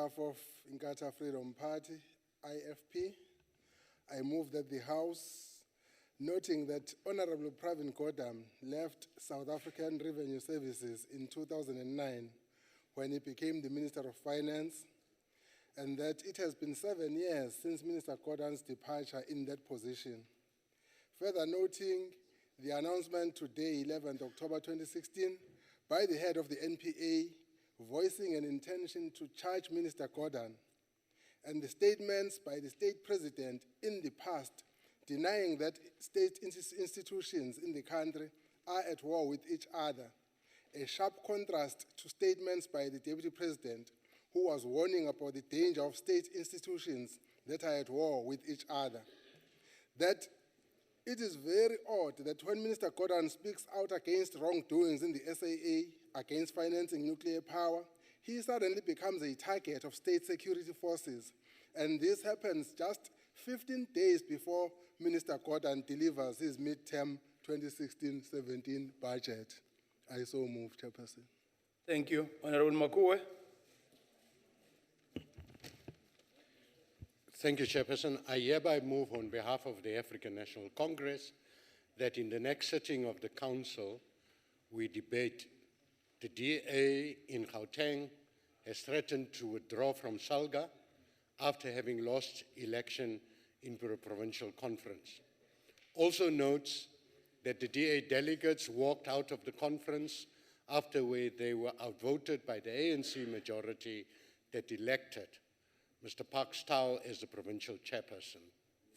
behalf of Inkatha Freedom Party, IFP, I move that the House, noting that Honorable Pravin Gordhan left South African Revenue Services in 2009 when he became the Minister of Finance, and that it has been 7 years since Minister Gordhan's departure in that position. Further noting the announcement today, 11th October 2016, by the head of the NPA, voicing an intention to charge Minister Gordhan, and the statements by the state president in the past denying that state institutions in the country are at war with each other, a sharp contrast to statements by the deputy president who was warning about the danger of state institutions that are at war with each other. That it is very odd that when Minister Gordhan speaks out against wrongdoings in the SAA, against financing nuclear power, he suddenly becomes a target of state security forces. And this happens just 15 days before Minister Gordhan delivers his midterm 2016-17 budget. I so move, Chairperson. Thank you. Honorable Makue. Thank you, Chairperson. I hereby move on behalf of the African National Congress that in the next sitting of the Council, we debate the DA in Gauteng has threatened to withdraw from SALGA after having lost election in the provincial conference. Also notes that the DA delegates walked out of the conference after they were outvoted by the ANC majority that elected Mr. Park Stow as the provincial chairperson.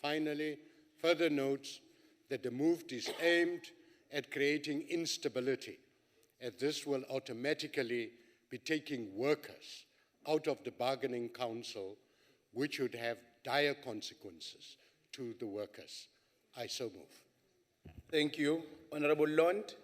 Finally, further notes that the move is aimed at creating instability, as this will automatically be taking workers out of the bargaining council, which would have dire consequences to the workers. I so move. Thank you. Honorable Lond.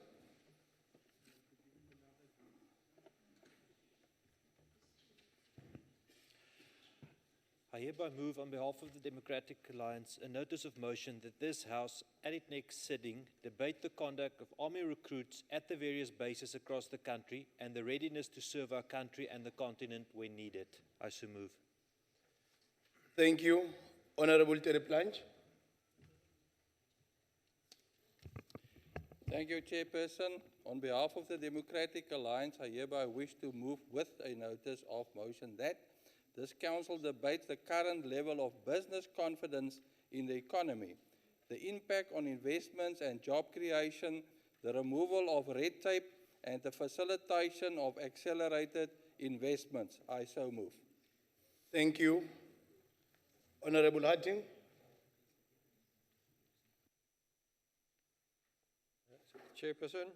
I hereby move on behalf of the Democratic Alliance a notice of motion that this House, at its next sitting, debate the conduct of army recruits at the various bases across the country and the readiness to serve our country and the continent when needed. I so move. Thank you. Honorable Tereplanch. Thank you, Chairperson. On behalf of the Democratic Alliance, I hereby wish to move with a notice of motion that this Council debates the current level of business confidence in the economy, the impact on investments and job creation, the removal of red tape, and the facilitation of accelerated investments. I so move. Thank you. Honorable Harding. Chairperson,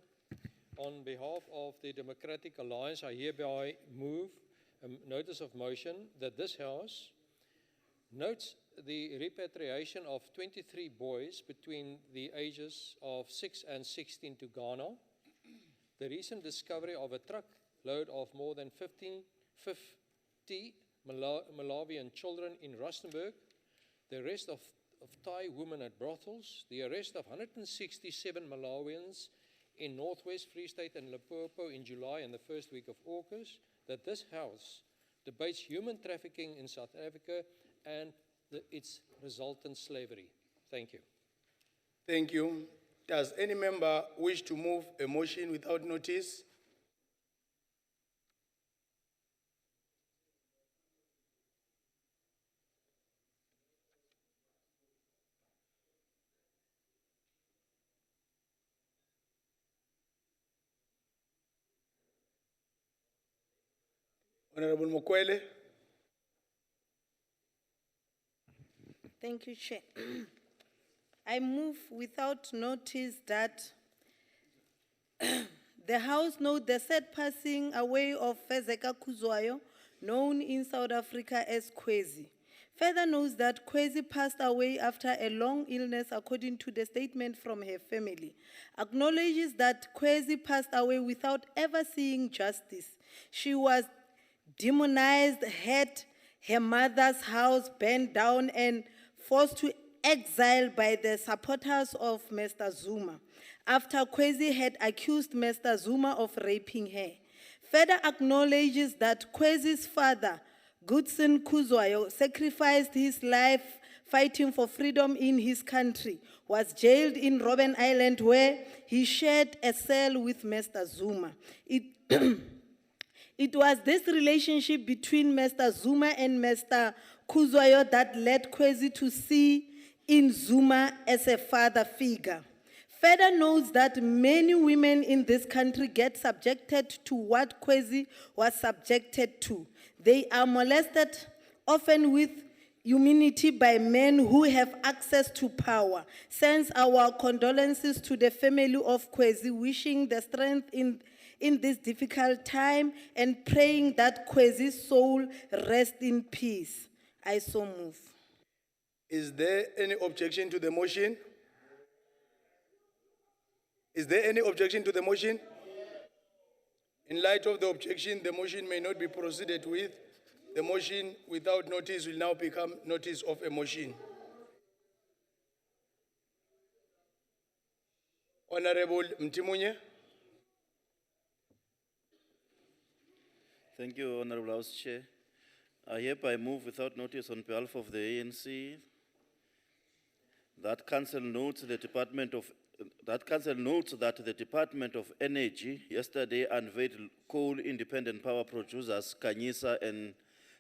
on behalf of the Democratic Alliance, I hereby move a notice of motion that this House notes the repatriation of 23 boys between the ages of 6 and 16 to Ghana, the recent discovery of a truckload of more than 50 Malawian children in Rustenburg, the arrest of Thai women at brothels, the arrest of 167 Malawians in Northwest Free State and Limpopo in July and the first week of August, that this House debates human trafficking in South Africa and its resultant slavery. Thank you. Thank you. Does any member wish to move a motion without notice? Honorable Mokwele. Thank you, Chair. I move without notice that the House note the sad passing away of Fezeka Kuzwayo, known in South Africa as Kwezi. Further notes that Kwezi passed away after a long illness according to the statement from her family. Acknowledges that Kwezi passed away without ever seeing justice. She was demonized, had her mother's house burned down and forced to exile by the supporters of Mr. Zuma, after Kwezi had accused Mr. Zuma of raping her. Further acknowledges that Kwezi's father Goodson Kuzwayo sacrificed his life fighting for freedom in his country, was jailed in Robben Island where he shared a cell with Mr. Zuma. It was this relationship between Mr. Zuma and Mr. Kuzwayo that led Kwezi to see in Zuma as a father figure. Further notes that many women in this country get subjected to what Kwezi was subjected to. They are molested, often with impunity, by men who have access to power. Sends our condolences to the family of Kwezi, wishing the strength in this difficult time and praying that Kwezi's soul rest in peace. I so move. Is there any objection to the motion? Is there any objection to the motion? In light of the objection, the motion may not be proceeded with. The motion without notice will now become notice of a motion. Honorable Mtimunye. Thank you, Honorable House Chair. I hereby move without notice on behalf of the ANC that Council notes that the Department of Energy yesterday unveiled coal-independent power producers Kanyisa and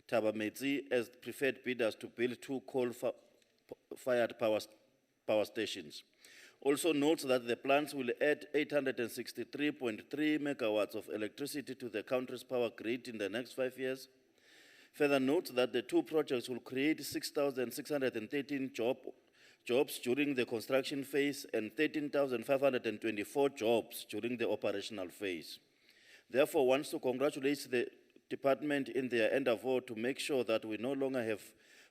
Tabametsi as preferred bidders to build two coal-fired power stations. Also notes that the plants will add 863.3 megawatts of electricity to the country's power grid in the next 5 years. Further notes that the two projects will create 6,613 jobs during the construction phase and 13,524 jobs during the operational phase. Therefore, wants to congratulate the department in their endeavor to make sure that we no longer have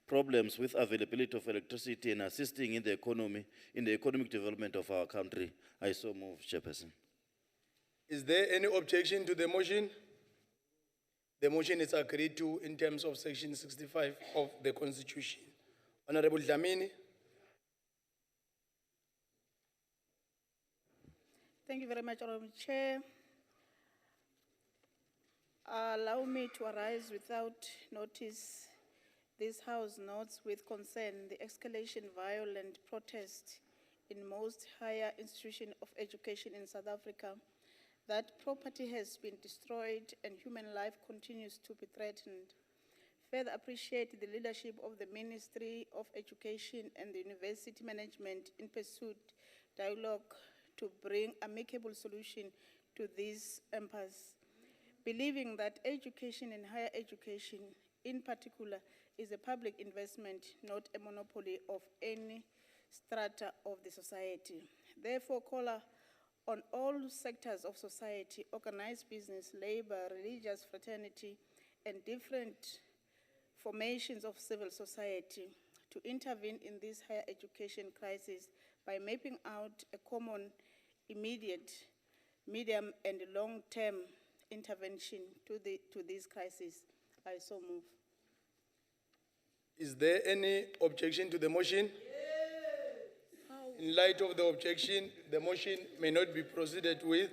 problems with availability of electricity and assisting in the economic development of our country. I so move, Chairperson. Is there any objection to the motion? The motion is agreed to in terms of Section 65 of the Constitution. Honorable Dlamini. Thank you very much, Honorable Chair. Allow me to arise without notice. This House notes with concern the escalation violent protest in most higher institutions of education in South Africa, that property has been destroyed and human life continues to be threatened. Further appreciate the leadership of the Ministry of Education and the University Management in pursuit dialogue to bring amicable solution to this impasse. Believing that education and higher education in particular is a public investment, not a monopoly of any strata of the society. Therefore, call on all sectors of society, organized business, labor, religious fraternity, and different formations of civil society to intervene in this higher education crisis by mapping out a common, immediate, medium, and long-term intervention to this crisis. I so move. Is there any objection to the motion? In light of the objection, the motion may not be proceeded with.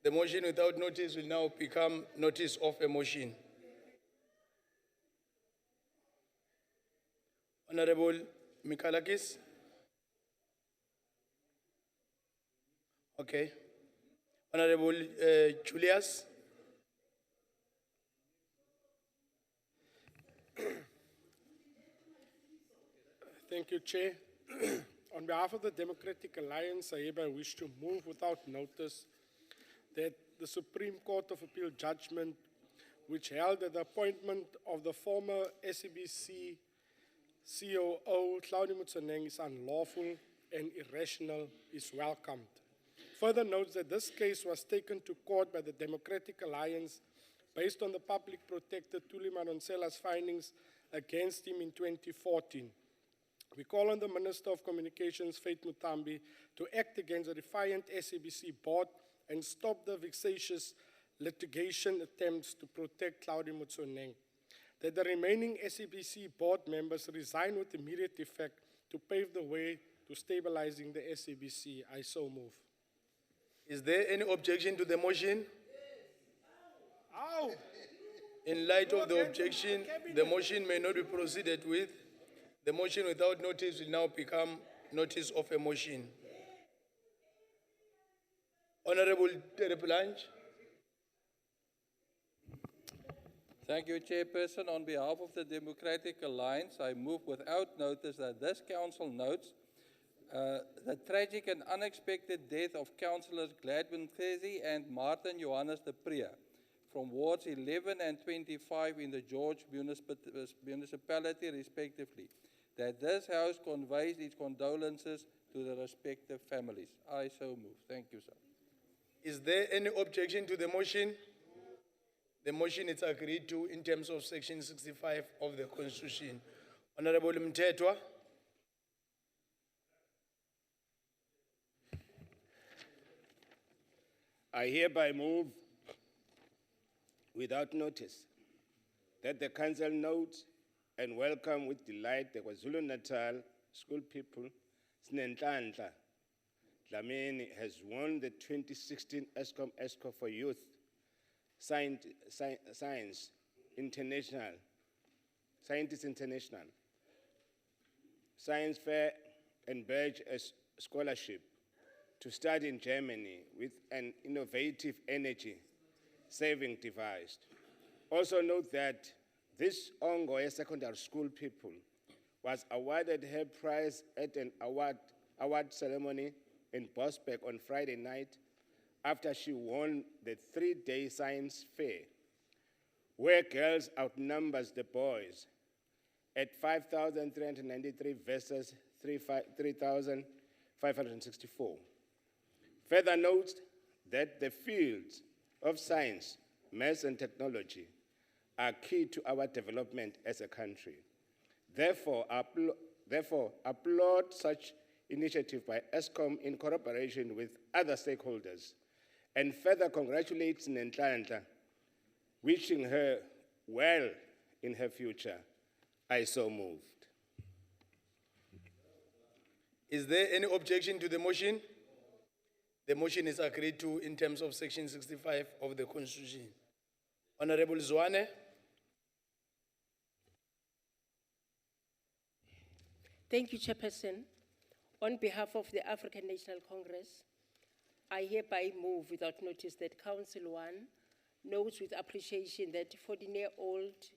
The motion without notice will now become notice of a motion. Honorable Mikalakis. Okay. Honorable Julius. Thank you, Chair. On behalf of the Democratic Alliance, I hereby wish to move without notice that the Supreme Court of Appeal judgment, which held that the appointment of the former SABC COO, Claudia Motsoeneng, is unlawful and irrational, is welcomed. Further notes that this case was taken to court by the Democratic Alliance based on the public protector Thuli Madonsela's findings against him in 2014. We call on the Minister of Communications, Faith Mutambi, to act against the defiant SABC board and stop the vexatious litigation attempts to protect Claudia Motsoeneng. That the remaining SABC board members resign with immediate effect to pave the way to stabilizing the SABC. I so move. Is there any objection to the motion? Ow! In light of the objection, the motion may not be proceeded with. The motion without notice will now become notice of a motion. Honorable Tereplanch. Thank you, Chairperson. On behalf of the Democratic Alliance, I move without notice that this council notes the tragic and unexpected death of Councillors Gladwin Khezi and Martin Johannes de Preer from wards 11 and 25 in the George municipality, respectively. That this House conveys its condolences to the respective families. I so move. Thank you, sir. Is there any objection to the motion? The motion is agreed to in terms of Section 65 of the Constitution. Honorable Mtetwa. I hereby move without notice that the council notes and welcome with delight the KwaZulu-Natal school people. Snenhlanhla Dlamini has won the 2016 ESCO for Youth Science International, Scientist International Science Fair and badge a scholarship to study in Germany with an innovative energy-saving device. Also note that this Ongoye secondary school pupil was awarded her prize at an award ceremony in Bosbeck on Friday night after she won the 3-day science fair, where girls outnumbers the boys at 5,393 versus 3,564. Further note that the fields of science, maths, and technology are key to our development as a country. Therefore, applaud such initiative by ESCOM in cooperation with other stakeholders, and further congratulate Snenhlanhla, wishing her well in her future. I so moved. Is there any objection to the motion? The motion is agreed to in terms of Section 65 of the Constitution. Honorable Zwane. Thank you, Chairperson. On behalf of the African National Congress, I hereby move without notice that Council 1 notes with appreciation that 14-year-old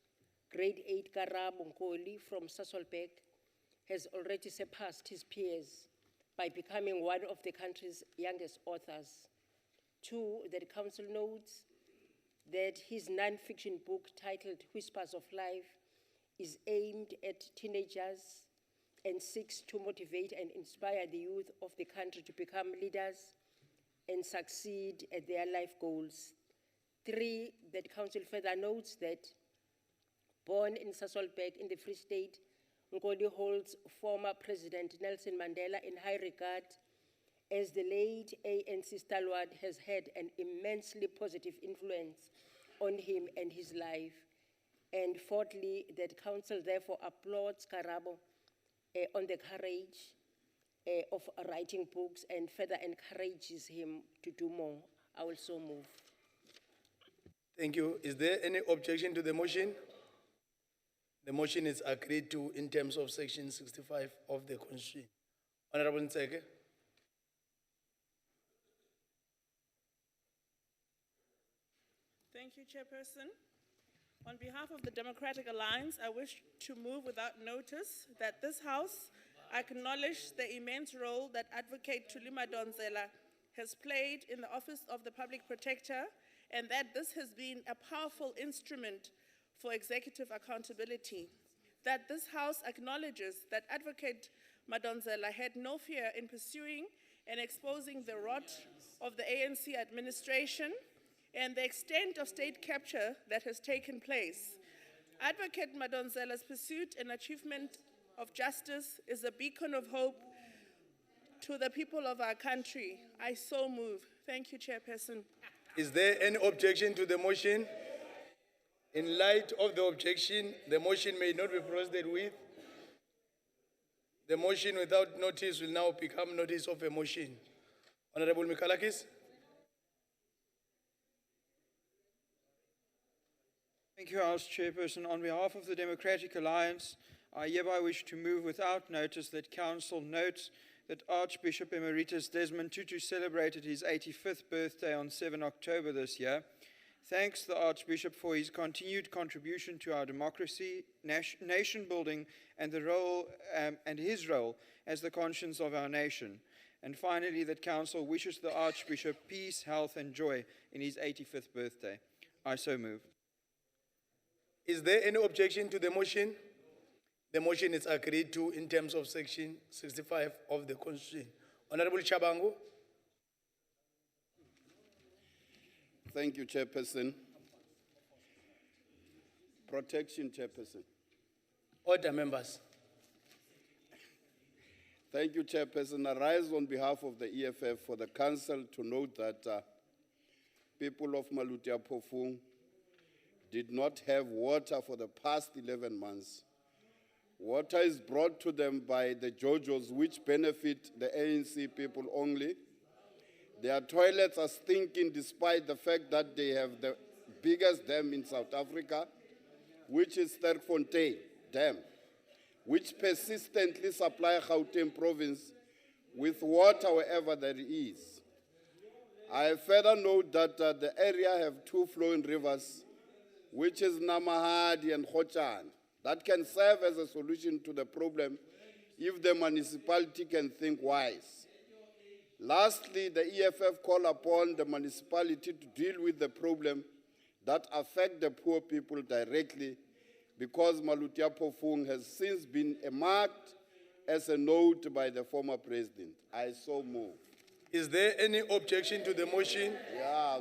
grade 8 Karabo Nkoli from Sasolburg has already surpassed his peers by becoming one of the country's youngest authors. 2, that Council notes that his non-fiction book titled Whispers of Life is aimed at teenagers and seeks to motivate and inspire the youth of the country to become leaders and succeed at their life goals. 3, that Council further notes that born in Sasolburg in the Free State, Nkoli holds former President Nelson Mandela in high regard, as the late ANC stalwart has had an immensely positive influence on him and his life. And 4thly, that Council therefore applauds Karabo on the courage of writing books and further encourages him to do more. I will so move. Thank you. Is there any objection to the motion? The motion is agreed to in terms of Section 65 of the Constitution. Honorable Nseke. Thank you, Chairperson. On behalf of the Democratic Alliance, I wish to move without notice that this House acknowledge the immense role that Advocate Thuli Madonsela has played in the Office of the Public Protector, and that this has been a powerful instrument for executive accountability. That this House acknowledges that Advocate Madonsela had no fear in pursuing and exposing the rot of the ANC administration and the extent of state capture that has taken place. Advocate Madonsela's pursuit and achievement of justice is a beacon of hope to the people of our country. I so move. Thank you, Chairperson. Is there any objection to the motion? In light of the objection, the motion may not be proceeded with. The motion without notice will now become notice of a motion. Honorable Mikalakis. Thank you, House Chairperson. On behalf of the Democratic Alliance, I hereby wish to move without notice that Council notes that Archbishop Emeritus Desmond Tutu celebrated his 85th birthday on 7 October this year. Thanks the Archbishop for his continued contribution to our democracy, nation building, and his role as the conscience of our nation. And finally, that Council wishes the Archbishop peace, health, and joy in his 85th birthday. I so move. Is there any objection to the motion? The motion is agreed to in terms of section 65 of the Constitution. Honorable Chabangu. Thank you, Chairperson. Protection, Chairperson. Order, members. Thank you, Chairperson. I rise on behalf of the EFF for the Council to note that people of Malutia Pofung did not have water for the past 11 months. Water is brought to them by the JoJos, which benefit the ANC people only. Their toilets are stinking despite the fact that they have the biggest dam in South Africa, which is Sterkfontein Dam, which persistently supply Gauteng province with water wherever there is. I further note that the area have two flowing rivers, which is Namahadi and Khochan, that can serve as a solution to the problem if the municipality can think wise. Lastly, the EFF call upon the municipality to deal with the problem that affect the poor people directly, because Malutia Pofung has since been marked as a note by the former president. I so move. Is there any objection to the motion? Yeah.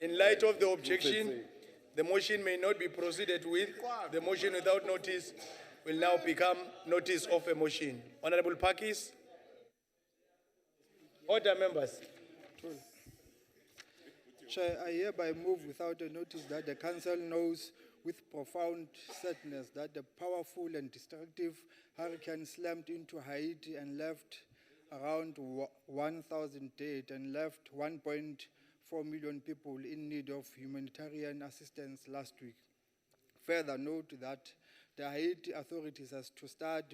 In light of the objection, the motion may not be proceeded with. The motion without notice will now become notice of a motion. Honorable Pakis. Order, members. Chair, I hereby move without a notice that the Council knows with profound sadness that the powerful and destructive hurricane slammed into Haiti and left around 1,000 dead and left 1.4 million people in need of humanitarian assistance last week. Further note that the Haiti authorities has to start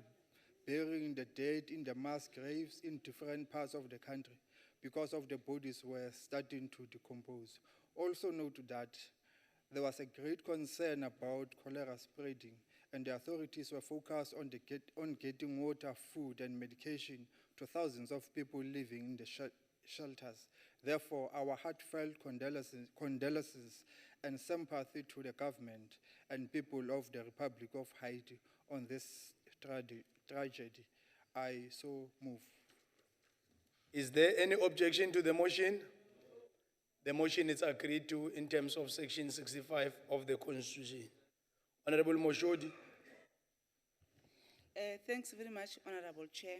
burying the dead in the mass graves in different parts of the country because of the bodies were starting to decompose. Also note that there was a great concern about cholera spreading, and the authorities were focused on getting water, food, and medication to thousands of people living in the shelters. Therefore, our heartfelt condolences and sympathy to the government and people of the Republic of Haiti on this tragedy. I so move. Is there any objection to the motion? The motion is agreed to in terms of section 65 of the Constitution. Honorable Moshodi. Thanks very much, Honorable Chair.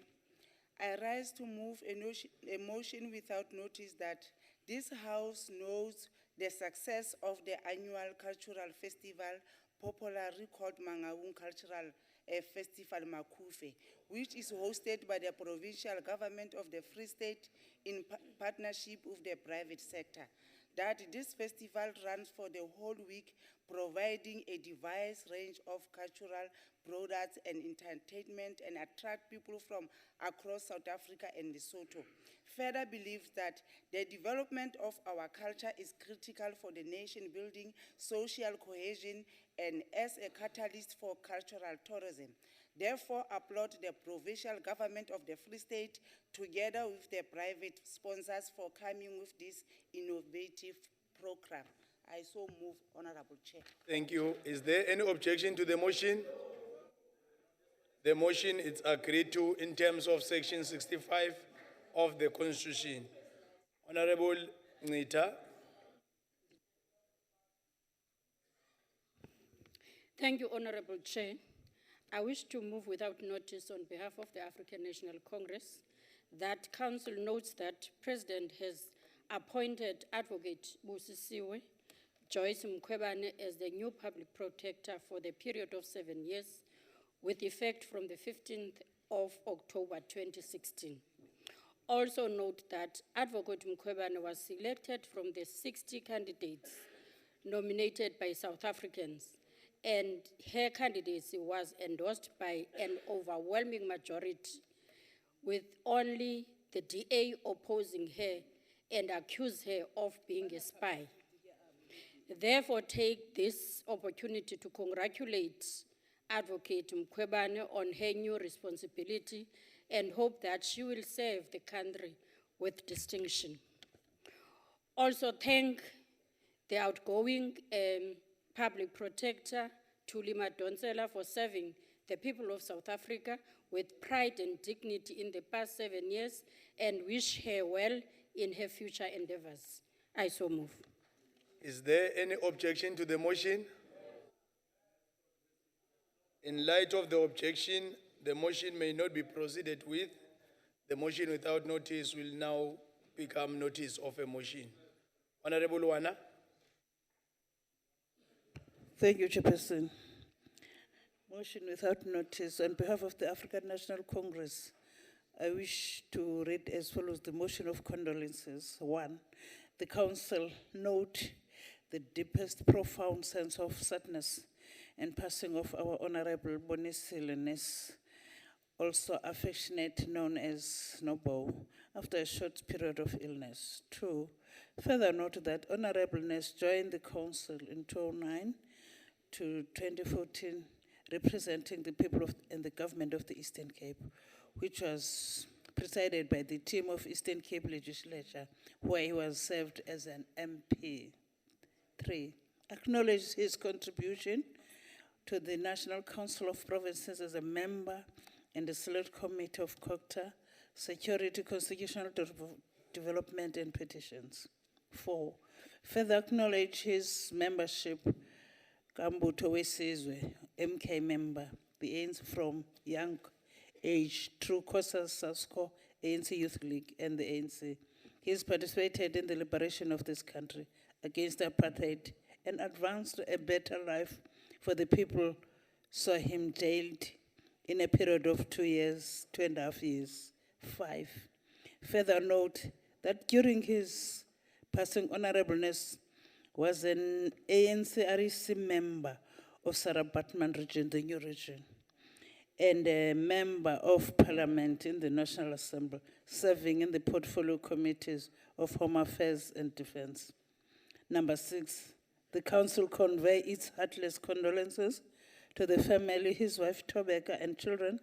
I rise to move a motion without notice that this House knows the success of the annual cultural festival, popularly called Mangaung Cultural Festival Makufe, which is hosted by the provincial government of the Free State in partnership with the private sector. That this festival runs for the whole week, providing a diverse range of cultural products and entertainment, and attract people from across South Africa and Lesotho. Further believes that the development of our culture is critical for the nation building, social cohesion, and as a catalyst for cultural tourism. Therefore, applaud the provincial government of the Free State together with the private sponsors for coming with this innovative program. I so move, Honorable Chair. Thank you. Is there any objection to the motion? The motion is agreed to in terms of section 65 of the Constitution. Honorable Nita. Thank you, Honorable Chair. I wish to move without notice on behalf of the African National Congress that Council notes that President has appointed Advocate Busisiwe Joyce Mkhwebane as the new public protector for the period of 7 years, with effect from the 15th of October 2016. Also note that Advocate Mkhwebane was selected from the 60 candidates nominated by South Africans, and her candidacy was endorsed by an overwhelming majority, with only the DA opposing her and accuse her of being a spy. Therefore, take this opportunity to congratulate Advocate Mkhwebane on her new responsibility and hope that she will serve the country with distinction. Also thank the outgoing public protector, Thuli Madonsela, for serving the people of South Africa with pride and dignity in the past 7 years, and wish her well in her future endeavors. I so move. Is there any objection to the motion? In light of the objection, the motion may not be proceeded with. The motion without notice will now become notice of a motion. Honorable Wana. Thank you, Chairperson. Motion without notice. On behalf of the African National Congress, I wish to read as follows the motion of condolences. 1, the Council note the deepest profound sense of sadness and passing of our Honorable Bonisile Ness, also affectionate known as Nobo, after a short period of illness. 2, further note that Honorable Ness joined the Council in 2009 to 2014, representing the people and the government of the Eastern Cape, which was presided by the team of Eastern Cape Legislature, where he was served as an MP. 3, acknowledge his contribution to the National Council of Provinces as a member in the Select Committee of COCTA, Security, Constitutional Development and Petitions. 4, further acknowledge his membership, Kambuto Wesizwe, MK member, the ANC from young age through COSAS, SASCO, ANC Youth League, and the ANC. He has participated in the liberation of this country against apartheid and advanced a better life for the people. Saw him jailed in a period of 2.5 years. 5, further note that during his passing, Honorableness was an ANC REC member of Sarabatman region, the new region, and a member of Parliament in the National Assembly, serving in the portfolio committees of Home Affairs and Defense. Number 6, the Council convey its heartless condolences to the family, his wife Tobeka, and children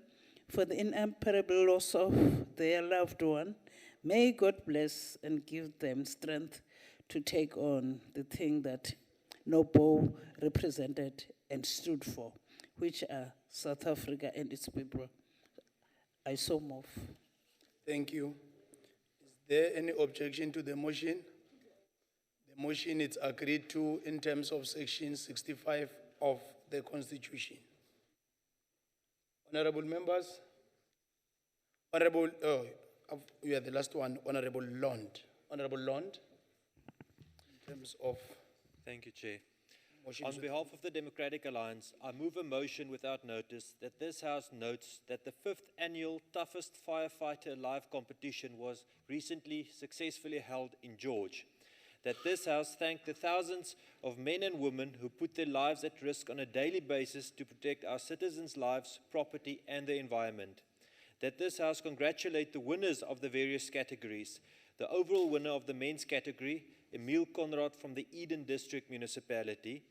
for the irreparable loss of their loved one. May God bless and give them strength to take on the thing that Nobo represented and stood for, which are South Africa and its people. I so move. Thank you. Is there any objection to the motion? The motion is agreed to in terms of Section 65 of the Constitution. Honorable members, Honorable, you are the last one, Honorable Lond. Honorable Lond, in terms of... Thank you, Chair. motions On behalf of the Democratic Alliance, I move a motion without notice that this House notes that the 5th annual Toughest Firefighter Alive competition was recently successfully held in George. That this House thank the thousands of men and women who put their lives at risk on a daily basis to protect our citizens' lives, property, and the environment. That this House congratulate the winners of the various categories. The overall winner of the men's category, Emile Conrad from the Eden District Municipality.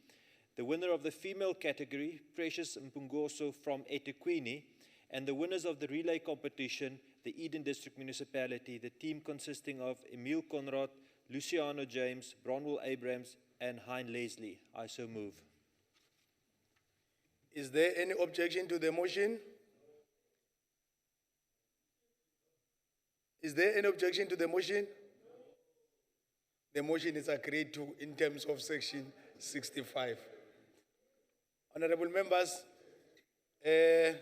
The winner of the female category, Precious Mpungoso from eThekwini. And the winners of the relay competition, the Eden District Municipality, the team consisting of Emile Conrad, Luciano James, Bronwell Abrams, and Hein Leslie. I so move. Is there any objection to the motion? Is there any objection to the motion? The motion is agreed to in terms of Section 65. Honorable members, let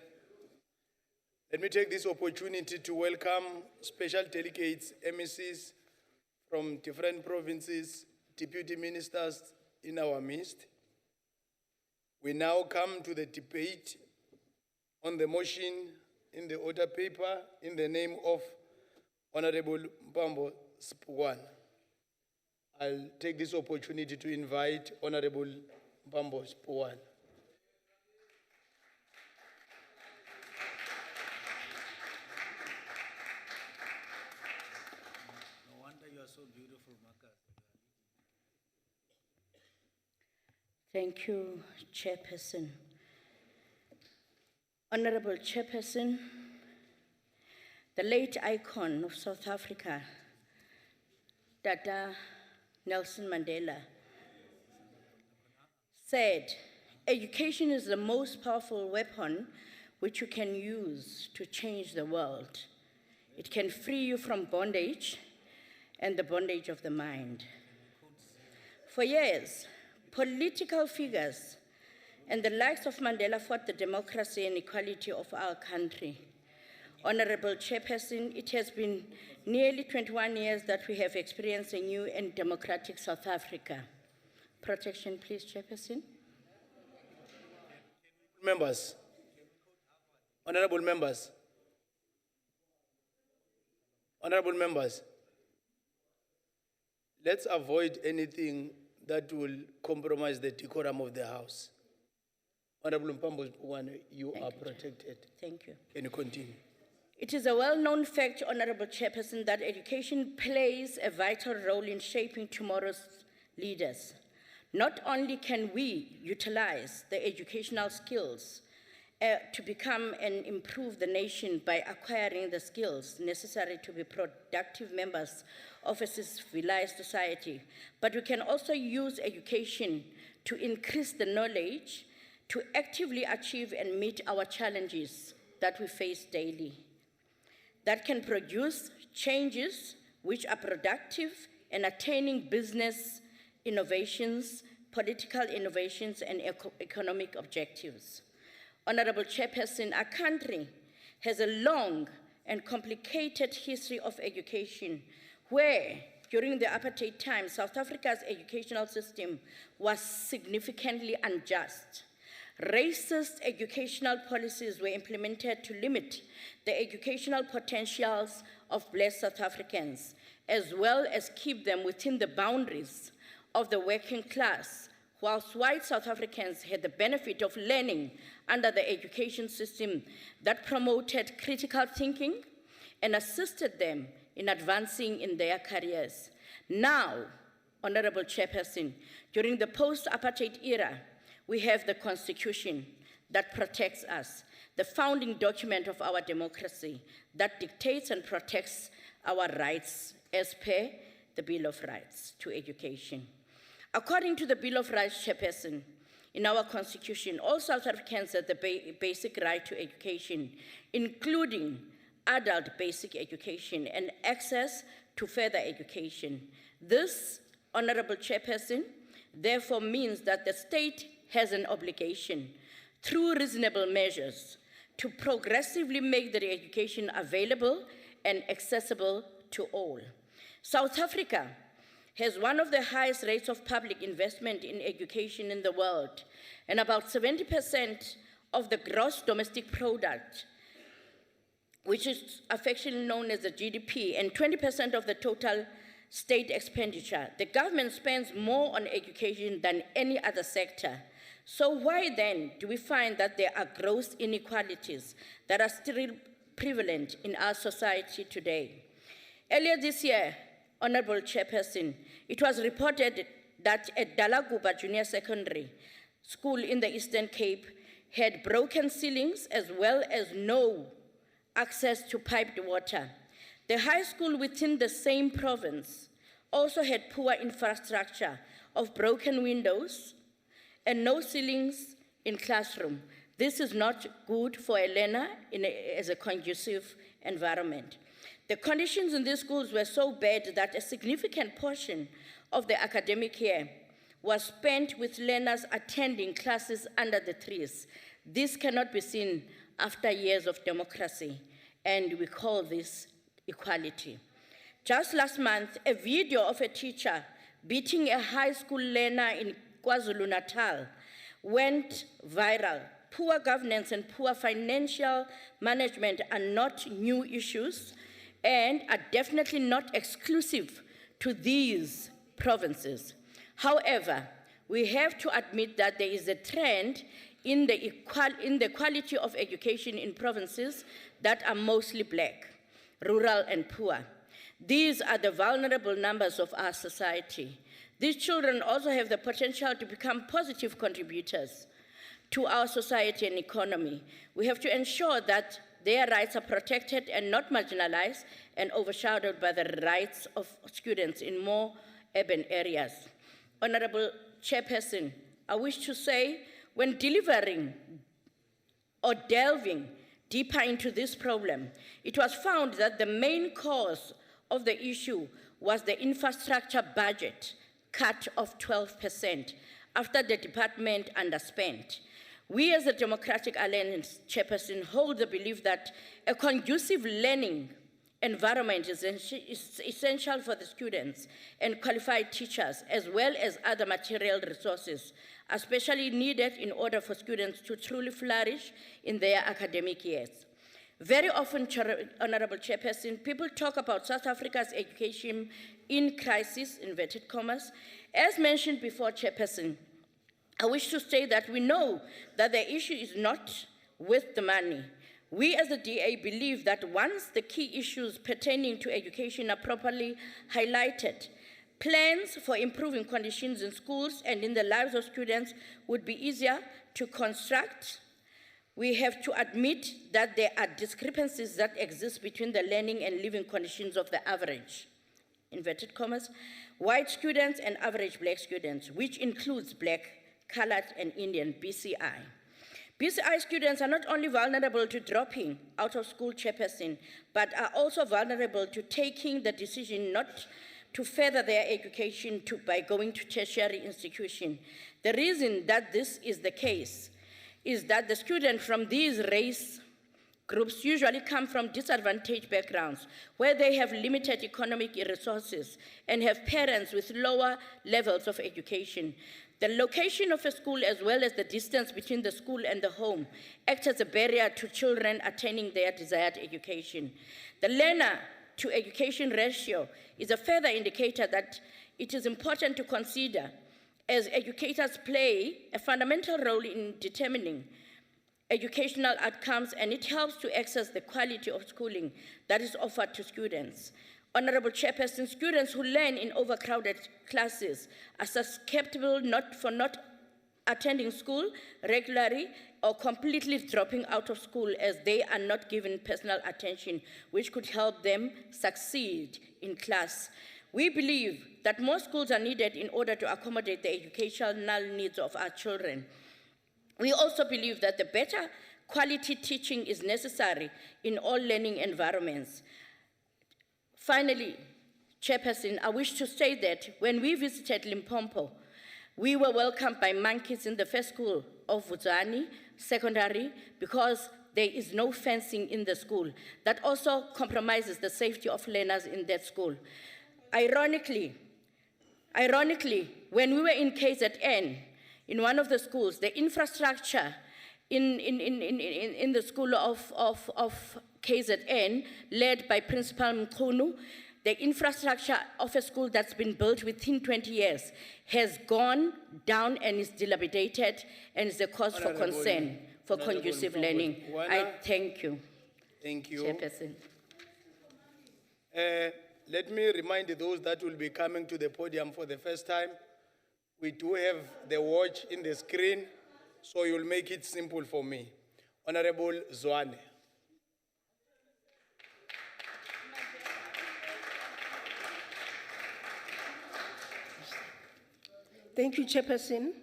me take this opportunity to welcome special delegates, MECs from different provinces, deputy ministers in our midst. We now come to the debate on the motion in the order paper in the name of Honorable Mpambo Spugwana. I'll take this opportunity to invite Honorable Mpambos Puan. No wonder you are so beautiful, Marcus. Thank you, Chairperson. Honorable Chairperson, the late icon of South Africa, Tata Nelson Mandela, said, "Education is the most powerful weapon which you can use to change the world. It can free you from bondage and the bondage of the mind." For years, political figures and the likes of Mandela fought the democracy and equality of our country. Honorable Chairperson, it has been nearly 21 years that we have experienced a new and democratic South Africa. Protection, please, Chairperson. Members, honorable members, honorable members, let's avoid anything that will compromise the decorum of the House. Honorable Mpambos Puan, you are protected. Thank you. Can you continue? It is a well-known fact, Honorable Chairperson, that education plays a vital role in shaping tomorrow's leaders. Not only can we utilize the educational skills to become and improve the nation by acquiring the skills necessary to be productive members of a civilized society, but we can also use education to increase the knowledge to actively achieve and meet our challenges that we face daily, that can produce changes which are productive and attaining business innovations, political innovations, and economic objectives. Honorable Chairperson, our country has a long and complicated history of education where, during the apartheid time, South Africa's educational system was significantly unjust. Racist educational policies were implemented to limit the educational potentials of Black South Africans, as well as keep them within the boundaries of the working class, whilst white South Africans had the benefit of learning under the education system that promoted critical thinking and assisted them in advancing in their careers. Now, Honorable Chairperson, during the post-apartheid era, we have the Constitution that protects us, the founding document of our democracy that dictates and protects our rights as per the Bill of Rights to education. According to the Bill of Rights, Chairperson, in our Constitution, all South Africans have the basic right to education, including adult basic education and access to further education. This, Honorable Chairperson, therefore means that the state has an obligation, through reasonable measures, to progressively make the education available and accessible to all. South Africa has one of the highest rates of public investment in education in the world, and about 70% of the gross domestic product, which is affectionately known as the GDP, and 20% of the total state expenditure. The government spends more on education than any other sector. So why then do we find that there are gross inequalities that are still prevalent in our society today? Earlier this year, Honorable Chairperson, it was reported that at Dalaguba Junior Secondary School in the Eastern Cape had broken ceilings as well as no access to piped water. The high school within the same province also had poor infrastructure of broken windows and no ceilings in classroom. This is not good for a learner as a conducive environment. The conditions in these schools were so bad that a significant portion of the academic year was spent with learners attending classes under the trees. This cannot be seen after years of democracy, and we call this equality. Just last month, a video of a teacher beating a high school learner in KwaZulu-Natal went viral. Poor governance and poor financial management are not new issues and are definitely not exclusive to these provinces. However, we have to admit that there is a trend in the quality of education in provinces that are mostly black, rural, and poor. These are the vulnerable numbers of our society. These children also have the potential to become positive contributors to our society and economy. We have to ensure that their rights are protected and not marginalized and overshadowed by the rights of students in more urban areas. Honorable Chairperson, I wish to say, when delivering or delving deeper into this problem, it was found that the main cause of the issue was the infrastructure budget cut of 12% after the department underspent. We as the Democratic Alliance Chairperson hold the belief that a conducive learning environment is essential for the students and qualified teachers, as well as other material resources, especially needed in order for students to truly flourish in their academic years. Very often, Honorable Chairperson, people talk about South Africa's education in crisis, inverted commas. As mentioned before, Chairperson, I wish to say that we know that the issue is not with the money. We as the DA believe that once the key issues pertaining to education are properly highlighted, plans for improving conditions in schools and in the lives of students would be easier to construct. We have to admit that there are discrepancies that exist between the learning and living conditions of the average, inverted commas, white students and average black students, which includes black, colored, and Indian, BCI. BCI students are not only vulnerable to dropping out of school, Chairperson, but are also vulnerable to taking the decision not to further their education by going to tertiary institution. The reason that this is the case is that the students from these race groups usually come from disadvantaged backgrounds where they have limited economic resources and have parents with lower levels of education. The location of a school, as well as the distance between the school and the home, acts as a barrier to children attaining their desired education. The learner-to-education ratio is a further indicator that it is important to consider, as educators play a fundamental role in determining educational outcomes, and it helps to access the quality of schooling that is offered to students. Honorable Chairperson, students who learn in overcrowded classes are susceptible for not attending school regularly or completely dropping out of school, as they are not given personal attention, which could help them succeed in class. We believe that more schools are needed in order to accommodate the educational needs of our children. We also believe that the better quality teaching is necessary in all learning environments. Finally, Chairperson, I wish to say that when we visited Limpopo, we were welcomed by monkeys in the first school of Vudzani Secondary because there is no fencing in the school. That also compromises the safety of learners in that school. Ironically, when we were in KZN, in one of the schools, the infrastructure in the school of KZN, led by Principal Mkhunu, the infrastructure of a school that's been built within 20 years has gone down and is dilapidated and is a cause for concern for conducive learning. I thank you. Thank you. Chairperson. Let me remind those that will be coming to the podium for the first time, we do have the watch in the screen, so you'll make it simple for me. Honorable Zwane. Thank you, Chairperson.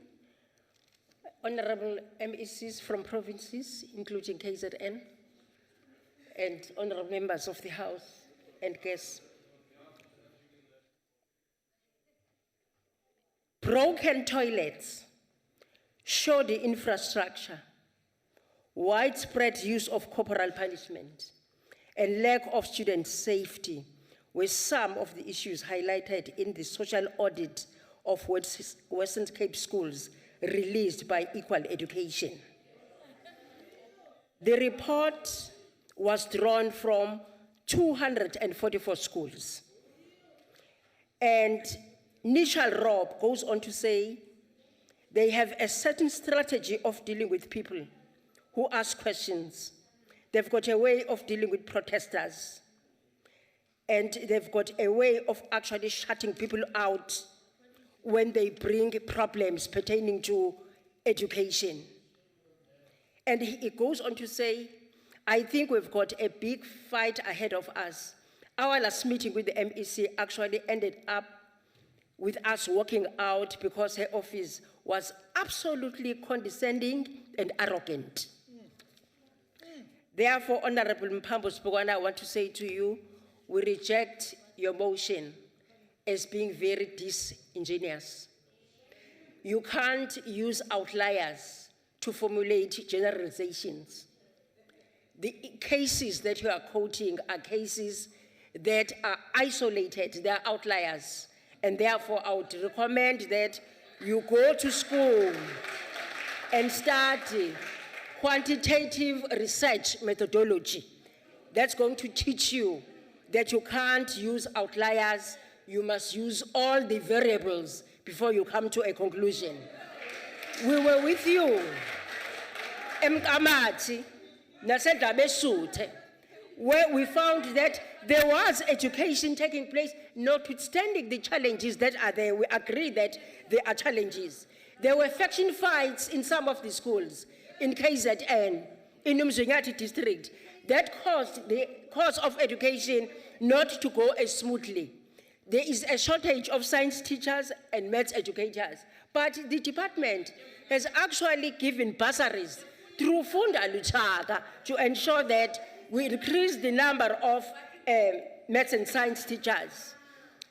Honorable MECs from provinces, including KZN, and honorable members of the House and guests. Broken toilets, shoddy infrastructure, widespread use of corporal punishment, and lack of student safety were some of the issues highlighted in the social audit of Western Cape schools released by Equal Education. The report was drawn from 244 schools, and Nichelle Robb goes on to say, they have a certain strategy of dealing with people who ask questions. They've got a way of dealing with protesters. And they've got a way of actually shutting people out when they bring problems pertaining to education. And he goes on to say, I think we've got a big fight ahead of us. Our last meeting with the MEC actually ended up with us walking out because her office was absolutely condescending and arrogant. Therefore, Honorable Mphambo Spokwana, I want to say to you, we reject your motion as being very disingenuous. You can't use outliers to formulate generalizations. The cases that you are quoting are cases that are isolated, they are outliers. And therefore, I would recommend that you go to school and study quantitative research methodology. That's going to teach you that you can't use outliers, you must use all the variables before you come to a conclusion. We were with you, Mkamati, Nasedabesute, where we found that there was education taking place, notwithstanding the challenges that are there. We agree that there are challenges. There were faction fights in some of the schools, in KZN, in Umzingati district, that caused the course of education not to go as smoothly. There is a shortage of science teachers and maths educators, but the department has actually given bursaries through Funda Luchaka to ensure that we increase the number of maths and science teachers.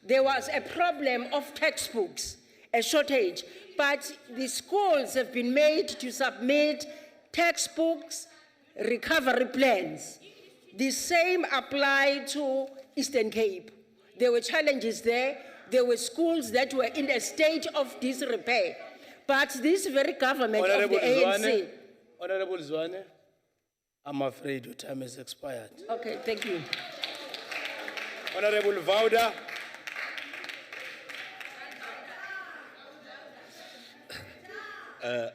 There was a problem of textbooks, a shortage, but the schools have been made to submit textbooks, recovery plans. The same applied to Eastern Cape. There were challenges there. There were schools that were in a state of disrepair. But this very government of the ANC... Honorable Zwane, I'm afraid your time has expired. Okay, thank you. Honorable Vauda.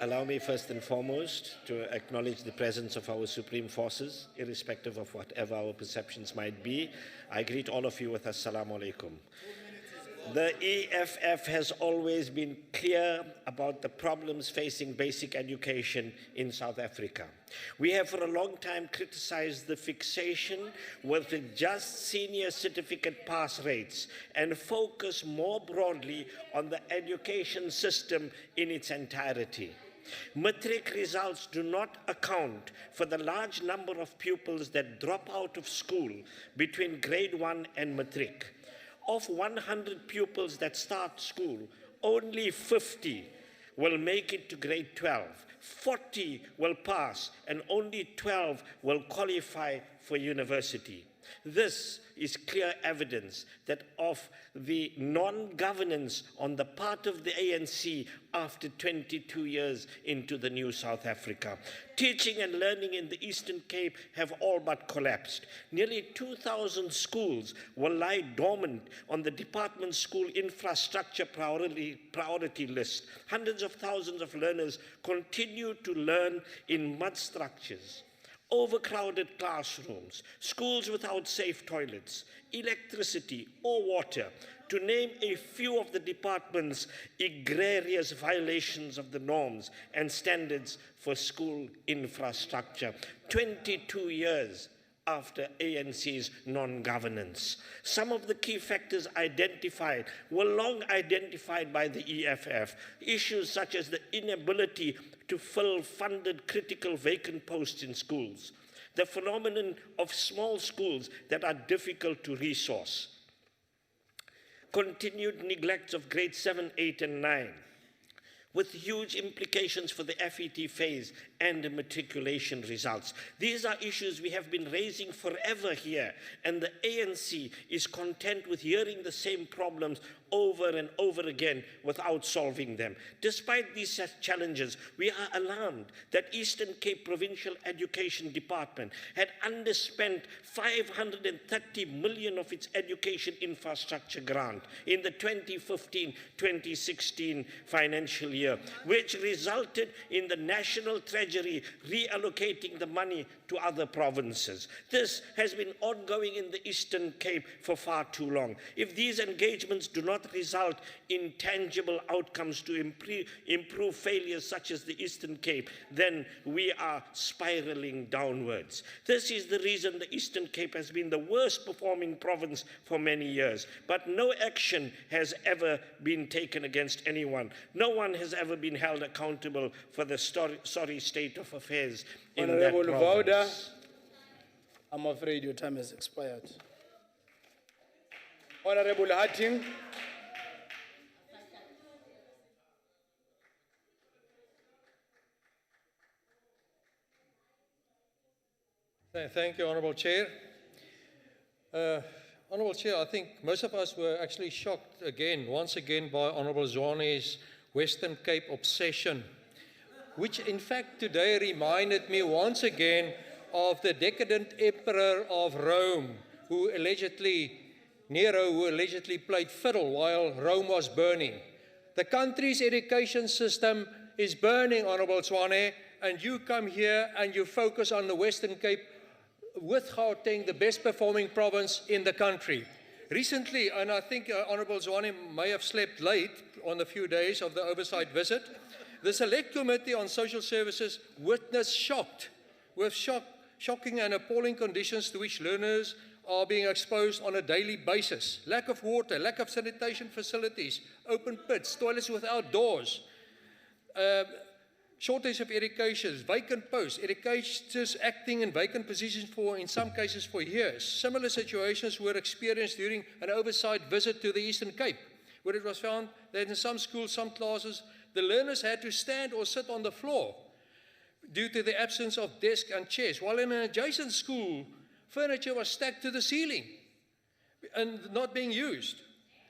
Allow me first and foremost to acknowledge the presence of our supreme forces, irrespective of whatever our perceptions might be. I greet all of you with Assalamu alaikum. The EFF has always been clear about the problems facing basic education in South Africa. We have for a long time criticized the fixation with the just senior certificate pass rates and focus more broadly on the education system in its entirety. Matric results do not account for the large number of pupils that drop out of school between grade 1 and matric. Of 100 pupils that start school, only 50 will make it to grade 12. 40 will pass, and only 12 will qualify for university. This is clear evidence that of the non-governance on the part of the ANC after 22 years into the new South Africa. Teaching and learning in the Eastern Cape have all but collapsed. Nearly 2,000 schools will lie dormant on the department school infrastructure priority list. Hundreds of thousands of learners continue to learn in mud structures. Overcrowded classrooms, schools without safe toilets, electricity or water, to name a few of the department's egregious violations of the norms and standards for school infrastructure. 22 years after ANC's non-governance. Some of the key factors identified were long identified by the EFF. Issues such as the inability to fill funded critical vacant posts in schools, the phenomenon of small schools that are difficult to resource, continued neglects of grades 7, 8, and 9, with huge implications for the FET phase and the matriculation results. These are issues we have been raising forever here, and the ANC is content with hearing the same problems over and over again without solving them. Despite these challenges, we are alarmed that Eastern Cape Provincial Education Department had underspent 530 million of its education infrastructure grant in the 2015-2016 financial year, which resulted in the National Treasury reallocating the money to other provinces. This has been ongoing in the Eastern Cape for far too long. If these engagements do not result in tangible outcomes to improve failures such as the Eastern Cape, then we are spiraling downwards. This is the reason the Eastern Cape has been the worst performing province for many years. But no action has ever been taken against anyone. No one has ever been held accountable for the sorry state of affairs in Honorable that Vauda, province. I'm afraid your time has expired. Honorable Hatting. Thank you, Honourable Chair. Honourable Chair, I think most of us were actually shocked once again, by Honourable Zwane's Western Cape obsession, which in fact today reminded me once again of the decadent emperor of Rome, Nero, who allegedly played fiddle while Rome was burning. The country's education system is burning, Honourable Zwane, and you come here and you focus on the Western Cape, with Gauteng, the best performing province in the country. Recently, and I think Honourable Zwane may have slept late on a few days of the oversight visit, the Select Committee on Social Services witnessed shocking and appalling conditions to which learners are being exposed on a daily basis. Lack of water, lack of sanitation facilities, open pits, toilets without doors, shortage of education, vacant posts, educators acting in vacant positions in some cases for years. Similar situations were experienced during an oversight visit to the Eastern Cape, where it was found that in some schools, some classes, the learners had to stand or sit on the floor due to the absence of desks and chairs, while in an adjacent school, furniture was stacked to the ceiling and not being used,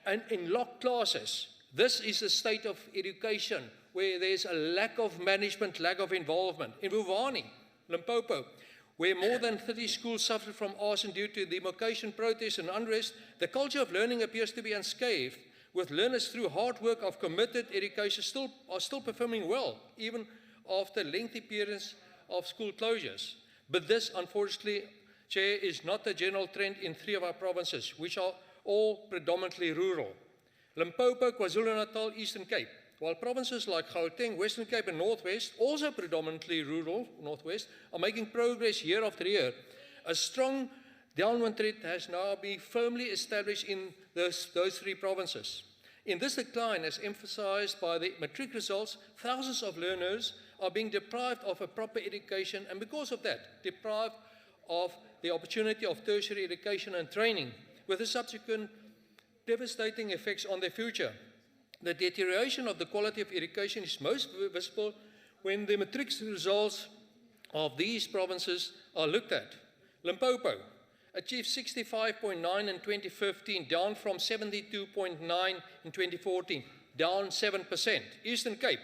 and in locked classes. This is the state of education, where there's a lack of management, lack of involvement. In Buvani, Limpopo, where more than 30 schools suffered from arson due to demarcation protests and unrest, the culture of learning appears to be unscathed, with learners through hard work of committed education are still performing well, even after lengthy periods of school closures. But this, unfortunately, Chair, is not the general trend in 3 of our provinces, which are all predominantly rural. Limpopo, KwaZulu-Natal, Eastern Cape. While provinces like Gauteng, Western Cape and Northwest, also predominantly rural, Northwest, are making progress year after year, a strong downward trend has now been firmly established in those 3 provinces. In this decline, as emphasized by the matric results, thousands of learners are being deprived of a proper education, and because of that, deprived of the opportunity of tertiary education and training, with the subsequent devastating effects on their future. The deterioration of the quality of education is most visible when the matric results of these provinces are looked at. Limpopo achieved 65.9 in 2015, down from 72.9 in 2014, down 7%. Eastern Cape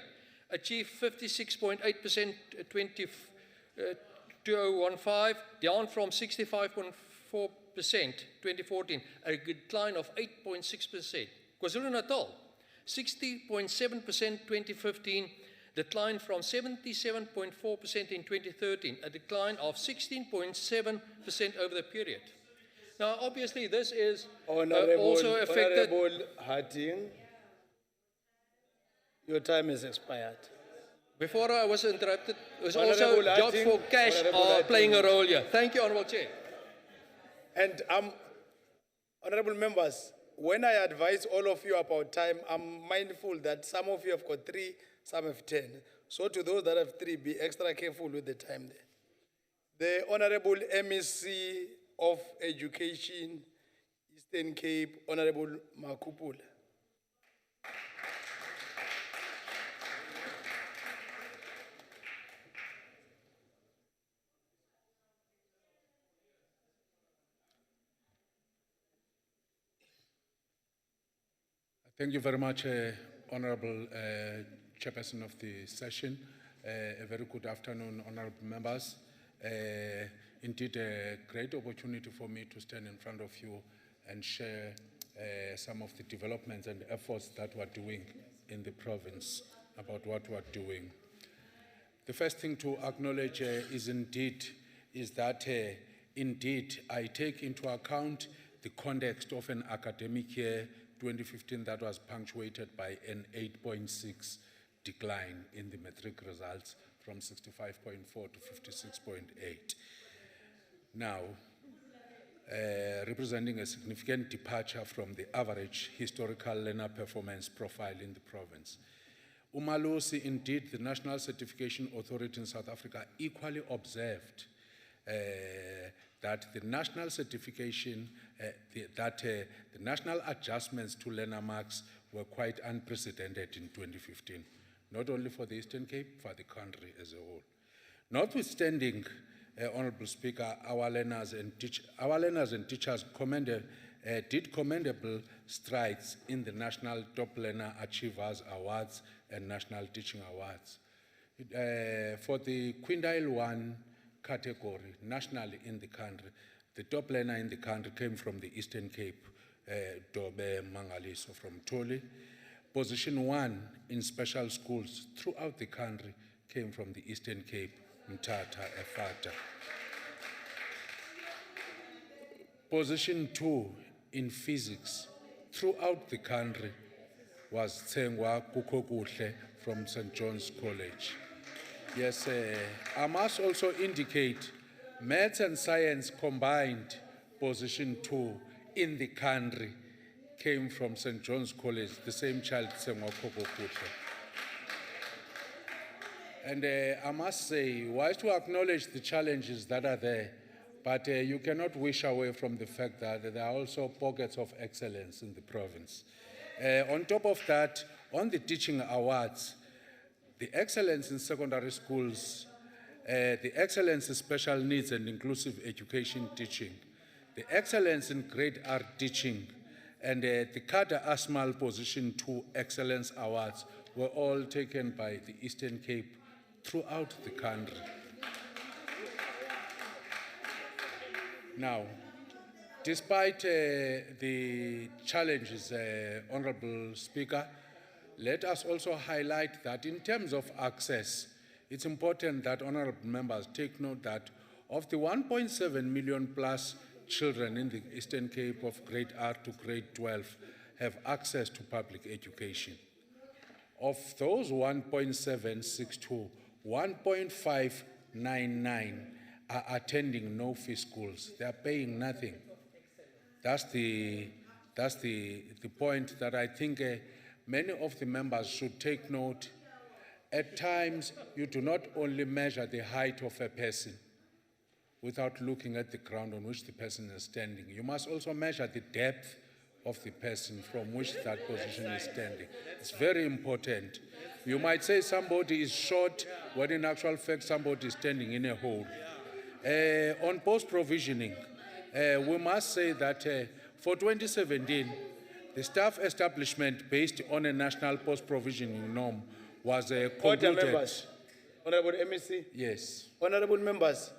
achieved 56.8% 2015, down from 65.4% 2014, a decline of 8.6%. KwaZulu-Natal, 60.7% 2015, declined from 77.4% in 2013, a decline of 16.7% over the period. Now, obviously, this is also affected. Honorable Hatting, your time has expired. Before I was interrupted, it was Honorable also jobs Hatting, for cash Honorable are Hatting. playing a role here. Thank you, Honourable Chair. And honorable members, when I advise all of you about time, I'm mindful that some of you have got 3, some have 10. So to those that have 3, be extra careful with the time there. The Honorable MEC of Education, Eastern Cape, Honorable Makupula. Thank you very much, Honorable Chairperson of the session. A very good afternoon, honorable members. Indeed, a great opportunity for me to stand in front of you and share some of the developments and efforts that we're doing in the province about what we're doing. The first thing to acknowledge is that indeed I take into account the context of an academic year 2015 that was punctuated by an 8.6 decline in the metric results from 65.4 to 56.8. Now, representing a significant departure from the average historical learner performance profile in the province. Umalosi, indeed, the National Certification Authority in South Africa equally observed that the national certification, the national adjustments to learner marks were quite unprecedented in 2015, not only for the Eastern Cape, for the country as a whole. Notwithstanding, Honorable Speaker, our learners and teachers did commendable strides in the National Top Learner Achievers Awards and National Teaching Awards. For the Quintile 1 category, nationally in the country, the top learner in the country came from the Eastern Cape, Dobe Mangaliso from Toli. Position 1 in special schools throughout the country came from the Eastern Cape, Mthatha, Efata. Position 2 in physics throughout the country was Tsengwa Kukokuhle from St. John's College. Yes, I must also indicate maths and science combined, position 2 in the country came from St. John's College, the same child, Tsengwa Kukokuhle. And I must say, wise to acknowledge the challenges that are there, but you cannot wish away from the fact that there are also pockets of excellence in the province. On top of that, on the teaching awards, the excellence in secondary schools, the excellence in special needs and inclusive education teaching, the excellence in grade R teaching, and the Kada Asmal Position 2 Excellence Awards were all taken by the Eastern Cape throughout the country. Now, despite the challenges, Honorable Speaker, let us also highlight that in terms of access, it's important that honorable members take note that of the 1.7 million plus children in the Eastern Cape of grade R to grade 12 have access to public education. Of those 1.762, 1.599 are attending no-fee schools. They are paying nothing. That's the point that I think many of the members should take note. At times, you do not only measure the height of a person without looking at the ground on which the person is standing. You must also measure the depth of the person from which that position is standing. It's very important. You might say somebody is short, when in actual fact somebody is standing in a hole. On post-provisioning, we must say that for 2017, the staff establishment based on a national post-provisioning norm was Order, concluded. members. Honorable MEC. Yes. Honorable members,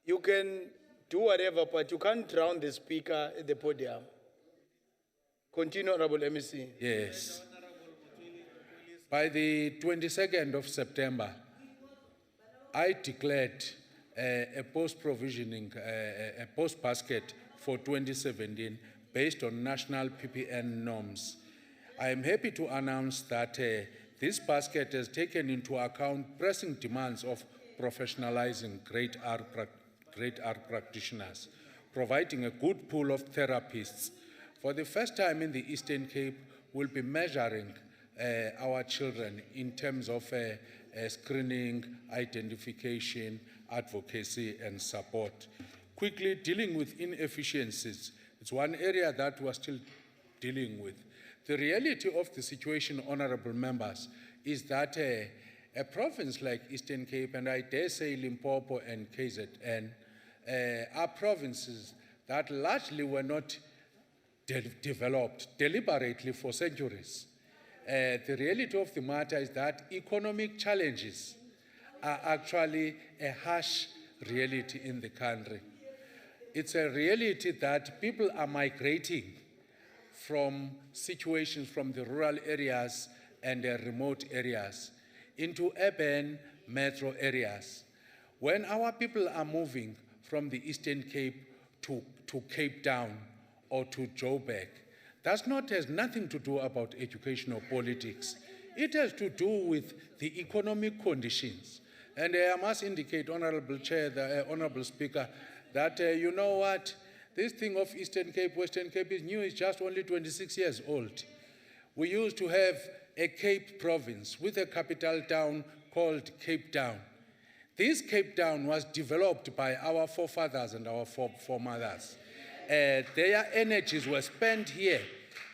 you can do whatever, but you can't drown the speaker at the podium. Continue, Honorable MEC. Yes. By the 22nd of September, I declared a post-provisioning, a post-basket for 2017 based on national PPN norms. I am happy to announce that this basket has taken into account pressing demands of professionalizing grade R practitioners, providing a good pool of therapists. For the first time in the Eastern Cape, we'll be measuring our children in terms of screening, identification, advocacy, and support. Quickly, dealing with inefficiencies. It's one area that we're still dealing with. The reality of the situation, honorable members, is that a province like Eastern Cape, and I dare say Limpopo and KZN, are provinces that largely were not developed deliberately for centuries. The reality of the matter is that economic challenges are actually a harsh reality in the country. It's a reality that people are migrating from situations from the rural areas and the remote areas into urban metro areas. When our people are moving from the Eastern Cape to Cape Town or to Joburg, has nothing to do about education or politics. It has to do with the economic conditions. And I must indicate, Honorable Chair, Honorable Speaker, that you know what, this thing of Eastern Cape, Western Cape is new, it's just only 26 years old. We used to have a Cape province with a capital town called Cape Town. This Cape Town was developed by our forefathers and our foremothers. Their energies were spent here.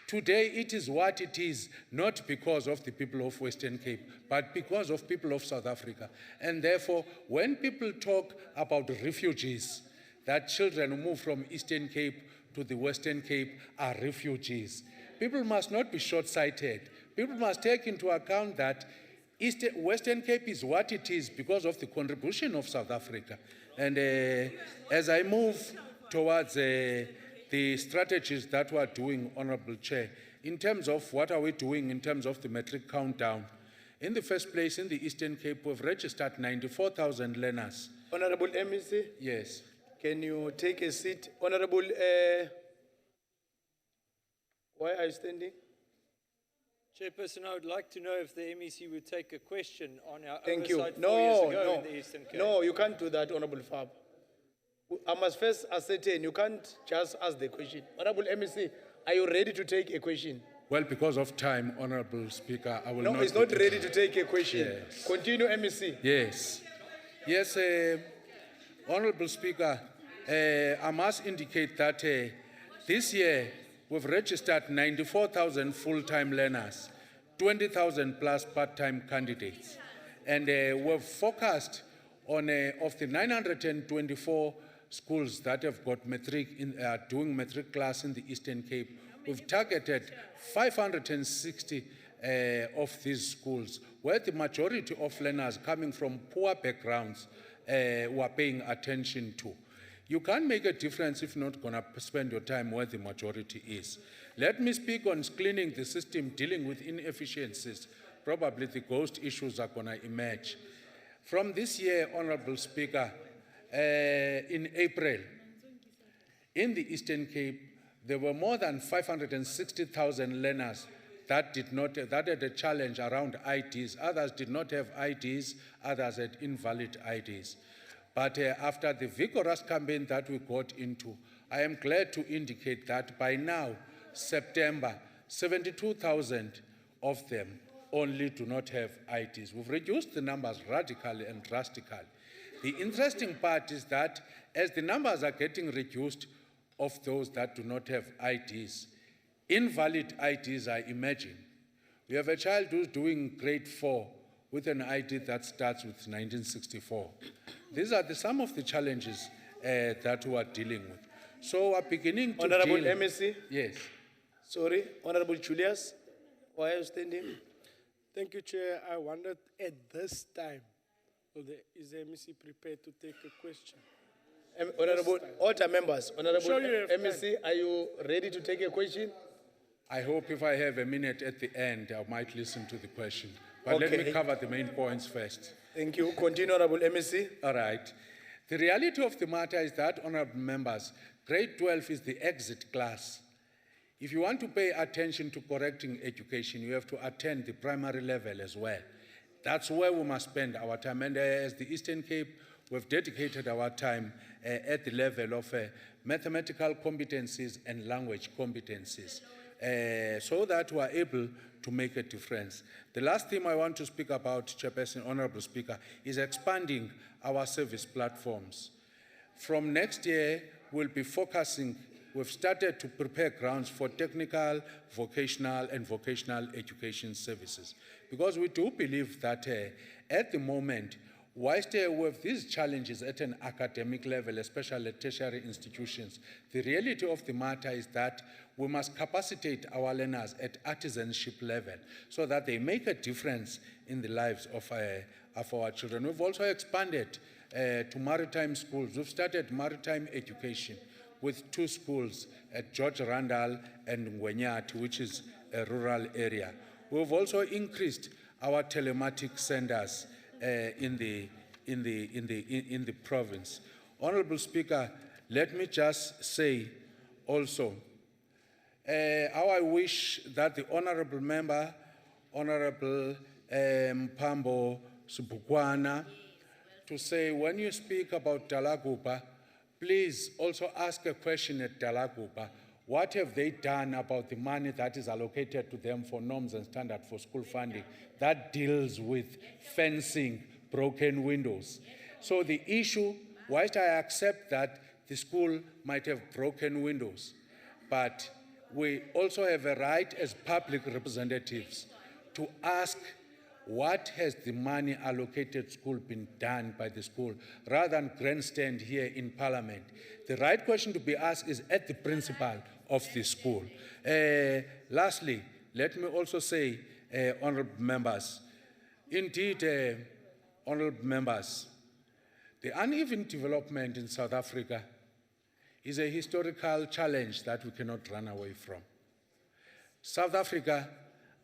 Today it is what it is, not because of the people of Western Cape, but because of people of South Africa. And therefore, when people talk about refugees, that children who move from Eastern Cape to the Western Cape are refugees, people must not be short-sighted. People must take into account that Western Cape is what it is because of the contribution of South Africa. And as I move towards the strategies that we're doing, Honorable Chair, in terms of what are we doing in terms of the metric countdown. In the first place, in the Eastern Cape, we've registered 94,000 learners. Honorable MEC, Yes. can you take a seat? Honorable, why are you standing? Chairperson, I would like to know if the MEC would take a question on our Thank you. oversight 4 years ago No, in the Eastern Cape. no, you can't do that, Honorable Fab. I must first ascertain, you can't just ask the question. Honorable MEC, are you ready to take a question? Well, because of time, Honorable Speaker, I will not... No, he's not ready to take a question. Yes. Continue, MEC. Yes. Yes, Honorable Speaker, I must indicate that this year we've registered 94,000 full-time learners, 20,000 plus part-time candidates. And we've focused on, of the 924 schools that have got matric doing matric class in the Eastern Cape, we've targeted 560 of these schools, where the majority of learners coming from poor backgrounds were paying attention to. You can't make a difference if you're not going to spend your time where the majority is. Let me speak on cleaning the system, dealing with inefficiencies. Probably the ghost issues are going to emerge. From this year, Honorable Speaker, in April, in the Eastern Cape, there were more than 560,000 learners that had a challenge around IDs. Others did not have IDs, others had invalid IDs. But after the vigorous campaign that we got into, I am glad to indicate that by now, September, 72,000 of them only do not have IDs. We've reduced the numbers radically and drastically. The interesting part is that as the numbers are getting reduced of those that do not have IDs, invalid IDs are emerging. We have a child who's doing grade 4 with an ID that starts with 1964. These are some of the challenges that we are dealing with. So we're beginning to Honorable deal... MEC? Yes. Sorry, Honorable Julius, why are you standing? Thank you, Chair. I wondered at this time, is the MEC prepared to take a question? Honorable, order members, Honorable Sure you have MEC, are you ready to take a question? I hope if I have a minute at the end, I might listen to the question. But let Okay. me cover the main points first. Thank you. Continue, Honorable MEC. All right. The reality of the matter is that, honorable members, grade 12 is the exit class. If you want to pay attention to correcting education, you have to attend the primary level as well. That's where we must spend our time. And as the Eastern Cape, we've dedicated our time at the level of mathematical competencies and language competencies, so that we are able to make a difference. The last thing I want to speak about, Chairperson, Honorable Speaker, is expanding our service platforms. From next year, we'll be focusing, we've started to prepare grounds for technical, vocational, and vocational education services. Because we do believe that at the moment, Whilst with these challenges at an academic level, especially at tertiary institutions, the reality of the matter is that we must capacitate our learners at artisanship level so that they make a difference in the lives of our children. We've also expanded to maritime schools. We've started maritime education with 2 schools at George Randall and Ngwenyati, which is a rural area. We've also increased our telematic centers in the province. Honorable Speaker, let me just say also how I wish that the honorable member, Honorable Pambo Subukwana, to say when you speak about Dalagupa, please also ask a question at Dalagupa. What have they done about the money that is allocated to them for norms and standards for school funding that deals with fencing, broken windows? So the issue, whilst I accept that the school might have broken windows, but we also have a right as public representatives to ask what has the money allocated school been done by the school, rather than grandstand here in Parliament. The right question to be asked is at the principal of the school. Lastly, let me also say, honorable members, indeed, honorable members, the uneven development in South Africa is a historical challenge that we cannot run away from. South Africa,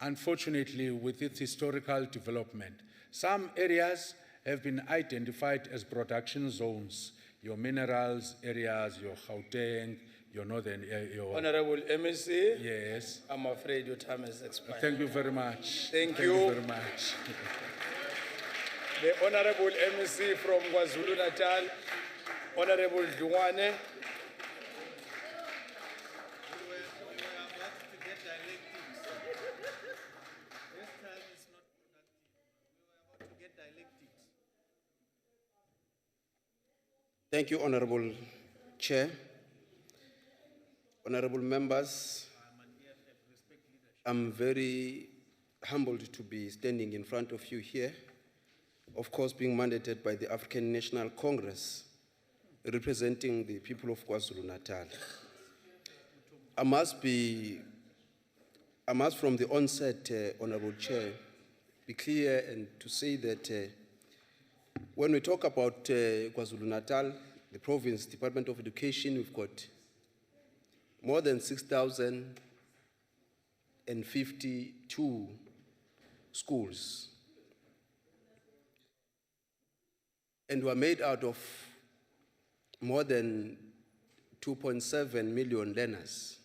unfortunately, with its historical development, some areas have been identified as production zones. Your minerals areas, your Gauteng, your northern, your... Honorable MEC. Yes. I'm afraid your time has expired. Thank you very much. Thank you you very much. The Honorable MEC from KwaZulu-Natal, Honorable Duane. Thank you, Honorable Chair. Honorable members, I'm very humbled to be standing in front of you here, of course being mandated by the African National Congress, representing the people of KwaZulu-Natal. I must from the onset, Honorable Chair, be clear and to say that when we talk about KwaZulu-Natal, the province Department of Education, we've got more than 6,052 schools. And we're made out of more than 2.7 million learners,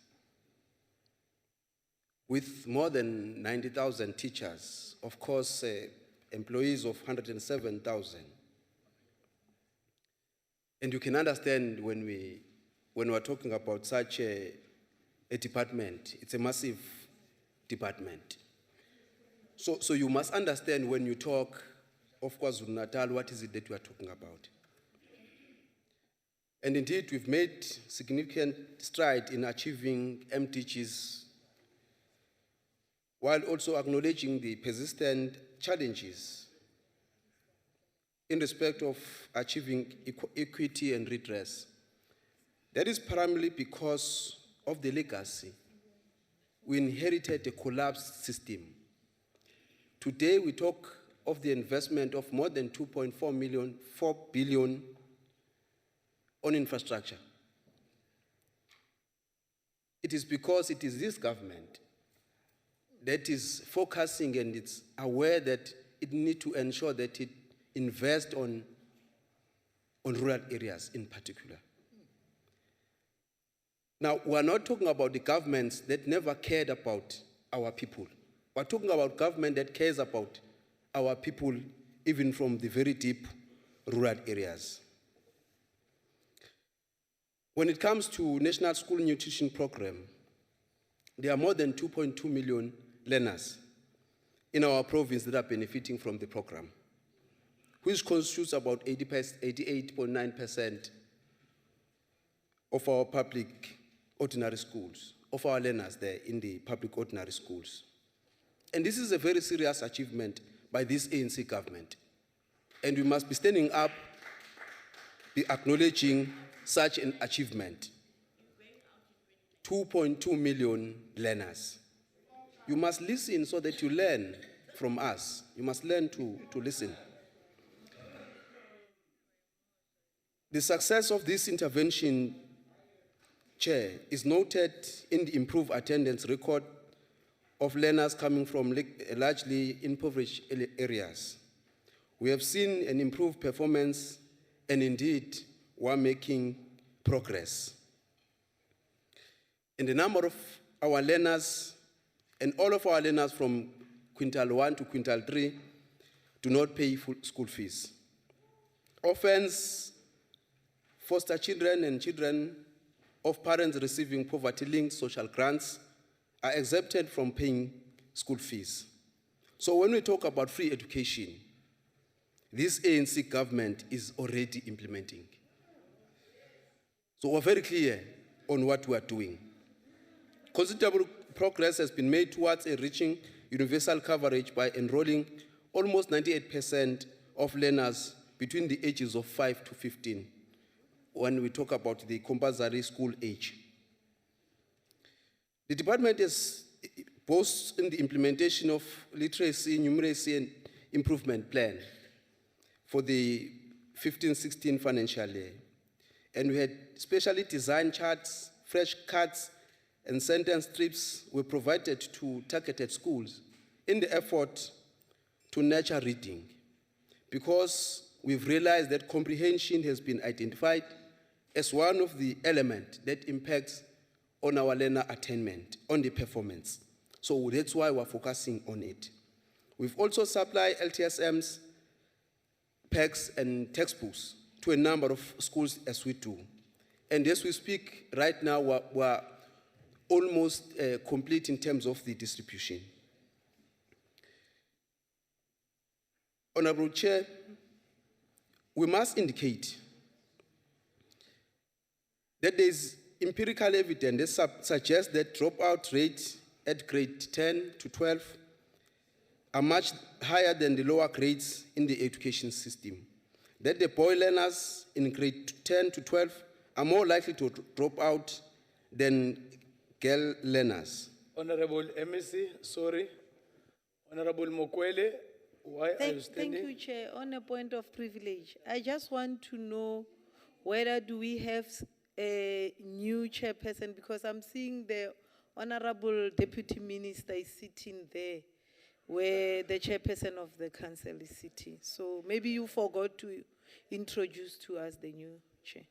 with more than 90,000 teachers, of course, employees of 107,000. And you can understand when we're talking about such a department, it's a massive department. So you must understand when you talk of KwaZulu-Natal, what is it that we are talking about? And indeed, we've made significant stride in achieving MDGs, while also acknowledging the persistent challenges in respect of achieving equity and redress. That is primarily because of the legacy. We inherited a collapsed system. Today, we talk of the investment of more than 4 billion on infrastructure. It is because it is this government that is focusing and it's aware that it needs to ensure that it invests on rural areas in particular. Now, we're not talking about the governments that never cared about our people. We're talking about government that cares about our people, even from the very deep rural areas. When it comes to National School Nutrition Program, there are more than 2.2 million learners in our province that are benefiting from the program, which constitutes about 88.9% of our public ordinary schools, of our learners there in the public ordinary schools. And this is a very serious achievement by this ANC government. and we must be standing up, be acknowledging such an achievement. 2.2 million learners. You must listen so that you learn from us. You must learn to listen. The success of this intervention, Chair, is noted in the improved attendance record of learners coming from largely impoverished areas. We have seen an improved performance, and indeed, we're making progress. And the number of our learners, and all of our learners from Quintile 1 to Quintile 3, do not pay full school fees. Orphans, foster children, and children of parents receiving poverty-linked social grants are exempted from paying school fees. So when we talk about free education, this ANC government is already implementing. So we're very clear on what we are doing. Considerable progress has been made towards reaching universal coverage by enrolling almost 98% of learners between the ages of 5 to 15 when we talk about the compulsory school age. The department is boasts in the implementation of literacy, numeracy, and improvement plan for the 15-16 financial year. And we had specially designed charts, fresh cards, and sentence strips were provided to targeted schools in the effort to nurture reading, because we've realized that comprehension has been identified as one of the elements that impacts on our learner attainment, on the performance. So that's why we're focusing on it. We've also supplied LTSMs, packs, and textbooks to a number of schools as we do. And as we speak right now, we're almost complete in terms of the distribution. Honorable Chair, we must indicate that there is empirical evidence that suggests that dropout rates at grade 10 to 12 are much higher than the lower grades in the education system. That the boy learners in grade 10 to 12 are more likely to drop out than girl learners. Honorable MEC, sorry. Honorable Mokwele, why are you standing? Thank you, Chair. On a point of privilege, I just want to know whether do we have a new chairperson, because I'm seeing the Honorable Deputy Minister is sitting there where the chairperson of the council is sitting. So maybe you forgot to introduce to us the new chair.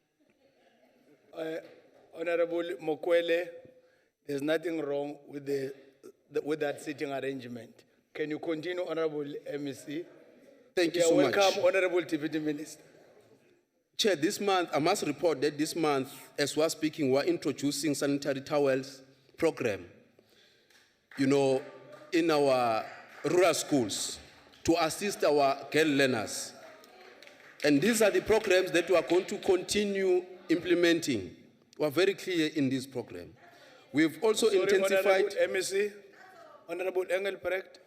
Honorable Mokwele, there's nothing wrong with with that sitting arrangement. Can you continue, Honorable MEC? Thank you so much. Welcome, Honorable Deputy Minister. Chair, this month, I must report that this month, as we're speaking, we're introducing sanitary towels program, in our rural schools to assist our girl learners. And these are the programs that we are going to continue implementing. We're very clear in this program. We've also intensified... Honorable MEC, Honorable Engelbrecht.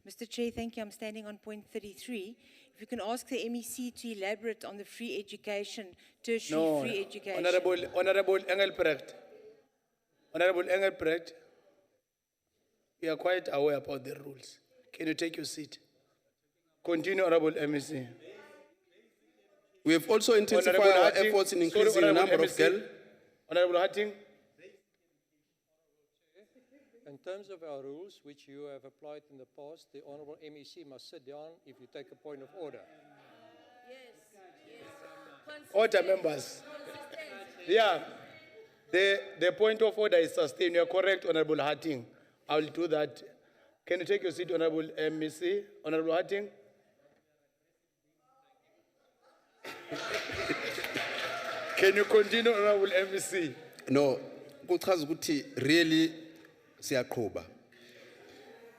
Mr. Chair, thank you. I'm standing on point 33. If you can ask the MEC to elaborate on the free education, tertiary free education. Honorable Engelbrecht. Honorable Engelbrecht, we are quite aware about the rules. Can you take your seat? Continue, Honorable MEC. We have also intensified our efforts in increasing the number of girls. Honorable Hatting. In terms of our rules, which you have applied in the past, the Honourable MEC must sit down if you take a point of order. Order, members. Yeah, the point of order is sustained. You are correct, Honourable Hatting. I will do that. Can you take your seat, Honourable MEC? Honourable Hatting. Can you continue, Honourable MEC? No, really.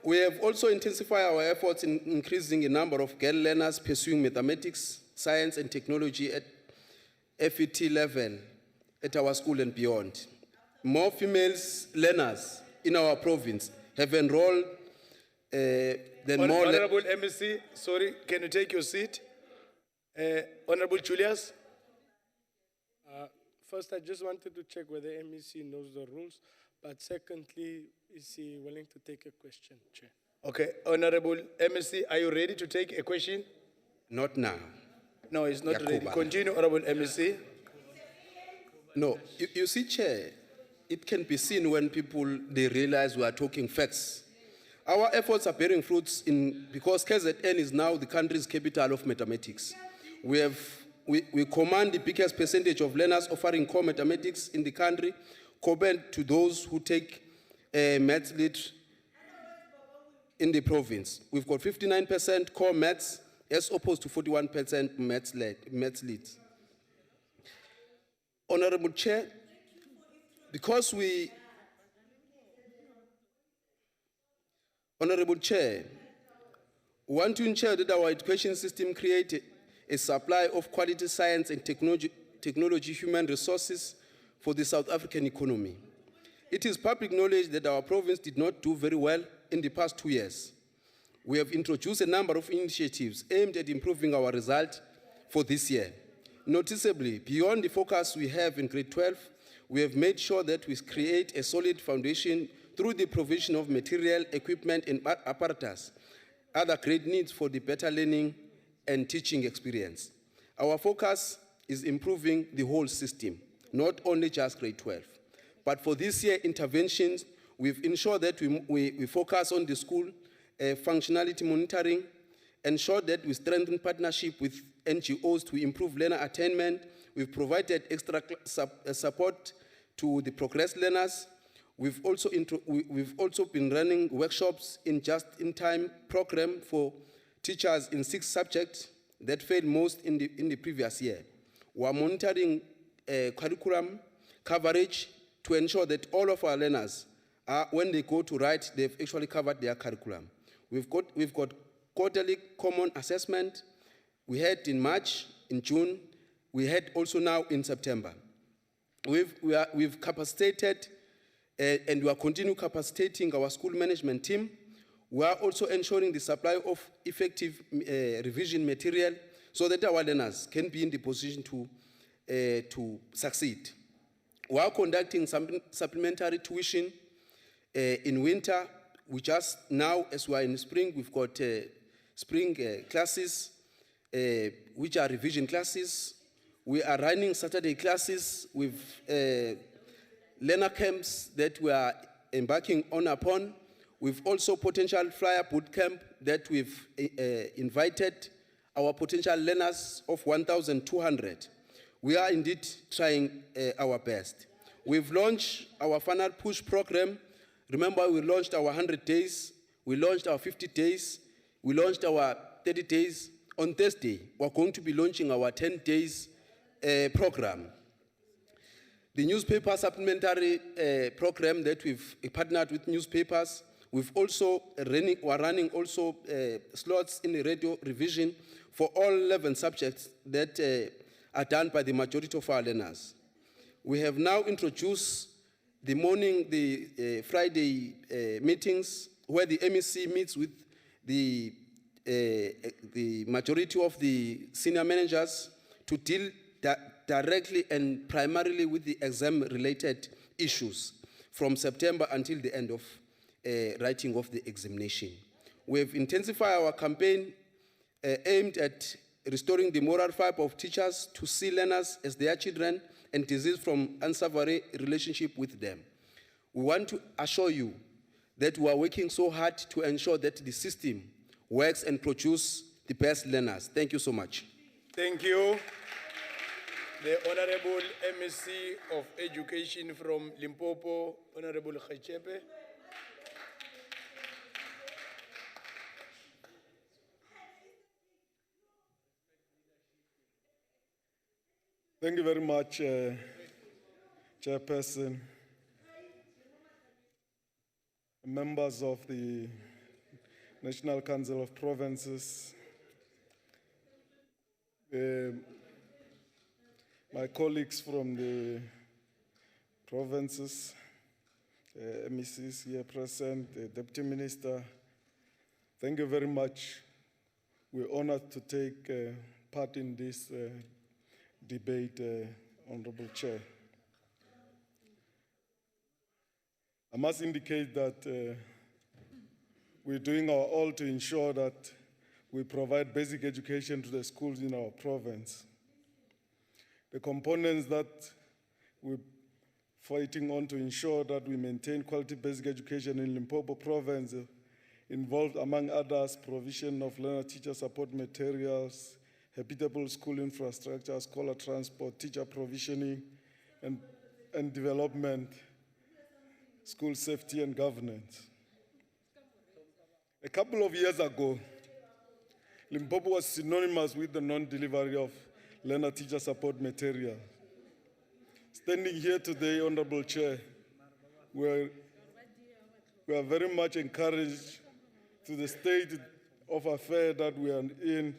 We have also intensified our efforts in increasing the number of girl learners pursuing mathematics, science, and technology at FET level at our school and beyond. More female learners in our province have enrolled then more. Honorable MEC, sorry, can you take your seat? Honorable Julius? First, I just wanted to check whether MEC knows the rules, but secondly, is he willing to take a question, Chair? Okay, Honorable MEC, are you ready to take a question? Not now. No, he's not ready. Yakuba. Continue, Honorable MEC. No, you see, Chair, it can be seen when people, they realize we are talking facts. Our efforts are bearing fruits because KZN is now the country's capital of mathematics. We command the biggest percentage of learners offering core mathematics in the country compared to those who take maths lit in the province. We've got 59% core maths as opposed to 41% maths lit. Honorable Chair, Honorable Chair, we want to ensure that our education system create a supply of quality science and technology human resources for the South African economy. It is public knowledge that our province did not do very well in the past 2 years. We have introduced a number of initiatives aimed at improving our result for this year. Noticeably, beyond the focus we have in grade 12, we have made sure that we create a solid foundation through the provision of material, equipment, and apparatus, other grade needs for the better learning and teaching experience. Our focus is improving the whole system, not only just grade 12. But for this year interventions, we've ensured that we focus on the school functionality monitoring, ensure that we strengthen partnership with NGOs to improve learner attainment. We've provided extra support to the progress learners. We've also been running workshops in just-in-time program for teachers in 6 subjects that failed most in the previous year. We're monitoring curriculum coverage to ensure that all of our learners, when they go to write, they've actually covered their curriculum. We've got quarterly common assessment. We had in March, in June. We had also now in September. We've capacitated and we are continue capacitating our school management team. We are also ensuring the supply of effective revision material so that our learners can be in the position to succeed. We are conducting some supplementary tuition in winter. We just now, as we are in spring, we've got spring classes, which are revision classes. We are running Saturday classes with learner camps that we are embarking upon. We've also potential flyer boot camp that we've invited our potential learners of 1,200. We are indeed trying our best. We've launched our final push program. Remember, we launched our 100 days, we launched our 50 days, we launched our 30 days. On Thursday, we're going to be launching our 10 days program. The newspaper supplementary program that we've partnered with newspapers. We're running also slots in the radio revision for all 11 subjects that are done by the majority of our learners. We have now introduced the Friday meetings where the MEC meets with the majority of the senior managers to deal directly and primarily with the exam-related issues from September until the end of writing of the examination. We have intensified our campaign aimed at restoring the moral fiber of teachers to see learners as their children and disease from unsavory relationship with them. We want to assure you that we are working so hard to ensure that the system works and produces the best learners. Thank you so much. Thank you. The Honorable MEC of Education from Limpopo, Honorable Khachepe. Thank you very much, Chairperson, members of the National Council of Provinces, my colleagues from the provinces, MECs here present, the Deputy Minister, Thank you very much. We're honored to take part in this debate, Honorable Chair. I must indicate that we're doing our all to ensure that we provide basic education to the schools in our province. The components that we're fighting on to ensure that we maintain quality basic education in Limpopo province involved, among others, provision of learner-teacher support materials, habitable school infrastructure, scholar transport, teacher provisioning, and development, school safety and governance. A couple of years ago, Limpopo was synonymous with the non-delivery of learner-teacher support material. Standing here today, Honorable Chair, we are very much encouraged to the state of affairs that we are in,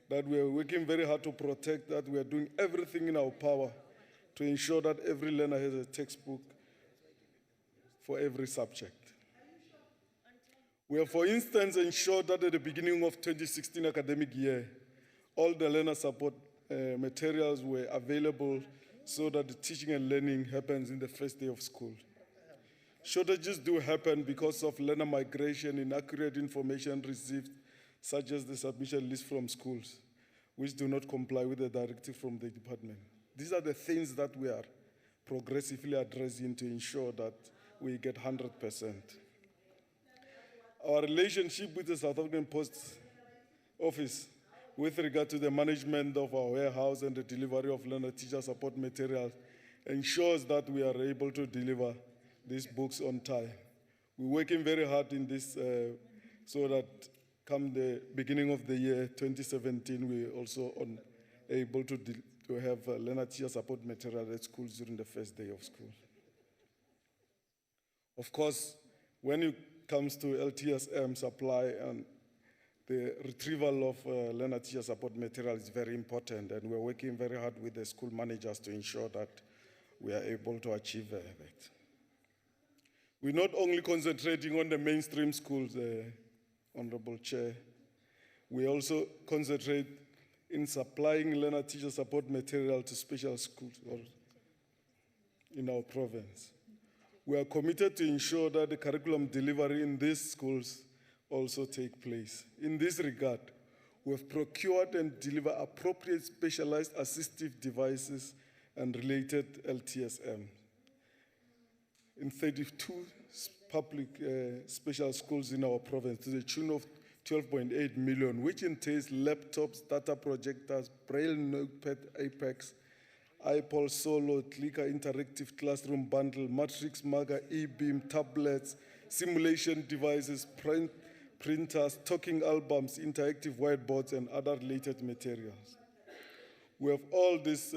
that we are working very hard to protect, that we are doing everything in our power to ensure that every learner has a textbook for every subject. We have, for instance, ensured that at the beginning of 2016 academic year, all the learner support materials were available so that the teaching and learning happens in the first day of school. Shortages do happen because of learner migration, inaccurate information received, such as the submission list from schools, which do not comply with the directive from the department. These are the things that we are progressively addressing to ensure that we get 100%. Our relationship with the South African Post Office with regard to the management of our warehouse and the delivery of learner-teacher support materials ensures that we are able to deliver these books on time. We're working very hard in this so that come the beginning of the year 2017, we're also able to have learner-teacher support material at schools during the first day of school. Of course, when it comes to LTSM supply and the retrieval of learner-teacher support material is very important, and we're working very hard with the school managers to ensure that we are able to achieve that. We're not only concentrating on the mainstream schools, Honorable Chair, we also concentrate in supplying learner-teacher support material to special schools in our province. We are committed to ensure that the curriculum delivery in these schools also take place. In this regard, we have procured and delivered appropriate specialized assistive devices and related LTSM in 32 public special schools in our province to the tune of 12.8 million, which entails laptops, data projectors, braille notepad Apex, iPol Solo, Clicker Interactive Classroom Bundle, Matrix Marker, e-beam, tablets, simulation devices, printers, talking albums, interactive whiteboards, and other related materials. We have all these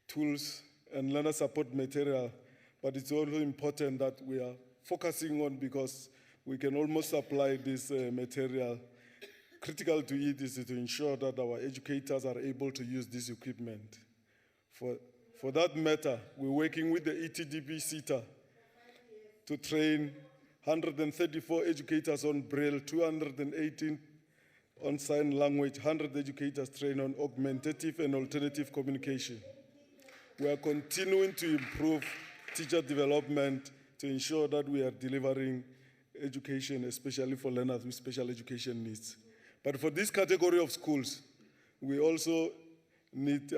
tools and learner support material, but it's also important that we are focusing on, because we can almost supply this material. Critical to it is to ensure that our educators are able to use this equipment. For that matter, we're working with the ETDP SETA to train 134 educators on Braille, 218 on sign language, 100 educators trained on augmentative and alternative communication. We are continuing to improve teacher development to ensure that we are delivering education, especially for learners with special education needs. But for this category of schools, we also need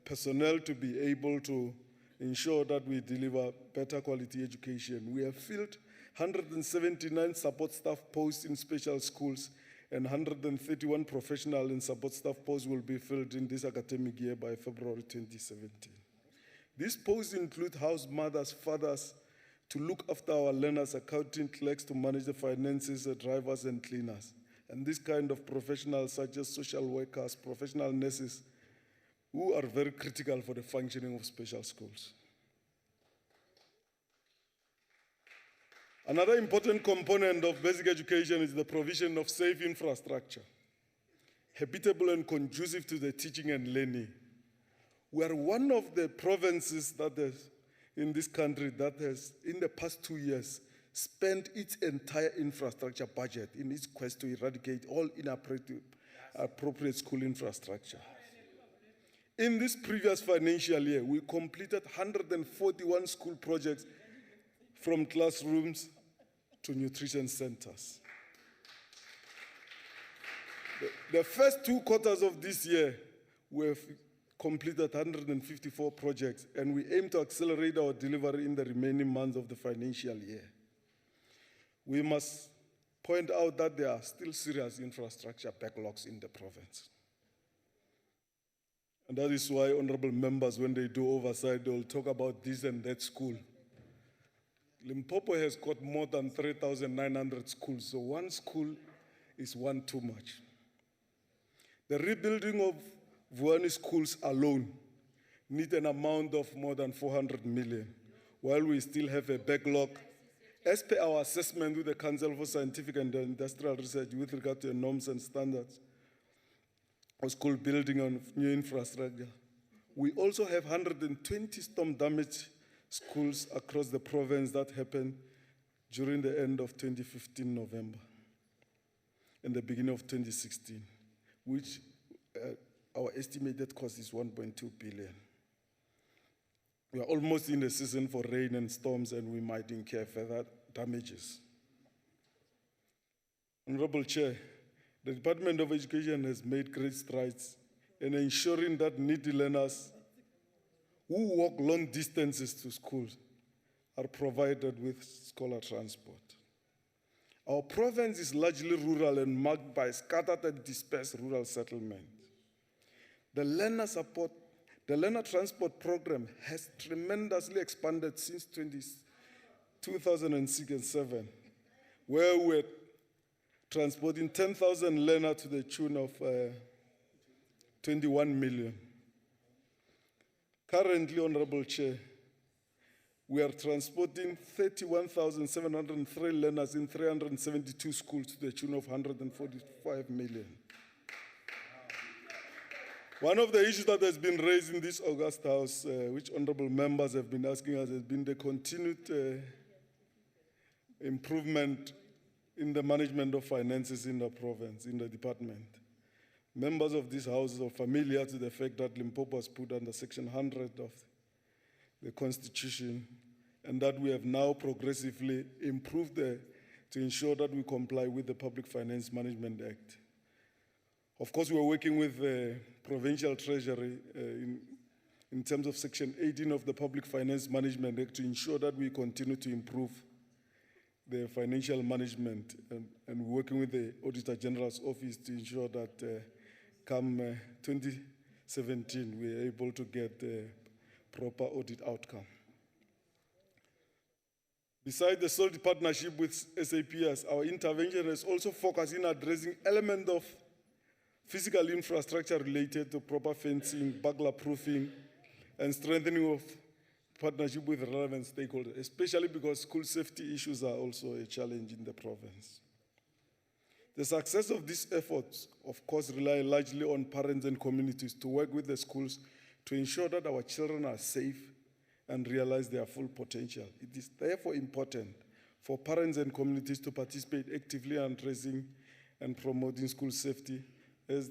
personnel to be able to ensure that we deliver better quality education. We have filled 179 support staff posts in special schools, and 131 professional and support staff posts will be filled in this academic year by February 2017. These posts include house mothers, fathers, to look after our learners, accounting clerks to manage the finances, drivers and cleaners. And this kind of professionals such as social workers, professional nurses, who are very critical for the functioning of special schools. Another important component of basic education is the provision of safe infrastructure, habitable and conducive to the teaching and learning. We are one of the provinces that has, in this country, that has, in the past 2 years, spent its entire infrastructure budget in its quest to eradicate all inappropriate school infrastructure. In this previous financial year, we completed 141 school projects from classrooms to nutrition centers. The first 2 quarters of this year, we have completed 154 projects, and we aim to accelerate our delivery in the remaining months of the financial year. We must point out that there are still serious infrastructure backlogs in the province. And that is why honorable members, when they do oversight, they will talk about this and that school. Limpopo has got more than 3,900 schools, so one school is one too much. The rebuilding of Vuani schools alone need an amount of more than 400 million, while we still have a backlog. As per our assessment with the Council for Scientific and Industrial Research with regard to the norms and standards of school building and new infrastructure, we also have 120 storm damaged schools across the province that happened during the end of 2015 November and the beginning of 2016, which our estimated cost is 1.2 billion. We are almost in the season for rain and storms, and we might incur further damages. Honorable Chair, the Department of Education has made great strides in ensuring that needy learners who walk long distances to school are provided with scholar transport. Our province is largely rural and marked by scattered and dispersed rural settlements. The learner transport program has tremendously expanded since 2006 and 7, where we're transporting 10,000 learners to the tune of 21 million. Currently, Honorable Chair, we are transporting 31,703 learners in 372 schools to the tune of 145 million. One of the issues that has been raised in this August House, which honorable members have been asking us, has been the continued improvement in the management of finances in the province, in the department. Members of this House are familiar to the fact that Limpopo was put under Section 100 of the Constitution, and that we have now progressively improved to ensure that we comply with the Public Finance Management Act. Of course, we are working with the Provincial Treasury in terms of Section 18 of the Public Finance Management Act to ensure that we continue to improve the financial management, and working with the Auditor General's Office to ensure that come 2017, we are able to get a proper audit outcome. Besides the solid partnership with SAPS, our intervention has also focused in addressing elements of physical infrastructure related to proper fencing, burglar proofing, and strengthening of partnership with relevant stakeholders, especially because school safety issues are also a challenge in the province. The success of these efforts, of course, rely largely on parents and communities to work with the schools to ensure that our children are safe and realize their full potential. It is therefore important for parents and communities to participate actively in addressing and promoting school safety, as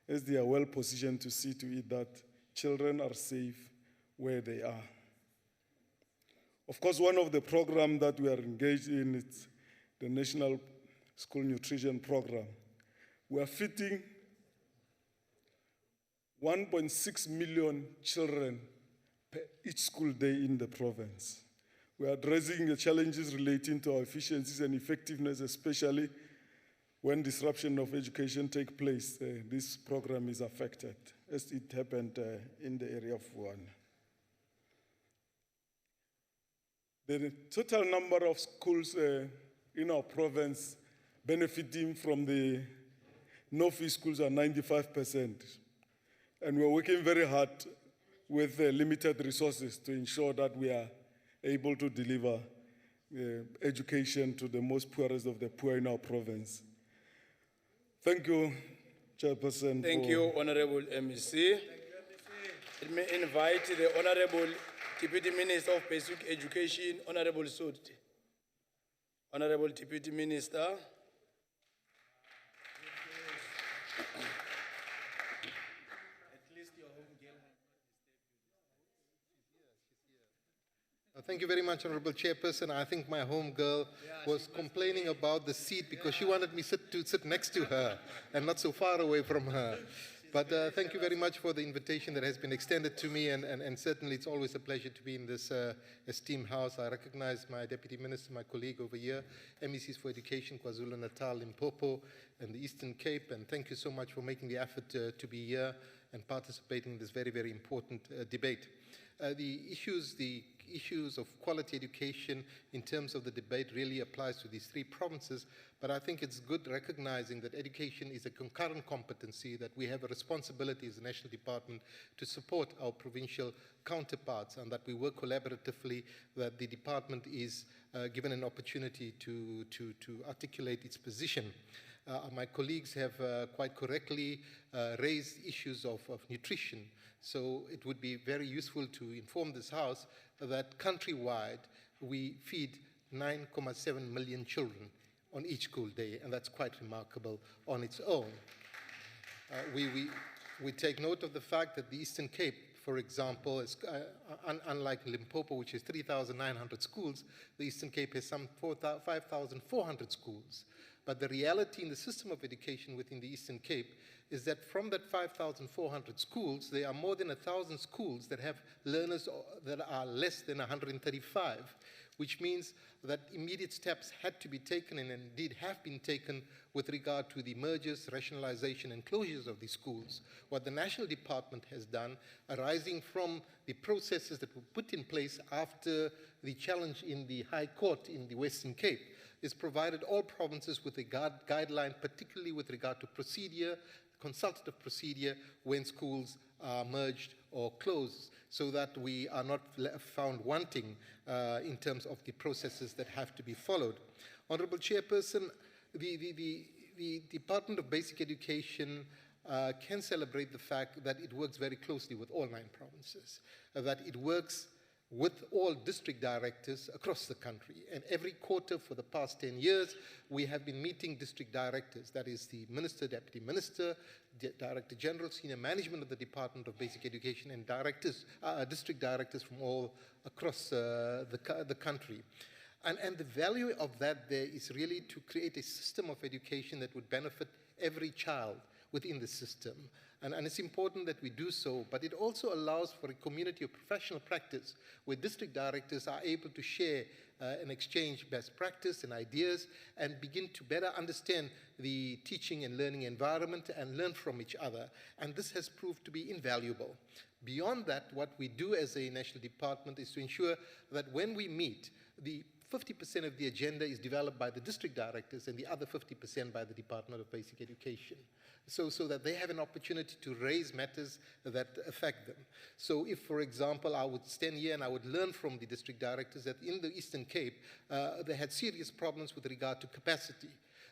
they are well positioned to see to it that children are safe where they are. Of course, one of the programs that we are engaged in is the National School Nutrition Program. We are feeding 1.6 million children per each school day in the province. We are addressing the challenges relating to our efficiencies and effectiveness, especially when disruption of education takes place. This program is affected, as it happened in the area of Wuhan. The total number of schools in our province benefiting from the Northeast schools are 95%. And we're working very hard with limited resources to ensure that we are able to deliver education to the most poorest of the poor in our province. Thank you, Chairperson. Thank you, Honorable MEC. Let me invite the Honorable Deputy Minister of Basic Education, Honorable Sodi. Honorable Deputy Minister. Thank you very much, Honorable Chairperson. I think my home girl was complaining about the seat because she wanted me to sit next to her and not so far away from her. But thank you very much for the invitation that has been extended to me, and certainly it's always a pleasure to be in this esteemed house. I recognize my Deputy Minister, my colleague over here, MECs for Education, KwaZulu-Natal, Limpopo, and the Eastern Cape, and thank you so much for making the effort to be here and participating in this very, very important debate. The issues of quality education in terms of the debate really applies to these three provinces, but I think it's good recognizing that education is a concurrent competency, that we have a responsibility as a national department to support our provincial counterparts, and that we work collaboratively, that the department is given an opportunity to articulate its position. My colleagues have quite correctly raised issues of nutrition. So it would be very useful to inform this House that countrywide we feed 9.7 million children on each school day, and that's quite remarkable on its own. We take note of the fact that the Eastern Cape, for example, is, unlike Limpopo, which has 3,900 schools, the Eastern Cape has some 5,400 schools. But the reality in the system of education within the Eastern Cape is that from that 5,400 schools, there are more than 1,000 schools that have learners that are less than 135, which means that immediate steps had to be taken, and indeed have been taken, with regard to the mergers, rationalization, and closures of these schools. What the National Department has done, arising from the processes that were put in place after the challenge in the High Court in the Western Cape, is provided all provinces with a guideline, particularly with regard to procedure, consultative procedure, when schools are merged or closed, so that we are not found wanting in terms of the processes that have to be followed. Honorable Chairperson, the Department of Basic Education can celebrate the fact that it works very closely with all 9 provinces, that it works with all district directors across the country. And every quarter for the past 10 years, we have been meeting district directors, that is the Minister, Deputy Minister, Director General, Senior Management of the Department of Basic Education, and directors, district directors from all across the country. And the value of that there is really to create a system of education that would benefit every child within the system. And it's important that we do so, but it also allows for a community of professional practice where district directors are able to share and exchange best practice and ideas and begin to better understand the teaching and learning environment and learn from each other. And this has proved to be invaluable. Beyond that, what we do as a national department is to ensure that when we meet, the 50% of the agenda is developed by the district directors and the other 50% by the Department of Basic Education, so that they have an opportunity to raise matters that affect them. So if, for example, I would stand here and I would learn from the district directors that in the Eastern Cape, they had serious problems with regard to capacity.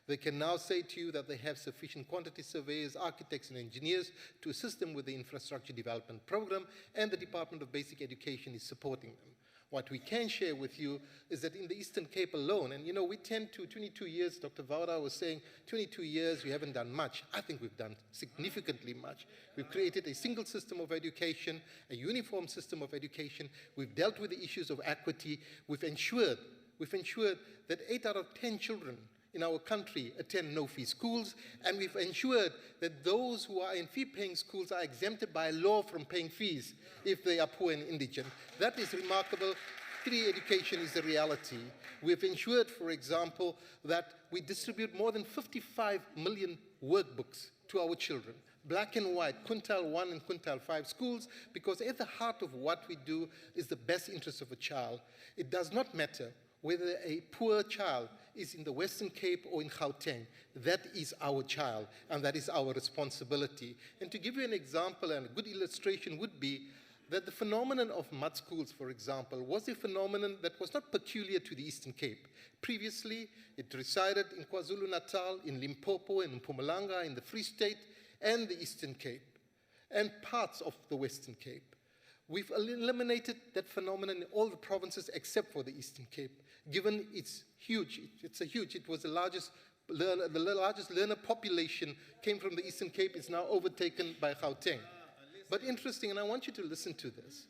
They can now say to you that they have sufficient quantity surveyors, architects, and engineers to assist them with the infrastructure development program, and the Department of Basic Education is supporting them. What we can share with you is that in the Eastern Cape alone, and you know, we tend to, 22 years, Dr. Vauda was saying, 22 years, we haven't done much. I think we've done significantly much. We've created a single system of education, a uniform system of education. We've dealt with the issues of equity. We've ensured that 8 out of 10 children in our country attend no-fee schools, and we've ensured that those who are in fee-paying schools are exempted by law from paying fees if they are poor and indigent. That is remarkable. Free education is a reality. We've ensured, for example, that we distribute more than 55 million workbooks to our children, black and white, quintile 1 and quintile 5 schools, because at the heart of what we do is the best interest of a child. It does not matter whether a poor child is in the Western Cape or in Gauteng. That is our child, and that is our responsibility. And to give you an example, and a good illustration would be that the phenomenon of mud schools, for example, was a phenomenon that was not peculiar to the Eastern Cape. Previously, it resided in KwaZulu-Natal, in Limpopo, in Mpumalanga, in the Free State, and the Eastern Cape, and parts of the Western Cape. We've eliminated that phenomenon in all the provinces except for the Eastern Cape, given it's huge. It was the largest learner population came from the Eastern Cape. It's now overtaken by Gauteng. But interesting, and I want you to listen to this.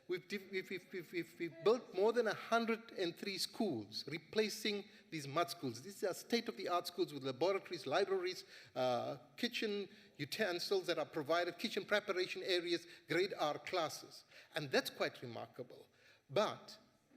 We've built more than 103 schools, replacing these mud schools. These are state-of-the-art schools with laboratories, libraries, kitchen utensils that are provided, kitchen preparation areas, grade R classes. And that's quite remarkable. But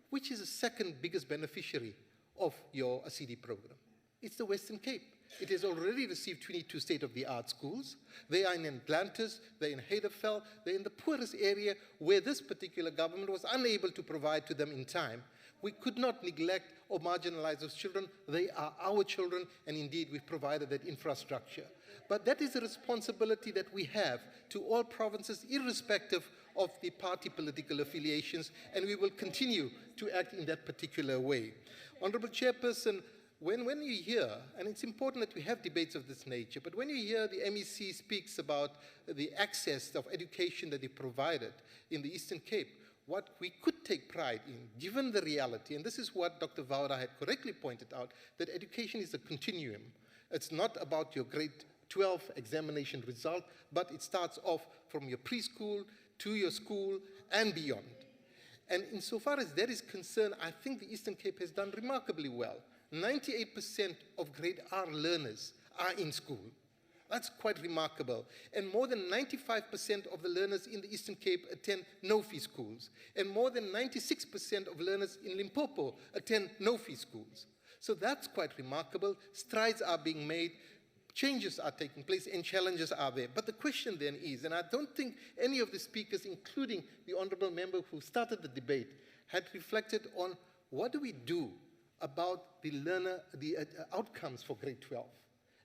which is the second biggest beneficiary of your ACD program? It's the Western Cape. It has already received 22 state-of-the-art schools. They are in Atlantis, they're in Heidelberg, they're in the poorest area where this particular government was unable to provide to them in time. We could not neglect or marginalize those children. They are our children, and indeed we've provided that infrastructure. But that is a responsibility that we have to all provinces, irrespective of the party political affiliations, and we will continue to act in that particular way. Honorable Chairperson, when you hear, and it's important that we have debates of this nature, but when you hear the MEC speaks about the access of education that they provided in the Eastern Cape, what we could take pride in, given the reality, and this is what Dr. Vaura had correctly pointed out, that education is a continuum. It's not about your grade 12 examination result, but it starts off from your preschool to your school and beyond. And insofar as that is concerned, I think the Eastern Cape has done remarkably well. 98% of grade R learners are in school. That's quite remarkable. And more than 95% of the learners in the Eastern Cape attend no-fee schools. And more than 96% of learners in Limpopo attend no-fee schools. So that's quite remarkable. Strides are being made, changes are taking place, and challenges are there. But the question then is, and I don't think any of the speakers, including the honorable member who started the debate, had reflected on what do we do about the outcomes for grade 12.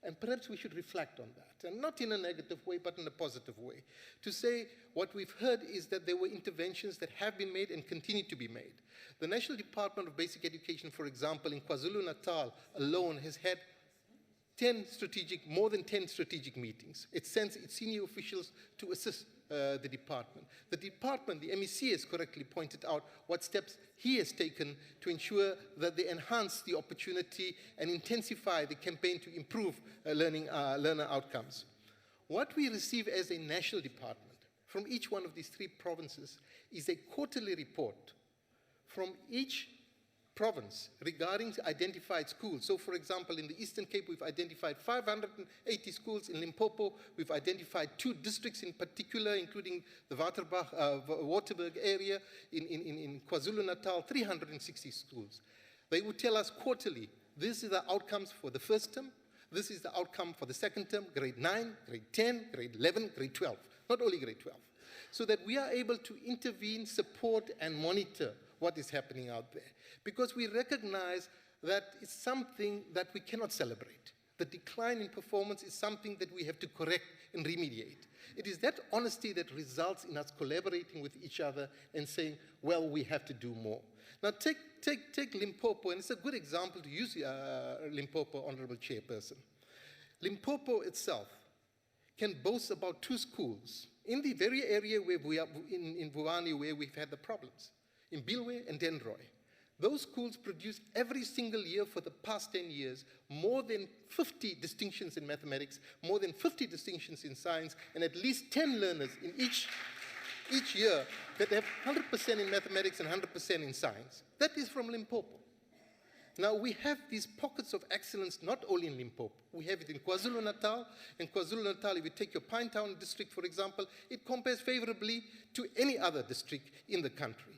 And perhaps we should reflect on that, and not in a negative way, but in a positive way. To say what we've heard is that there were interventions that have been made and continue to be made. The National Department of Basic Education, for example, in KwaZulu-Natal alone has had more than 10 strategic meetings. It sends its senior officials to assist the department. The department, the MEC has correctly pointed out what steps he has taken to ensure that they enhance the opportunity and intensify the campaign to improve learner outcomes. What we receive as a national department from each one of these three provinces is a quarterly report from each province regarding identified schools. So, for example, in the Eastern Cape, we've identified 580 schools. In Limpopo, we've identified 2 districts in particular, including the Waterberg area. In KwaZulu-Natal, 360 schools. They would tell us quarterly, this is the outcomes for the first term, this is the outcome for the second term, grade 9, grade 10, grade 11, grade 12, not only grade 12. So that we are able to intervene, support, and monitor what is happening out there. Because we recognize that it's something that we cannot celebrate. The decline in performance is something that we have to correct and remediate. It is that honesty that results in us collaborating with each other and saying, well, we have to do more. Now take Limpopo, and it's a good example to use Limpopo, Honorable Chairperson. Limpopo itself can boast about 2 schools in the very area where we are, in Vuwani, where we've had the problems, in Bilwe and Denroy. Those schools produce every single year for the past 10 years more than 50 distinctions in mathematics, more than 50 distinctions in science, and at least 10 learners in each year that have 100% in mathematics and 100% in science. That is from Limpopo. Now, we have these pockets of excellence not only in Limpopo. We have it in KwaZulu-Natal. In KwaZulu-Natal, if you take your Pinetown district, for example, it compares favorably to any other district in the country.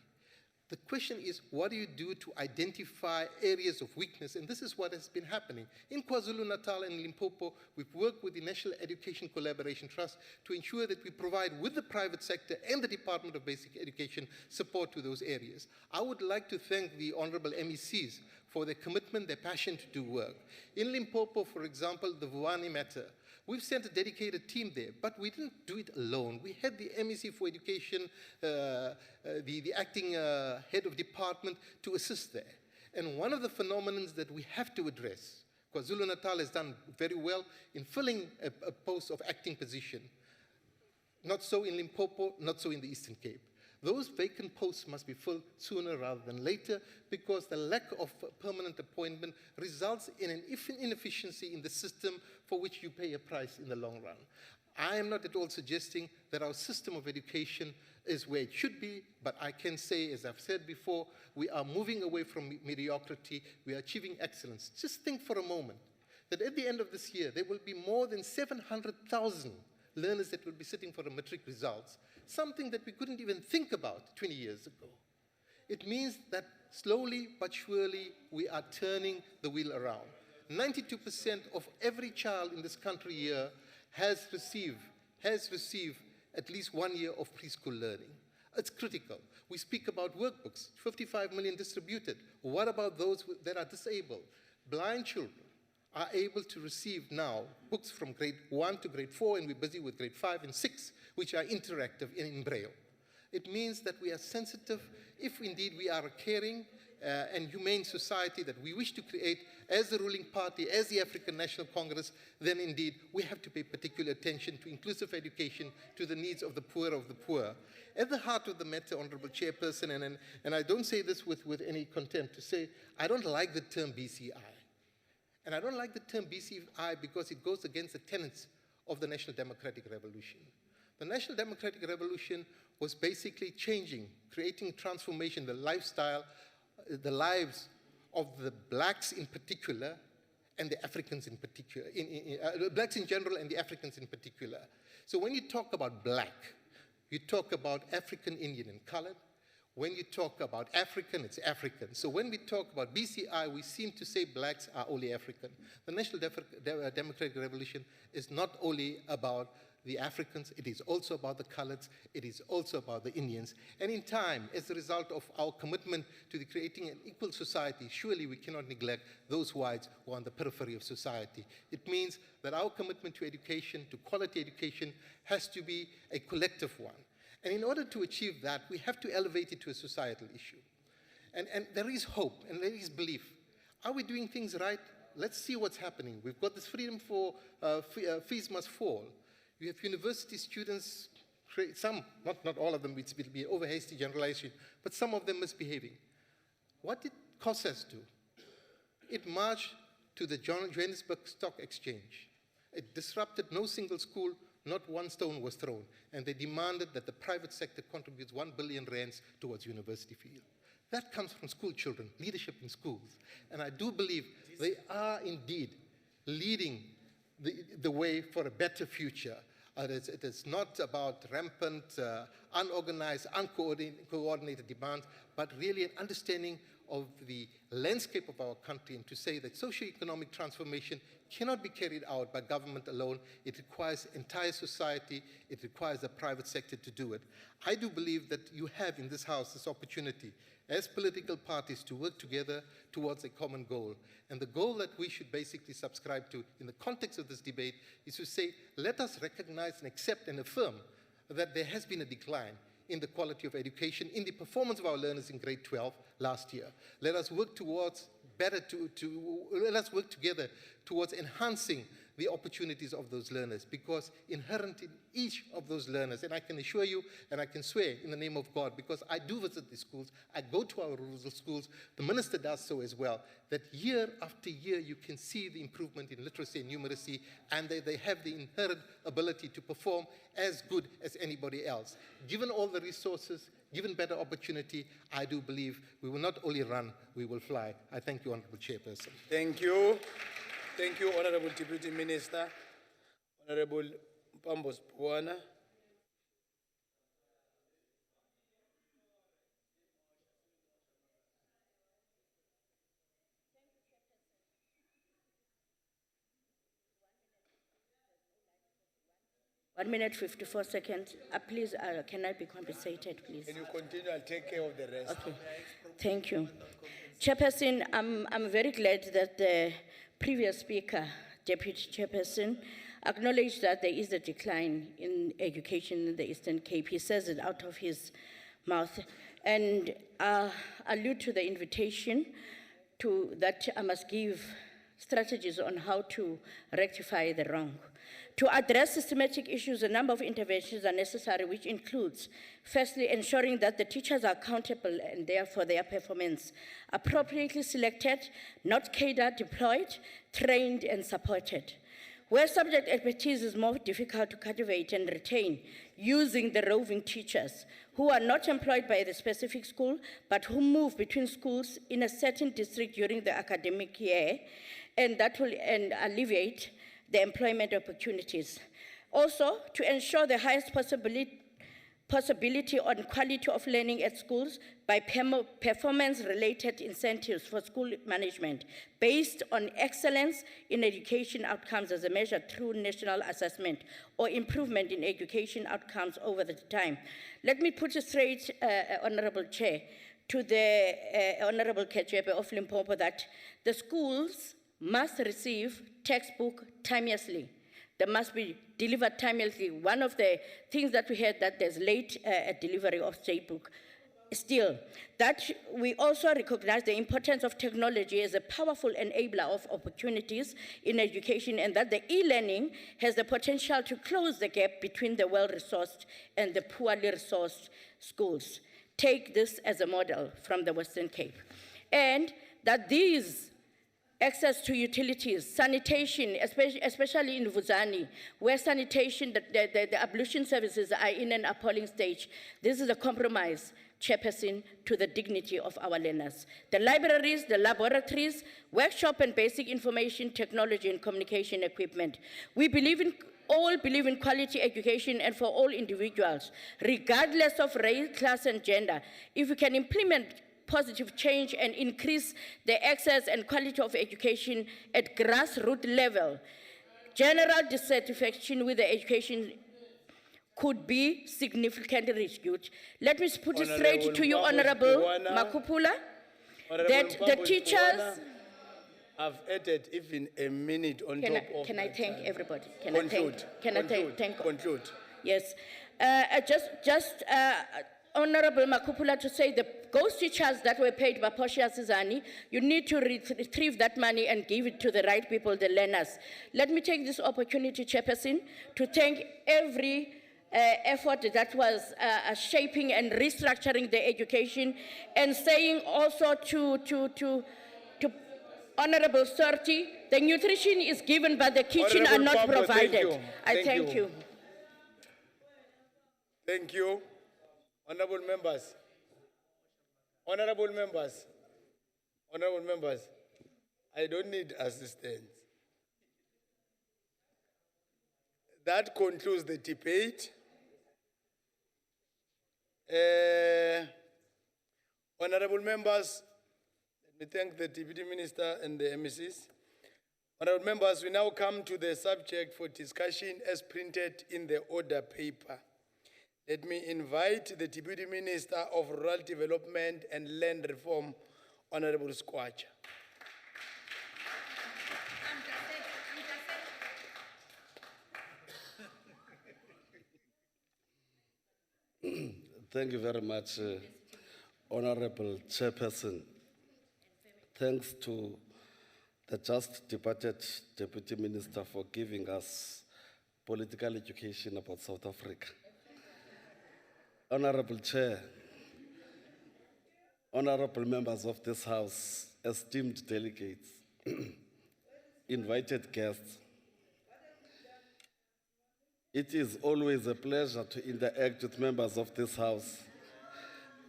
The question is, what do you do to identify areas of weakness? And this is what has been happening. In KwaZulu-Natal and Limpopo, we've worked with the National Education Collaboration Trust to ensure that we provide with the private sector and the Department of Basic Education support to those areas. I would like to thank the honorable MECs for their commitment, their passion to do work. In Limpopo, for example, the Vuwani matter, we've sent a dedicated team there, but we didn't do it alone. We had the MEC for Education, the acting head of department to assist there. And one of the phenomena that we have to address, KwaZulu-Natal has done very well in filling a post of acting position. Not so in Limpopo, not so in the Eastern Cape. Those vacant posts must be filled sooner rather than later, because the lack of permanent appointment results in an inefficiency in the system for which you pay a price in the long run. I am not at all suggesting that our system of education is where it should be, but I can say, as I've said before, we are moving away from mediocrity, we are achieving excellence. Just think for a moment that at the end of this year, there will be more than 700,000 learners that will be sitting for the matric results, something that we couldn't even think about 20 years ago. It means that slowly but surely we are turning the wheel around. 92% of every child in this country here has received at least 1 year of preschool learning. It's critical. We speak about workbooks, 55 million distributed. What about those that are disabled? Blind children are able to receive now books from grade 1 to grade 4, and we're busy with grade 5 and 6, which are interactive in Braille. It means that we are sensitive, if indeed we are a caring and humane society that we wish to create as the ruling party, as the African National Congress, then indeed we have to pay particular attention to inclusive education, to the needs of the poor of the poor. At the heart of the matter, Honorable Chairperson, and I don't say this with any contempt, to say I don't like the term BCI. And I don't like the term BCI because it goes against the tenets of the National Democratic Revolution. The National Democratic Revolution was basically changing, creating transformation, the lifestyle, the lives of the blacks in particular and the Africans in particular, blacks in general and the Africans in particular. So when you talk about black, you talk about African, Indian, and colored. When you talk about African, it's African. So when we talk about BCI, we seem to say blacks are only African. The National Democratic Revolution is not only about the Africans, it is also about the coloreds, it is also about the Indians. And in time, as a result of our commitment to creating an equal society, surely we cannot neglect those whites who are on the periphery of society. It means that our commitment to education, to quality education, has to be a collective one. And in order to achieve that, we have to elevate it to a societal issue. And there is hope and there is belief. Are we doing things right? Let's see what's happening. We've got this freedom for fees must fall. You have university students, some, not all of them, it will be over hasty generalization, but some of them misbehaving. What did COSAS do? It marched to the Johannesburg Stock Exchange. It disrupted no single school, not one stone was thrown, and they demanded that the private sector contributes 1 billion rands towards university fee. That comes from school children, leadership in schools. And I do believe they are indeed leading the way for a better future. It is not about rampant, unorganized, uncoordinated demands, but really an understanding of the landscape of our country, and to say that socioeconomic transformation cannot be carried out by government alone. It requires entire society. It requires the private sector to do it. I do believe that you have in this House this opportunity as political parties to work together towards a common goal. And the goal that we should basically subscribe to in the context of this debate is to say, let us recognize and accept and affirm that there has been a decline in the quality of education, in the performance of our learners in grade 12 last year. Let us work towards let us work together towards enhancing the opportunities of those learners, because inherent in each of those learners, and I can assure you and I can swear in the name of God, because I do visit the schools, I go to our rural schools, the minister does so as well, that year after year you can see the improvement in literacy and numeracy, and they have the inherent ability to perform as good as anybody else. Given all the resources, given better opportunity, I do believe we will not only run, we will fly. I thank you, Honorable Chairperson. Thank you. Thank you, Honorable Deputy Minister. Honorable Pambos Puana. One minute, 54 seconds. Please, can I be compensated, please? Can you continue? I'll take care of the rest. Okay. Thank you. Chairperson, I'm very glad that the previous speaker, Deputy Chairperson, acknowledged that there is a decline in education in the Eastern Cape. He says it out of his mouth. And allude to the invitation that I must give strategies on how to rectify the wrong. To address systematic issues, a number of interventions are necessary, which includes, firstly, ensuring that the teachers are accountable and therefore their performance appropriately selected, not catered, deployed, trained, and supported. Where subject expertise is more difficult to cultivate and retain, using the roving teachers who are not employed by the specific school, but who move between schools in a certain district during the academic year, and that will alleviate the employment opportunities. Also, to ensure the highest possibility on quality of learning at schools by performance-related incentives for school management based on excellence in education outcomes as a measure through national assessment or improvement in education outcomes over the time. Let me put it straight, Honorable Chair, to the Honorable Kechepe of Limpopo that the schools must receive textbook timeously. They must be delivered timeously. One of the things that we heard that there's late delivery of textbook. Still, that we also recognize the importance of technology as a powerful enabler of opportunities in education, and that the e-learning has the potential to close the gap between the well-resourced and the poorly resourced schools. Take this as a model from the Western Cape. And that these access to utilities, sanitation, especially in Vuzani, where sanitation, the ablution services are in an appalling stage. This is a compromise, Chairperson, to the dignity of our learners. The libraries, the laboratories, workshop and basic information technology and communication equipment. We all believe in quality education and for all individuals, regardless of race, class, and gender. If we can implement positive change and increase the access and quality of education at grassroots level, general dissatisfaction with the education could be significantly reduced. Let me put it straight to you, Honorable Makupula, that the teachers... I've added even a minute on top of... Can I thank everybody? Conclude. Conclude. Yes. Honorable Makupula, to say the ghost teachers that were paid by Portia Sizani, you need to retrieve that money and give it to the right people, the learners. Let me take this opportunity, Chairperson, to thank every effort that was shaping and restructuring the education, and saying also to Honorable Sorti, the nutrition is given but the kitchen are not provided. I thank you. Thank you. Honorable members, I don't need assistance. That concludes the debate. Honorable members, let me thank the Deputy Minister and the MECs. Honorable members, we now come to the subject for discussion as printed in the order paper. Let me invite the Deputy Minister of Rural Development and Land Reform, Honorable Skwacha. Thank you very much, Honorable Chairperson. Thanks to the just departed Deputy Minister for giving us political education about South Africa. Honorable Chair, honorable members of this House, esteemed delegates, invited guests, it is always a pleasure to interact with members of this House,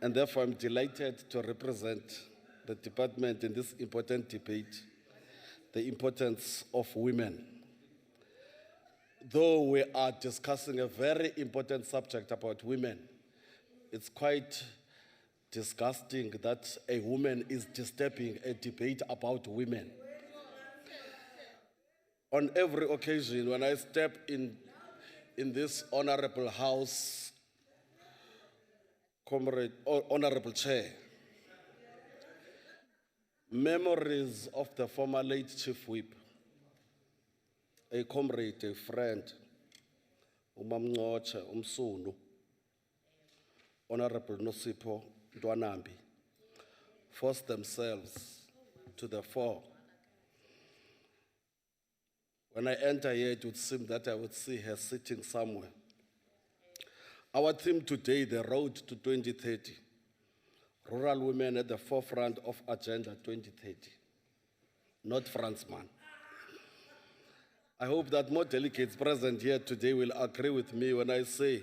and therefore I'm delighted to represent the department in this important debate, the importance of women. Though we are discussing a very important subject about women, it's quite disgusting that a woman is disturbing a debate about women. On every occasion, when I step in this honorable House, Honorable Chair, memories of the former late Chief Whip, a comrade, a friend, Umamngocha, Umsunu, Honorable Nosipho Dwanambi, forced themselves to the fore When I enter here, it would seem that I would see her sitting somewhere. Our theme today, the road to 2030. Rural women at the forefront of Agenda 2030. Not Franzman. I hope that more delegates present here today will agree with me when I say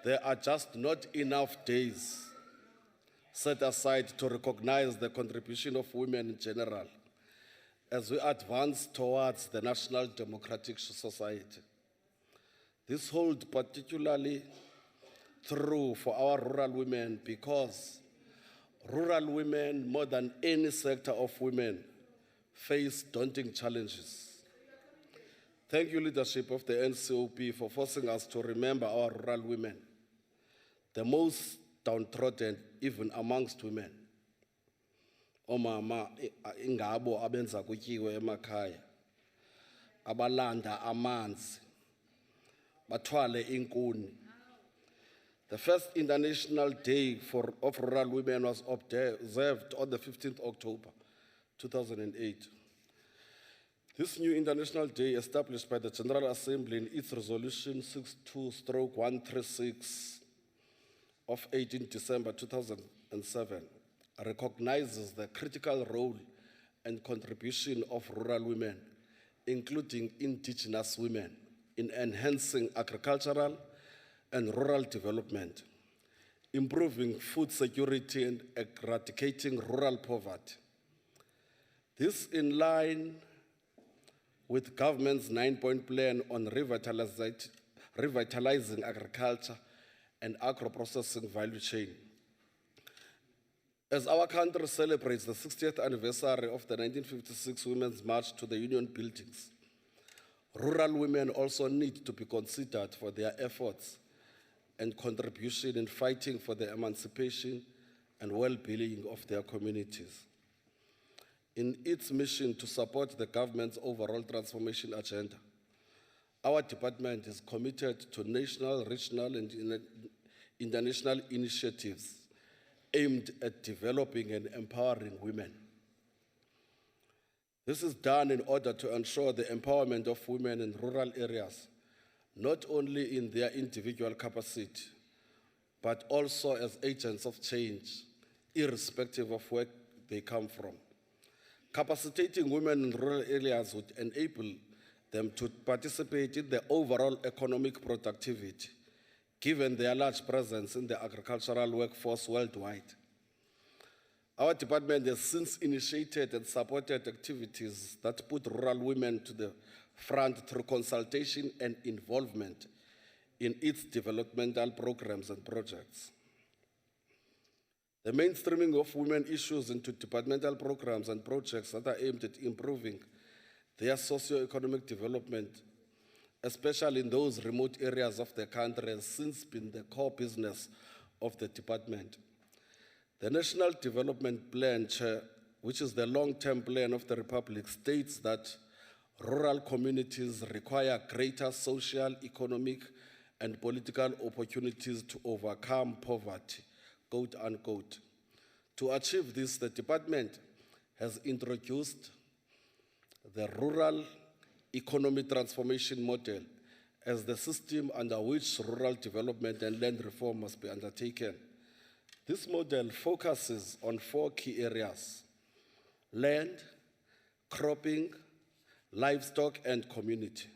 there are just not enough days set aside to recognize the contribution of women in general as we advance towards the national democratic society. This holds particularly true for our rural women because rural women, more than any sector of women, face daunting challenges. Thank you, leadership of the NCOP, for forcing us to remember our rural women, the most downtrodden even amongst women. Omama ingabo abenza kutyiwe emakhaya, abalanda amanzi, bathwale inkuni. The first International Day of Rural Women was observed on the 15th October, 2008. This new International Day, established by the General Assembly in its Resolution 62/136 of 18 December 2007, recognizes the critical role and contribution of rural women, including indigenous women, in enhancing agricultural and rural development, improving food security and eradicating rural poverty. This in line with government's 9-point plan on revitalizing agriculture and agro-processing value chain. As our country celebrates the 60th anniversary of the 1956 Women's March to the Union buildings, rural women also need to be considered for their efforts and contribution in fighting for the emancipation and well-being of their communities. In its mission to support the government's overall transformation agenda, our department is committed to national, regional, and international initiatives aimed at developing and empowering women. This is done in order to ensure the empowerment of women in rural areas, not only in their individual capacity, but also as agents of change, irrespective of where they come from. Capacitating women in rural areas would enable them to participate in the overall economic productivity, given their large presence in the agricultural workforce worldwide. Our department has since initiated and supported activities that put rural women to the front through consultation and involvement in its developmental programs and projects. The mainstreaming of women issues into departmental programs and projects that are aimed at improving their socio-economic development, especially in those remote areas of the country, has since been the core business of the department. The National Development Plan, which is the long-term plan of the Republic, states that rural communities require greater social, economic, and political opportunities to overcome poverty, quote unquote. To achieve this, the department has introduced the Rural Economy Transformation Model as the system under which rural development and land reform must be undertaken. This model focuses on 4 key areas: land, cropping, livestock, and community.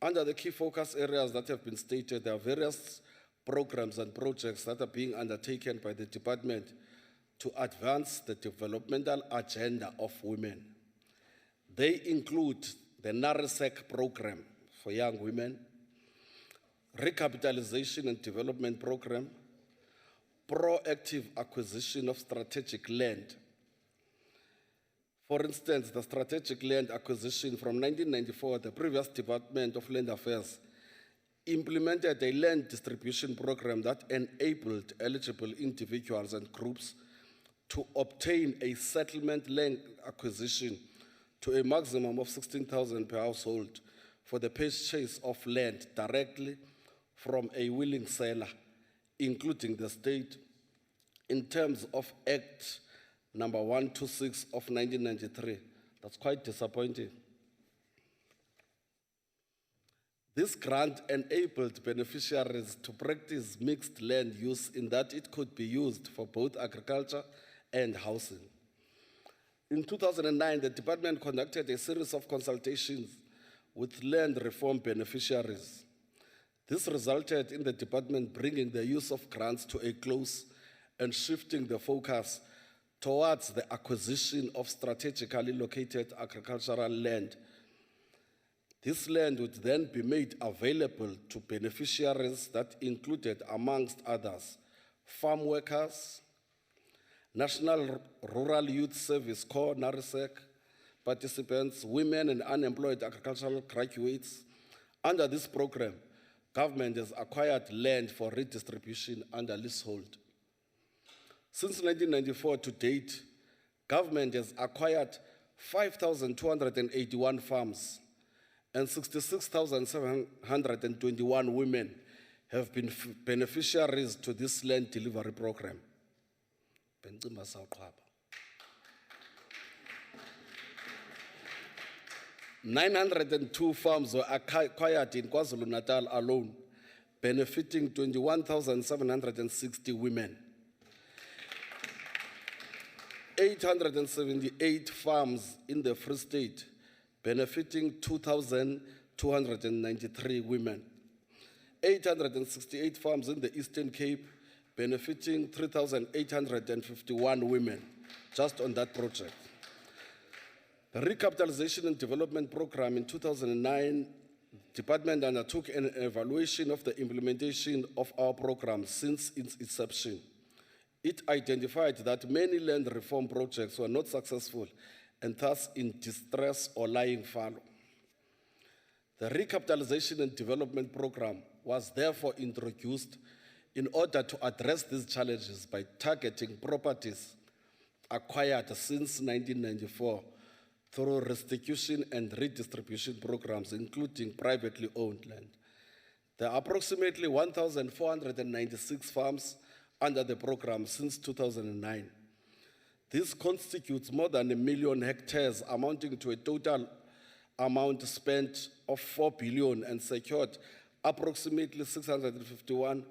Under the key focus areas that have been stated, there are various programs and projects that are being undertaken by the department to advance the developmental agenda of women. They include the NARISEC program for young women, recapitalization and development program, proactive acquisition of strategic land. For instance, the strategic land acquisition from 1994, the previous Department of Land Affairs implemented a land distribution program that enabled eligible individuals and groups to obtain a settlement land acquisition to a maximum of 16,000 per household for the purchase of land directly from a willing seller, including the state, in terms of Act number 126 of 1993. That's quite disappointing. This grant enabled beneficiaries to practice mixed land use in that it could be used for both agriculture and housing. In 2009, the department conducted a series of consultations with land reform beneficiaries. This resulted in the department bringing the use of grants to a close and shifting the focus towards the acquisition of strategically located agricultural land. This land would then be made available to beneficiaries that included, amongst others, farm workers, National Rural Youth Service Corps, NARISEC, participants, women and unemployed agricultural graduates. Under this program, government has acquired land for redistribution under leasehold. Since 1994 to date, government has acquired 5,281 farms and 66,721 women have been beneficiaries to this land delivery program. 902 farms were acquired in KwaZulu-Natal alone, benefiting 21,760 women. 878 farms in the Free State, benefiting 2,293 women. 868 farms in the Eastern Cape, benefiting 3,851 women, just on that project. The Recapitalization and Development Program in 2009, the department undertook an evaluation of the implementation of our program since its inception. It identified that many land reform projects were not successful and thus in distress or lying fallow. The Recapitalization and Development Program was therefore introduced in order to address these challenges by targeting properties acquired since 1994 through restitution and redistribution programs, including privately owned land. There are approximately 1,496 farms under the program since 2009. This constitutes more than 1 million hectares, amounting to a total amount spent of 4 billion and secured approximately 651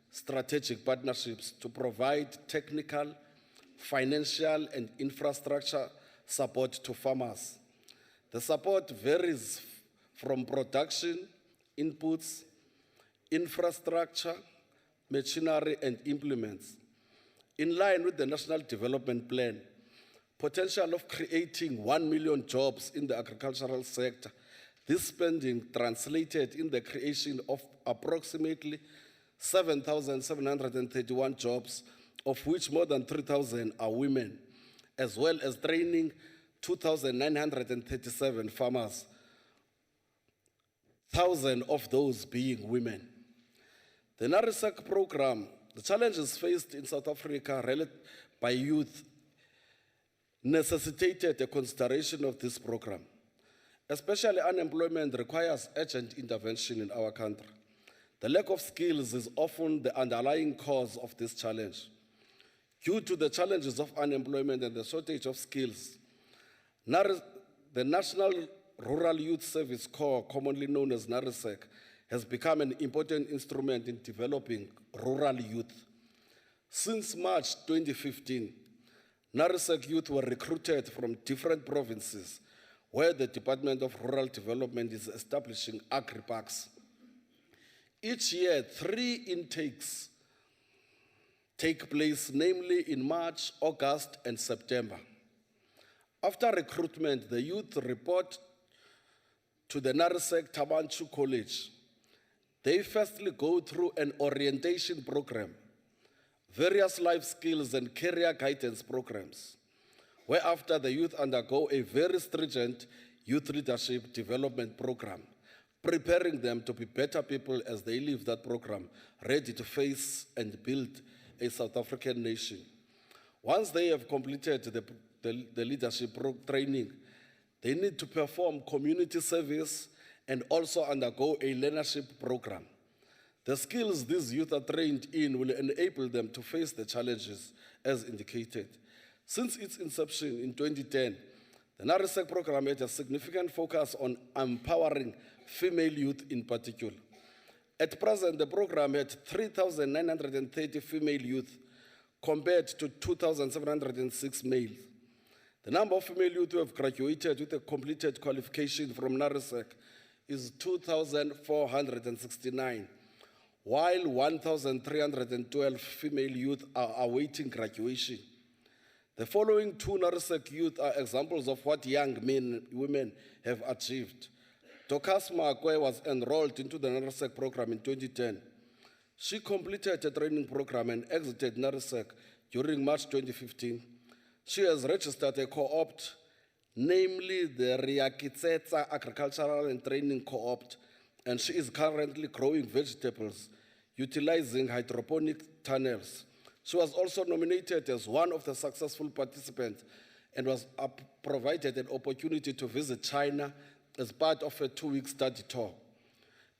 strategic partnerships to provide technical, financial, and infrastructure support to farmers. The support varies from production, inputs, infrastructure, machinery, and implements. In line with the National Development Plan, potential of creating 1 million jobs in the agricultural sector, this spending translated in the creation of approximately 7,731 jobs, of which more than 3,000 are women, as well as training 2,937 farmers, 1,000 of those being women. The NARISEC program, the challenges faced in South Africa by youth necessitated a consideration of this program. Especially unemployment requires urgent intervention in our country. The lack of skills is often the underlying cause of this challenge. Due to the challenges of unemployment and the shortage of skills, the National Rural Youth Service Corps, commonly known as NARISEC, has become an important instrument in developing rural youth. Since March 2015, NARISEC youth were recruited from different provinces where the Department of Rural Development is establishing agri-parks. Each year, 3 intakes take place, namely in March, August, and September. After recruitment, the youth report to the NARISEC Tabanchu College. They firstly go through an orientation program, various life skills and career guidance programs, whereafter the youth undergo a very stringent youth leadership development program, preparing them to be better people as they leave that program, ready to face and build a South African nation. Once they have completed the leadership training, they need to perform community service and also undergo a learnership program. The skills these youth are trained in will enable them to face the challenges as indicated. Since its inception in 2010, the NARISEC program had a significant focus on empowering female youth in particular. At present, the program had 3,930 female youth compared to 2,706 males. The number of female youth who have graduated with a completed qualification from NARISEC is 2,469, while 1,312 female youth are awaiting graduation. The following two NARISEC youth are examples of what young women have achieved. Dokas Makwe was enrolled into the NARISEC program in 2010. She completed a training program and exited NARISEC during March 2015. She has registered a co-opt, namely the Riakitsetsa Agricultural and Training Co-opt, and she is currently growing vegetables utilizing hydroponic tunnels. She was also nominated as one of the successful participants and was provided an opportunity to visit China as part of a 2-week study tour.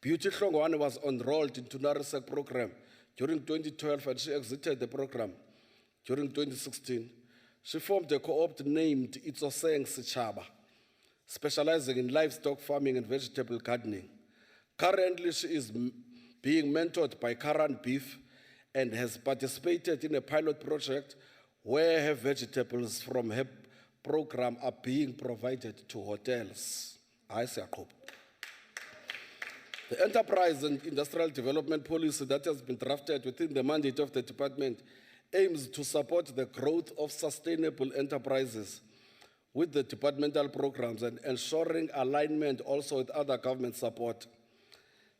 Beauty Hlongwane was enrolled into the NARISEC program during 2012 and she exited the program during 2016. She formed a co-op named Itsoseng Sichaba, specializing in livestock farming and vegetable gardening. Currently, she is being mentored by Karan Beef and has participated in a pilot project where her vegetables from her program are being provided to hotels. The enterprise and industrial development policy that has been drafted within the mandate of the department aims to support the growth of sustainable enterprises with the departmental programs and ensuring alignment also with other government support.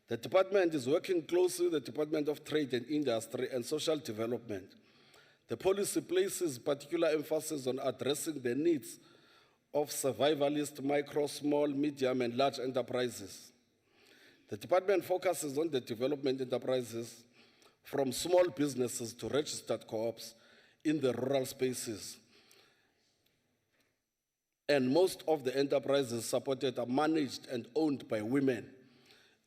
The department is working closely with the Department of Trade and Industry and Social Development. The policy places particular emphasis on addressing the needs of survivalist micro, small, medium, and large enterprises. The department focuses on the development enterprises from small businesses to registered co-ops in the rural spaces. And most of the enterprises supported are managed and owned by women.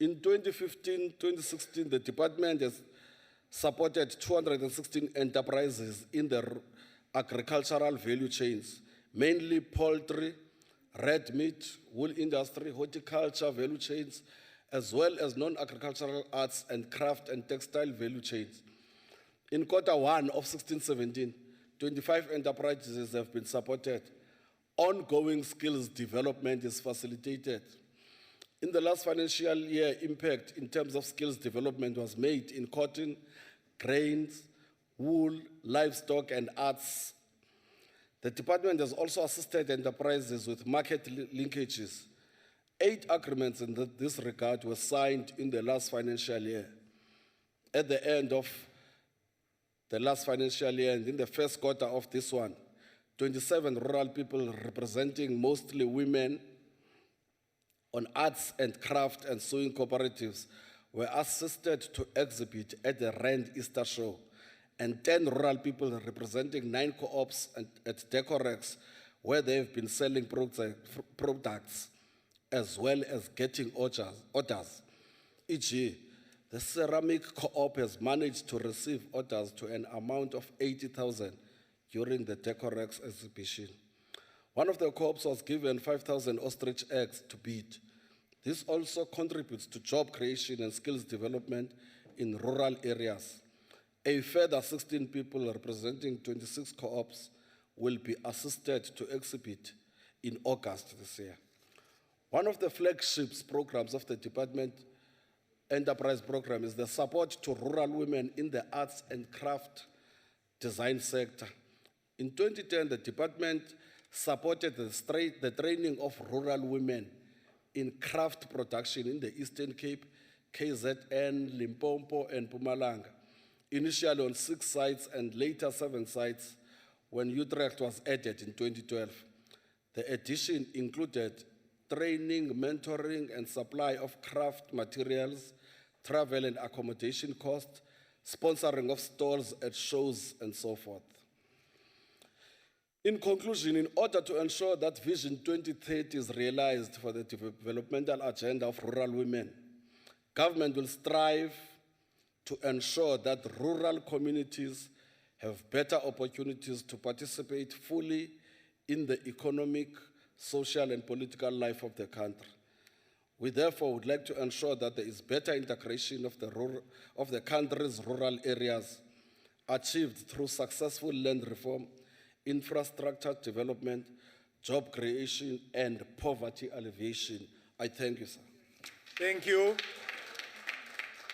In 2015-2016, the department has supported 216 enterprises in the agricultural value chains, mainly poultry, red meat, wool industry, horticulture value chains, as well as non-agricultural arts and craft and textile value chains. In Q1 of 16-17, 25 enterprises have been supported. Ongoing skills development is facilitated. In the last financial year, impact in terms of skills development was made in cotton, grains, wool, livestock, and arts. The department has also assisted enterprises with market linkages. 8 agreements in this regard were signed in the last financial year. At the end of the last financial year and in the first quarter of this one, 27 rural people representing mostly women on arts and craft and sewing cooperatives were assisted to exhibit at the Rand Easter Show, and 10 rural people representing 9 co-ops at Decorex, where they have been selling products as well as getting orders. E.g., the ceramic co-op has managed to receive orders to an amount of 80,000 during the Decorex exhibition. One of the co-ops was given 5,000 ostrich eggs to bid. This also contributes to job creation and skills development in rural areas. A further 16 people representing 26 co-ops will be assisted to exhibit in August this year. One of the flagships programs of the department enterprise program is the support to rural women in the arts and craft design sector. In 2010, the department supported the training of rural women in craft production in the Eastern Cape, KZN, Limpopo, and Mpumalanga, initially on 6 sites and later 7 sites when Utrecht was added in 2012. The addition included training, mentoring, and supply of craft materials, travel and accommodation costs, sponsoring of stalls at shows, and so forth. In conclusion, in order to ensure that Vision 2030 is realized for the developmental agenda of rural women, government will strive to ensure that rural communities have better opportunities to participate fully in the economic, social, and political life of the country. We therefore would like to ensure that there is better integration of the country's rural areas achieved through successful land reform, infrastructure development, job creation, and poverty alleviation. I thank you, sir. Thank you.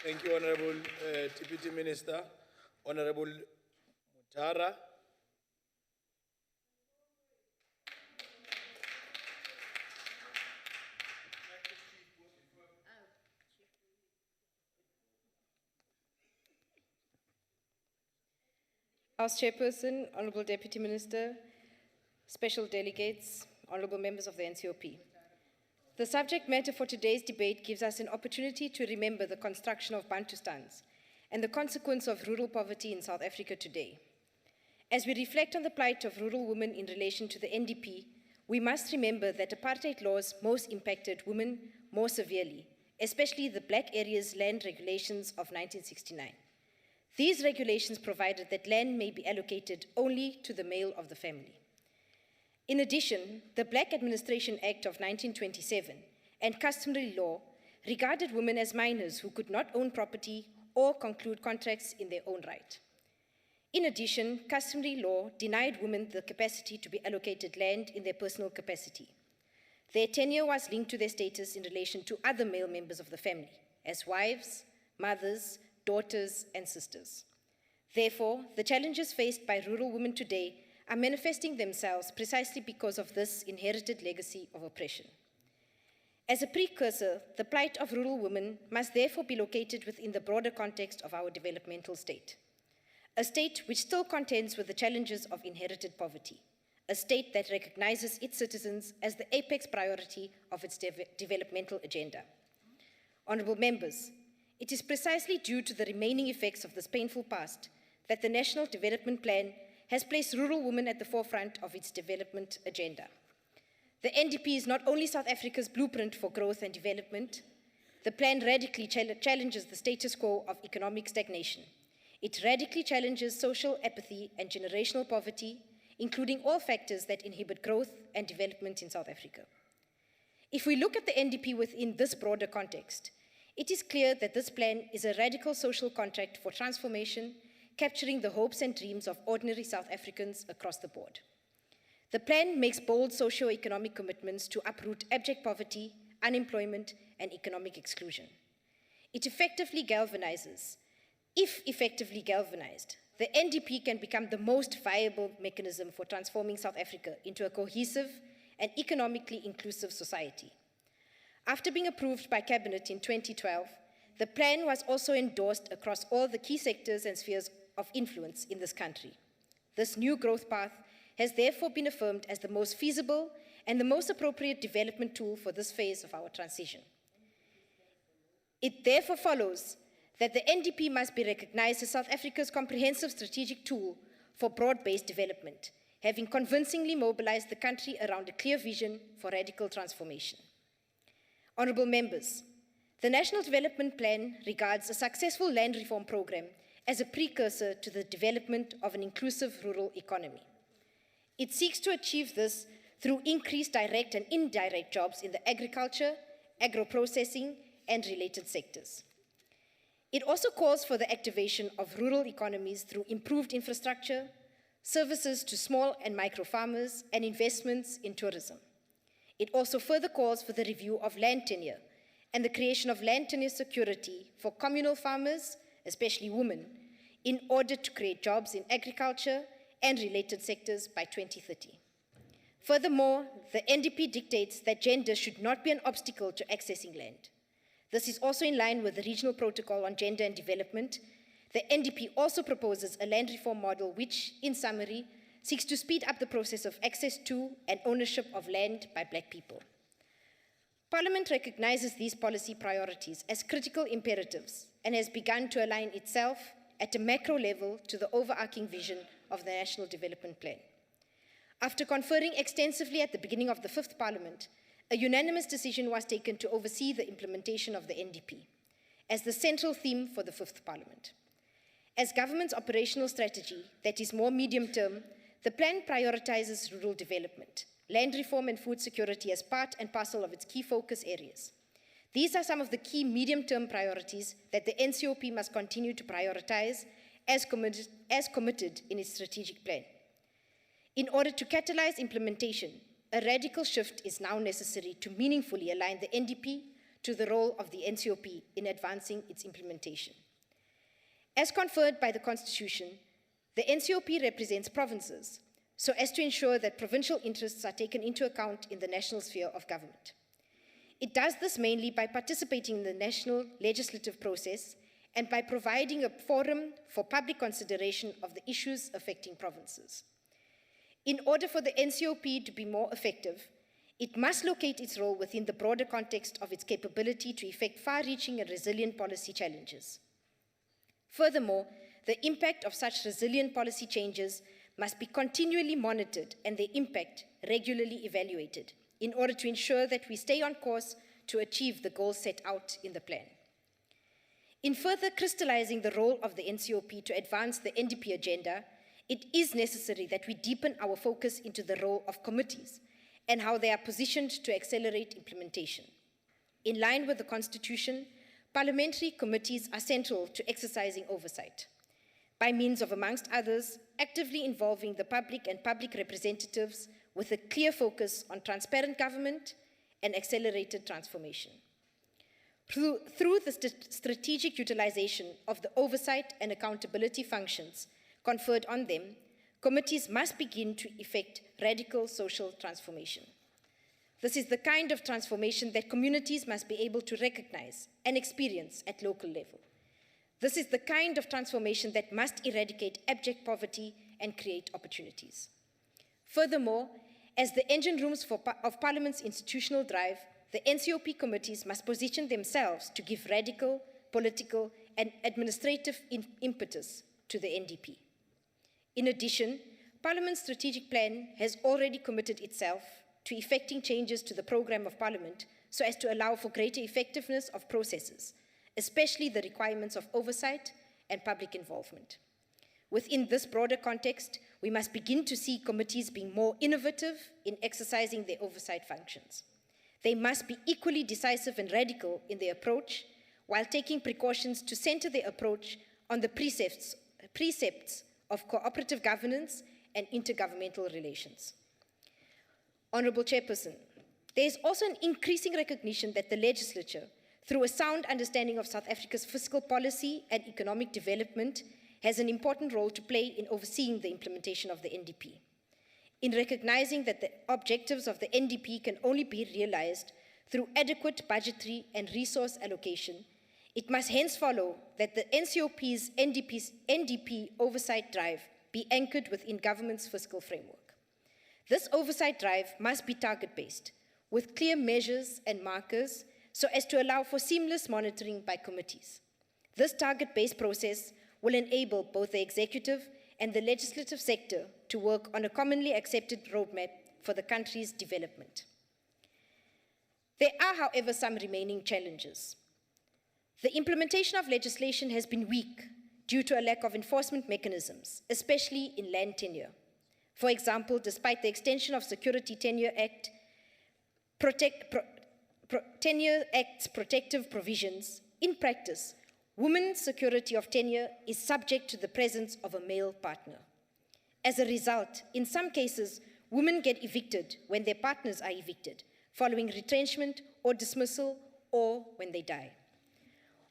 Thank you, Honorable Deputy Minister. Honorable Mutara. House Chairperson, Honorable Deputy Minister, special delegates, honorable members of the NCOP. The subject matter for today's debate gives us an opportunity to remember the construction of Bantustans and the consequence of rural poverty in South Africa today. As we reflect on the plight of rural women in relation to the NDP, we must remember that apartheid laws most impacted women more severely, especially the Black Areas Land Regulations of 1969. These regulations provided that land may be allocated only to the male of the family. In addition, the Black Administration Act of 1927 and customary law regarded women as minors who could not own property or conclude contracts in their own right. In addition, customary law denied women the capacity to be allocated land in their personal capacity. Their tenure was linked to their status in relation to other male members of the family, as wives, mothers, daughters, and sisters. Therefore, the challenges faced by rural women today are manifesting themselves precisely because of this inherited legacy of oppression. As a precursor, the plight of rural women must therefore be located within the broader context of our developmental state, a state which still contends with the challenges of inherited poverty, a state that recognizes its citizens as the apex priority of its developmental agenda. Honorable members, it is precisely due to the remaining effects of this painful past that the National Development Plan has placed rural women at the forefront of its development agenda. The NDP is not only South Africa's blueprint for growth and development, the plan radically challenges the status quo of economic stagnation. It radically challenges social apathy and generational poverty, including all factors that inhibit growth and development in South Africa. If we look at the NDP within this broader context, it is clear that this plan is a radical social contract for transformation, capturing the hopes and dreams of ordinary South Africans across the board. The plan makes bold socio-economic commitments to uproot abject poverty, unemployment, and economic exclusion. It effectively galvanizes. If effectively galvanized, the NDP can become the most viable mechanism for transforming South Africa into a cohesive and economically inclusive society. After being approved by Cabinet in 2012, the plan was also endorsed across all the key sectors and spheres of influence in this country. This new growth path has therefore been affirmed as the most feasible and the most appropriate development tool for this phase of our transition. It therefore follows that the NDP must be recognized as South Africa's comprehensive strategic tool for broad-based development, having convincingly mobilized the country around a clear vision for radical transformation. Honorable members, the National Development Plan regards a successful land reform program as a precursor to the development of an inclusive rural economy. It seeks to achieve this through increased direct and indirect jobs in the agriculture, agro-processing, and related sectors. It also calls for the activation of rural economies through improved infrastructure, services to small and micro farmers, and investments in tourism. It also further calls for the review of land tenure and the creation of land tenure security for communal farmers, especially women, in order to create jobs in agriculture and related sectors by 2030. Furthermore, the NDP dictates that gender should not be an obstacle to accessing land. This is also in line with the Regional Protocol on Gender and Development. The NDP also proposes a land reform model which, in summary, seeks to speed up the process of access to and ownership of land by Black people. Parliament recognizes these policy priorities as critical imperatives and has begun to align itself at a macro level to the overarching vision of the National Development Plan. After conferring extensively at the beginning of the 5th Parliament, a unanimous decision was taken to oversee the implementation of the NDP as the central theme for the 5th Parliament. As government's operational strategy that is more medium-term, the plan prioritizes rural development, land reform and food security as part and parcel of its key focus areas. These are some of the key medium-term priorities that the NCOP must continue to prioritize as committed in its strategic plan. In order to catalyze implementation, a radical shift is now necessary to meaningfully align the NDP to the role of the NCOP in advancing its implementation. As conferred by the Constitution, the NCOP represents provinces, so as to ensure that provincial interests are taken into account in the national sphere of government. It does this mainly by participating in the national legislative process and by providing a forum for public consideration of the issues affecting provinces. In order for the NCOP to be more effective, it must locate its role within the broader context of its capability to effect far-reaching and resilient policy challenges. Furthermore, the impact of such resilient policy changes must be continually monitored and their impact regularly evaluated in order to ensure that we stay on course to achieve the goals set out in the plan. In further crystallizing the role of the NCOP to advance the NDP agenda, it is necessary that we deepen our focus into the role of committees and how they are positioned to accelerate implementation. In line with the Constitution, parliamentary committees are central to exercising oversight, by means of, amongst others, actively involving the public and public representatives with a clear focus on transparent government and accelerated transformation. Through the strategic utilization of the oversight and accountability functions conferred on them, committees must begin to effect radical social transformation. This is the kind of transformation that communities must be able to recognize and experience at local level. This is the kind of transformation that must eradicate abject poverty and create opportunities. Furthermore, as the engine rooms of Parliament's institutional drive, the NCOP committees must position themselves to give radical, political, and administrative impetus to the NDP. In addition, Parliament's strategic plan has already committed itself to effecting changes to the program of Parliament so as to allow for greater effectiveness of processes, especially the requirements of oversight and public involvement. Within this broader context, we must begin to see committees being more innovative in exercising their oversight functions. They must be equally decisive and radical in their approach, while taking precautions to center their approach on the precepts of cooperative governance and intergovernmental relations. Honourable Chairperson, there is also an increasing recognition that the legislature, through a sound understanding of South Africa's fiscal policy and economic development, has an important role to play in overseeing the implementation of the NDP. In recognizing that the objectives of the NDP can only be realized through adequate budgetary and resource allocation, it must hence follow that the NCOP's NDP oversight drive be anchored within government's fiscal framework. This oversight drive must be target-based, with clear measures and markers so as to allow for seamless monitoring by committees. This target-based process will enable both the executive and the legislative sector to work on a commonly accepted roadmap for the country's development. There are, however, some remaining challenges. The implementation of legislation has been weak due to a lack of enforcement mechanisms, especially in land tenure. For example, despite the extension of Security Tenure Act, Tenure Act's protective provisions, in practice, women's security of tenure is subject to the presence of a male partner. As a result, in some cases, women get evicted when their partners are evicted, following retrenchment or dismissal, or when they die.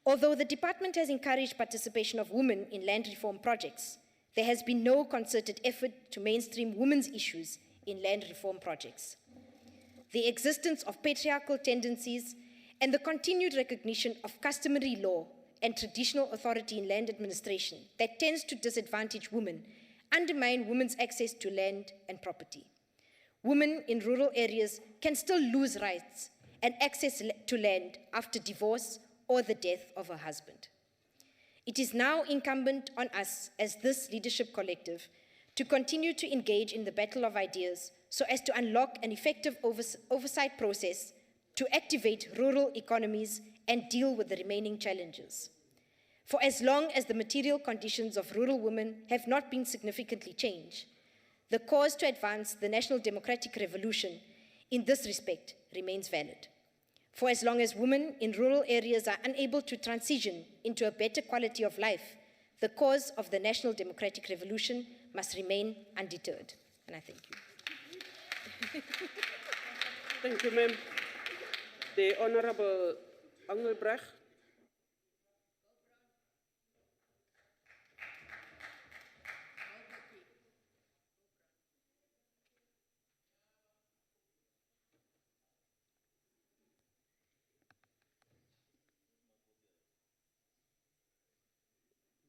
Although the department has encouraged participation of women in land reform projects, there has been no concerted effort to mainstream women's issues in land reform projects. The existence of patriarchal tendencies and the continued recognition of customary law and traditional authority in land administration that tends to disadvantage women undermine women's access to land and property. Women in rural areas can still lose rights and access to land after divorce or the death of a husband. It is now incumbent on us as this leadership collective to continue to engage in the battle of ideas so as to unlock an effective oversight process to activate rural economies and deal with the remaining challenges. For as long as the material conditions of rural women have not been significantly changed, the cause to advance the national democratic revolution in this respect remains valid. For as long as women in rural areas are unable to transition into a better quality of life, the cause of the National Democratic Revolution must remain undeterred. And I thank you. Thank you, ma'am. The Honorable Engelbrecht.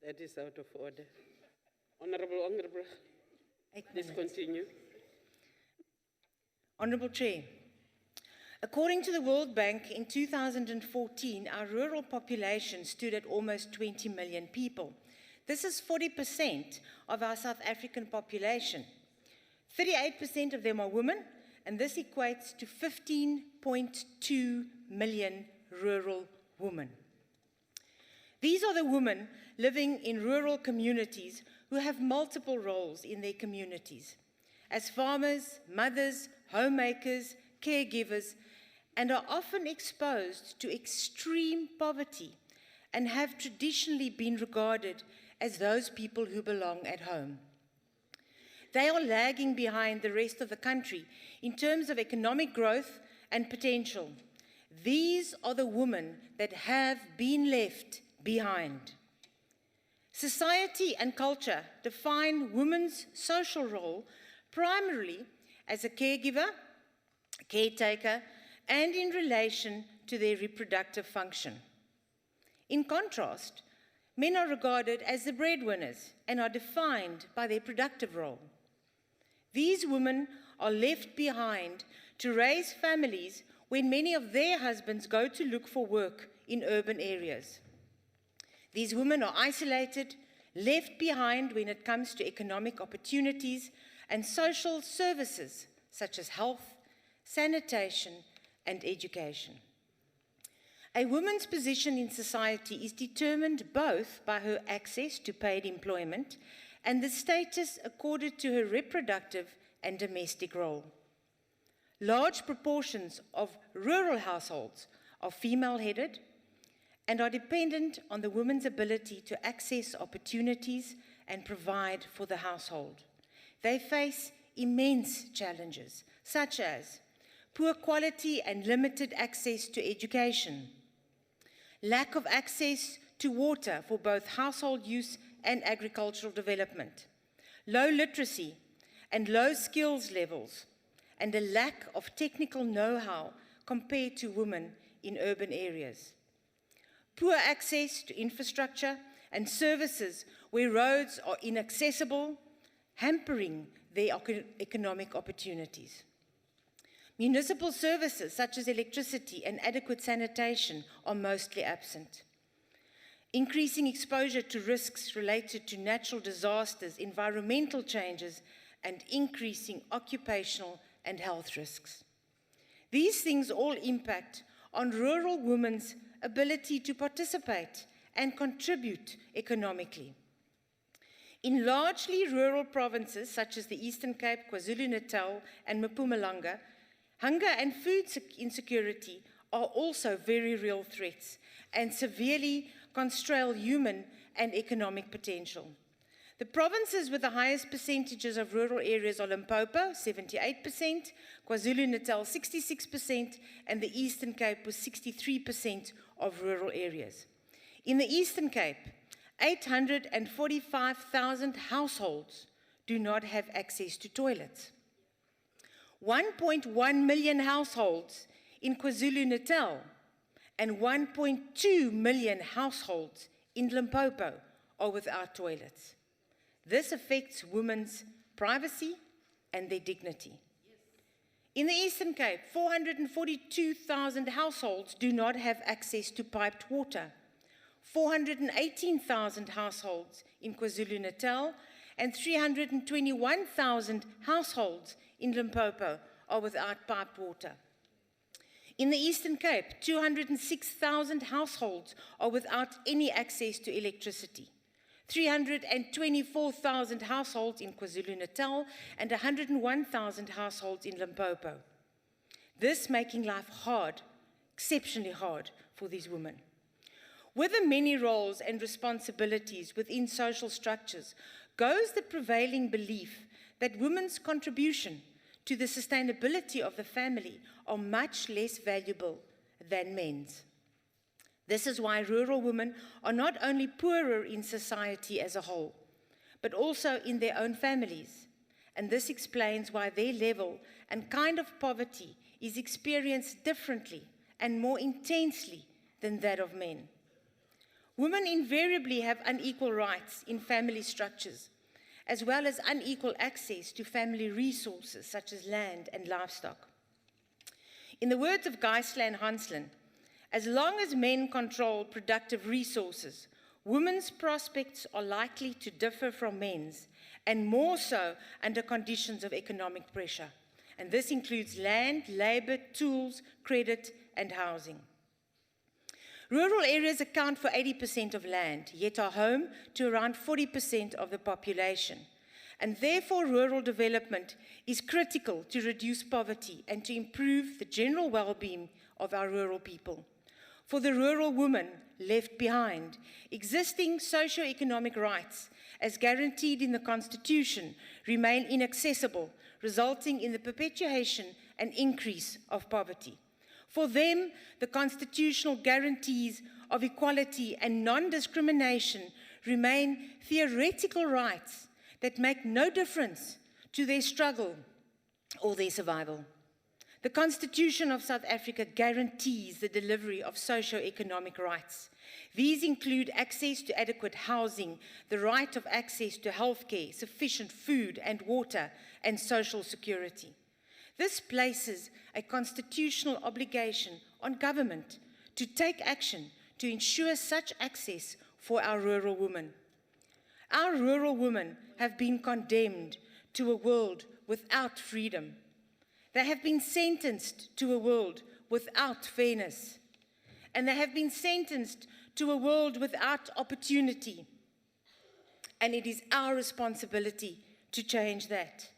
That is out of order. Honorable Engelbrecht, please continue. Honourable Chair, according to the World Bank, in 2014, our rural population stood at almost 20 million people. This is 40% of our South African population. 38% of them are women, and this equates to 15.2 million rural women. These are the women living in rural communities who have multiple roles in their communities as farmers, mothers, homemakers, caregivers, and are often exposed to extreme poverty and have traditionally been regarded as those people who belong at home. They are lagging behind the rest of the country in terms of economic growth and potential. These are the women that have been left behind. Society and culture define women's social role primarily as a caregiver, caretaker, and in relation to their reproductive function. In contrast, men are regarded as the breadwinners and are defined by their productive role. These women are left behind to raise families when many of their husbands go to look for work in urban areas. These women are isolated, left behind when it comes to economic opportunities and social services such as health, sanitation, and education. A woman's position in society is determined both by her access to paid employment and the status accorded to her reproductive and domestic role. Large proportions of rural households are female-headed and are dependent on the woman's ability to access opportunities and provide for the household. They face immense challenges, such as poor quality and limited access to education, lack of access to water for both household use and agricultural development, low literacy and low skills levels, and a lack of technical know-how compared to women in urban areas. Poor access to infrastructure and services where roads are inaccessible, hampering their economic opportunities. Municipal services such as electricity and adequate sanitation are mostly absent. Increasing exposure to risks related to natural disasters, environmental changes, and increasing occupational and health risks. These things all impact on rural women's ability to participate and contribute economically. In largely rural provinces such as the Eastern Cape, KwaZulu-Natal, and Mpumalanga, hunger and food insecurity are also very real threats and severely constrain human and economic potential. The provinces with the highest percentages of rural areas are Limpopo, 78%, KwaZulu-Natal, 66%, and the Eastern Cape with 63% of rural areas. In the Eastern Cape, 845,000 households do not have access to toilets. 1.1 million households in KwaZulu-Natal and 1.2 million households in Limpopo are without toilets. This affects women's privacy and their dignity. In the Eastern Cape, 442,000 households do not have access to piped water. 418,000 households in KwaZulu-Natal and 321,000 households in Limpopo are without piped water. In the Eastern Cape, 206,000 households are without any access to electricity. 324,000 households in KwaZulu-Natal and 101,000 households in Limpopo. This making life hard, exceptionally hard for these women. With the many roles and responsibilities within social structures goes the prevailing belief that women's contribution to the sustainability of the family are much less valuable than men's. This is why rural women are not only poorer in society as a whole, but also in their own families. And this explains why their level and kind of poverty is experienced differently and more intensely than that of men. Women invariably have unequal rights in family structures, as well as unequal access to family resources such as land and livestock. In the words of Gijsler Hanslen, as long as men control productive resources, women's prospects are likely to differ from men's, and more so under conditions of economic pressure. And this includes land, labor, tools, credit, and housing. Rural areas account for 80% of land, yet are home to around 40% of the population. And therefore, rural development is critical to reduce poverty and to improve the general well-being of our rural people. For the rural woman left behind, existing socio-economic rights, as guaranteed in the Constitution, remain inaccessible, resulting in the perpetuation and increase of poverty. For them, the constitutional guarantees of equality and non-discrimination remain theoretical rights that make no difference to their struggle or their survival. The Constitution of South Africa guarantees the delivery of socio-economic rights. These include access to adequate housing, the right of access to healthcare, sufficient food and water, and social security. This places a constitutional obligation on government to take action to ensure such access for our rural women. Our rural women have been condemned to a world without freedom. They have been sentenced to a world without fairness. And they have been sentenced to a world without opportunity. And it is our responsibility to change that.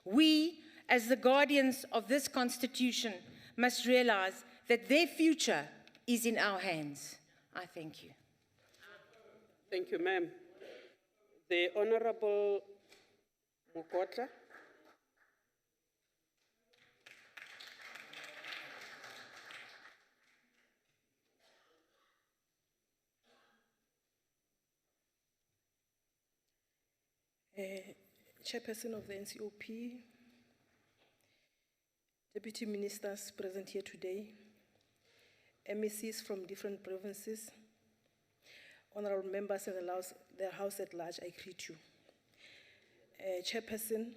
We, as the guardians of this Constitution, must realize that their future is in our hands. I thank you. Thank you, ma'am. The Honorable Mokotla. Chairperson of the NCOP, Deputy Ministers present here today, MECs from different provinces, honorable members in the House at large, I greet you. Chairperson,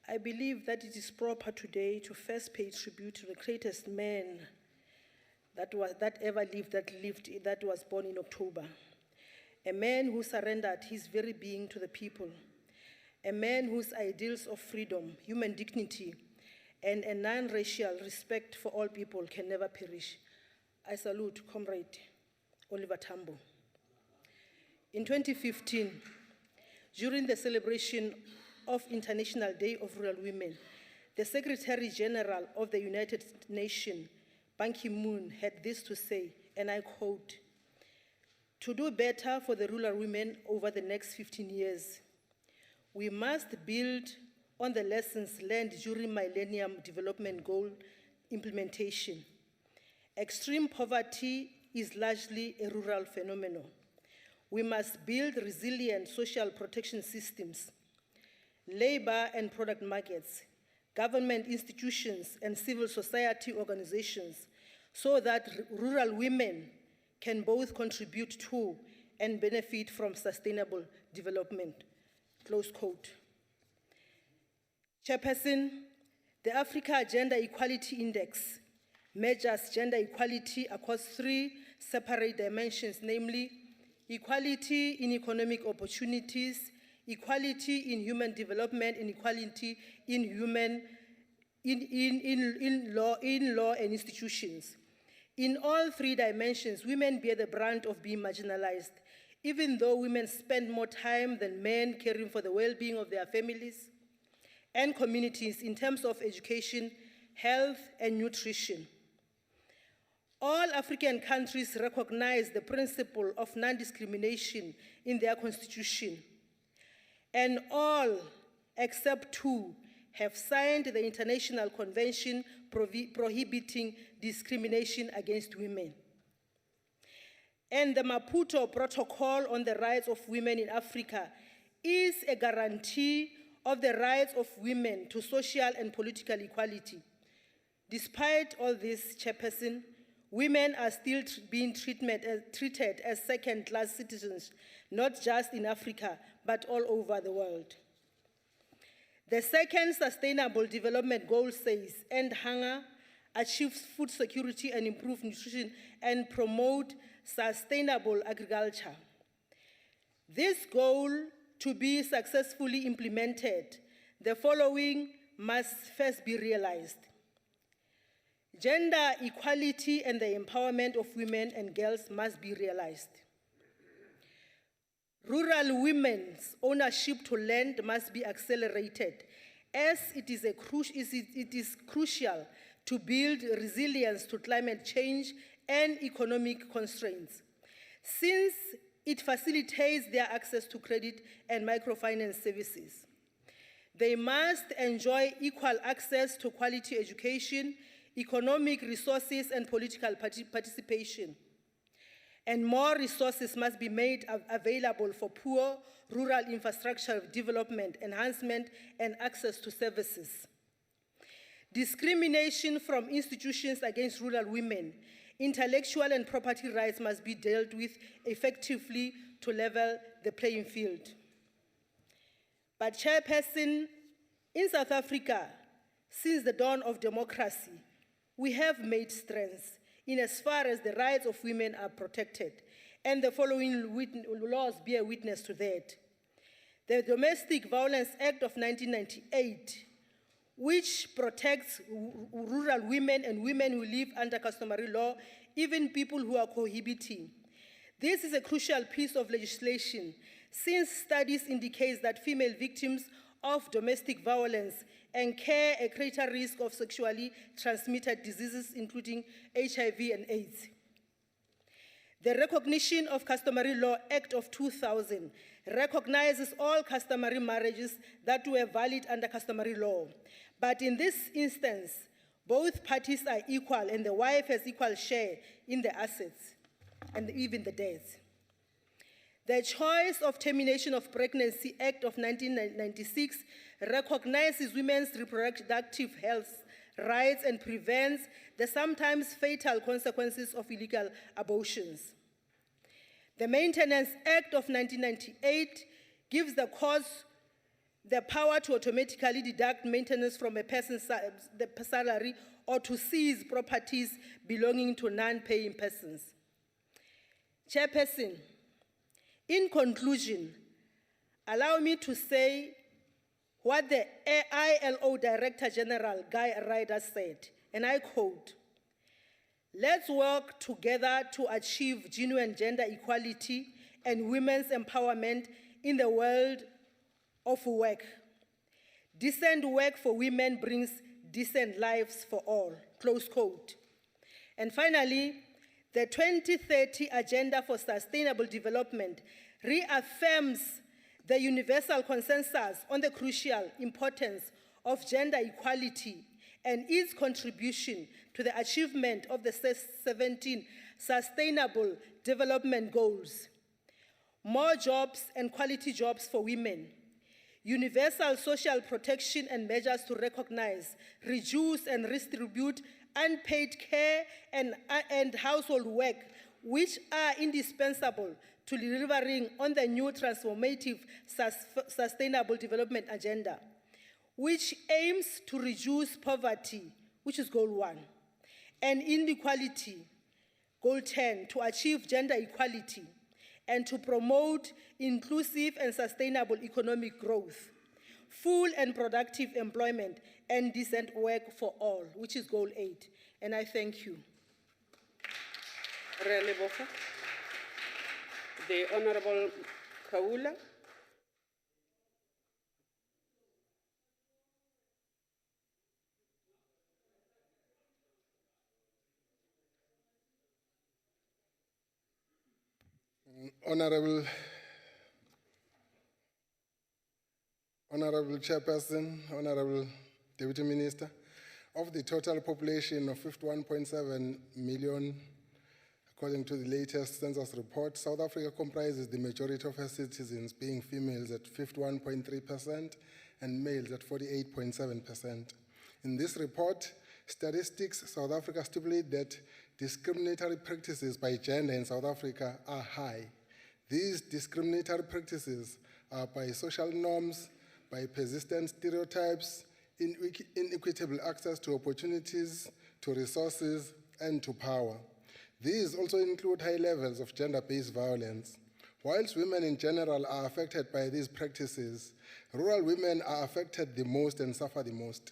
I believe that it is proper today to first pay tribute to the greatest man that was born in October. A man who surrendered his very being to the people. A man whose ideals of freedom, human dignity, and a non-racial respect for all people can never perish. I salute Comrade Oliver Tambo. In 2015, during the celebration of International Day of Rural Women, the Secretary General of the United Nations, Ban Ki-moon, had this to say, and I quote, "To do better for the rural women over the next 15 years, we must build on the lessons learned during Millennium Development Goal implementation. Extreme poverty is largely a rural phenomenon. We must build resilient social protection systems, labor and product markets, government institutions, and civil society organizations so that rural women can both contribute to and benefit from sustainable development." Close quote. Chairperson, the Africa Gender Equality Index measures gender equality across three separate dimensions, namely equality in economic opportunities, equality in human development, and equality in law and institutions. In all three dimensions, women bear the brunt of being marginalized, even though women spend more time than men caring for the well-being of their families and communities in terms of education, health, and nutrition. All African countries recognize the principle of non-discrimination in their constitution, and all, except 2, have signed the International Convention prohibiting discrimination against women. And the Maputo Protocol on the Rights of Women in Africa is a guarantee of the rights of women to social and political equality. Despite all this, Chairperson, women are still being treated as second-class citizens, not just in Africa, but all over the world. The second Sustainable Development Goal says, end hunger, achieve food security and improve nutrition, and promote sustainable agriculture. This goal to be successfully implemented, the following must first be realized. Gender equality and the empowerment of women and girls must be realized. Rural women's ownership to land must be accelerated, as it is crucial to build resilience to climate change and economic constraints, since it facilitates their access to credit and microfinance services. They must enjoy equal access to quality education, economic resources, and political participation. And more resources must be made available for poor rural infrastructure development, enhancement, and access to services. Discrimination from institutions against rural women, intellectual and property rights must be dealt with effectively to level the playing field. But Chairperson, in South Africa, since the dawn of democracy, we have made strides in as far as the rights of women are protected, and the following laws bear witness to that. The Domestic Violence Act of 1998, which protects rural women and women who live under customary law, even people who are cohabiting. This is a crucial piece of legislation, since studies indicate that female victims of domestic violence incur a greater risk of sexually transmitted diseases, including HIV and AIDS. The Recognition of Customary Law Act of 2000 recognizes all customary marriages that were valid under customary law. But in this instance, both parties are equal and the wife has equal share in the assets and even the debts. The Choice of Termination of Pregnancy Act of 1996 recognizes women's reproductive health rights and prevents the sometimes fatal consequences of illegal abortions. The Maintenance Act of 1998 gives the courts the power to automatically deduct maintenance from a person's salary or to seize properties belonging to non-paying persons. Chairperson, in conclusion, allow me to say what the ILO Director General, Guy Ryder, said, and I quote, "Let's work together to achieve genuine gender equality and women's empowerment in the world of work. Decent work for women brings decent lives for all," close quote. And finally, the 2030 Agenda for Sustainable Development reaffirms the universal consensus on the crucial importance of gender equality and its contribution to the achievement of the 17 Sustainable Development Goals. More jobs and quality jobs for women, universal social protection and measures to recognize, reduce, and redistribute unpaid care and household work, which are indispensable to delivering on the new transformative Sustainable Development Agenda, which aims to reduce poverty, which is Goal 1, and inequality, Goal 10, to achieve gender equality, and to promote inclusive and sustainable economic growth, full and productive employment, and decent work for all, which is Goal 8. And I thank you. The Honorable Kaula. Honorable Chairperson, Honorable Deputy Minister, of the total population of 51.7 million, according to the latest census report, South Africa comprises the majority of her citizens, being females at 51.3% and males at 48.7%. In this report, Statistics South Africa stipulate that discriminatory practices by gender in South Africa are high. These discriminatory practices are by social norms, by persistent stereotypes, inequitable access to opportunities, to resources, and to power. These also include high levels of gender-based violence. Whilst women in general are affected by these practices, rural women are affected the most and suffer the most.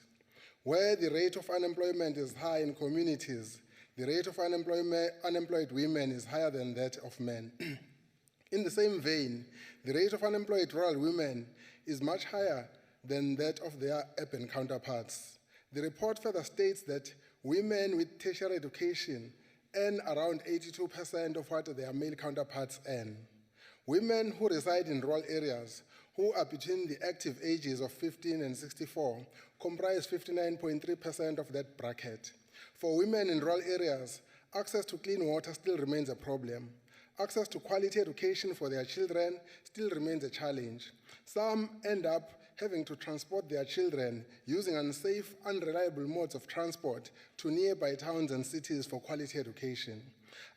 Where the rate of unemployment is high in communities, the rate of unemployed women is higher than that of men. In the same vein, the rate of unemployed rural women is much higher than that of their urban counterparts. The report further states that women with tertiary education earn around 82% of what their male counterparts earn. Women who reside in rural areas, who are between the active ages of 15 and 64, comprise 59.3% of that bracket. For women in rural areas, access to clean water still remains a problem. Access to quality education for their children still remains a challenge. Some end up having to transport their children using unsafe, unreliable modes of transport to nearby towns and cities for quality education.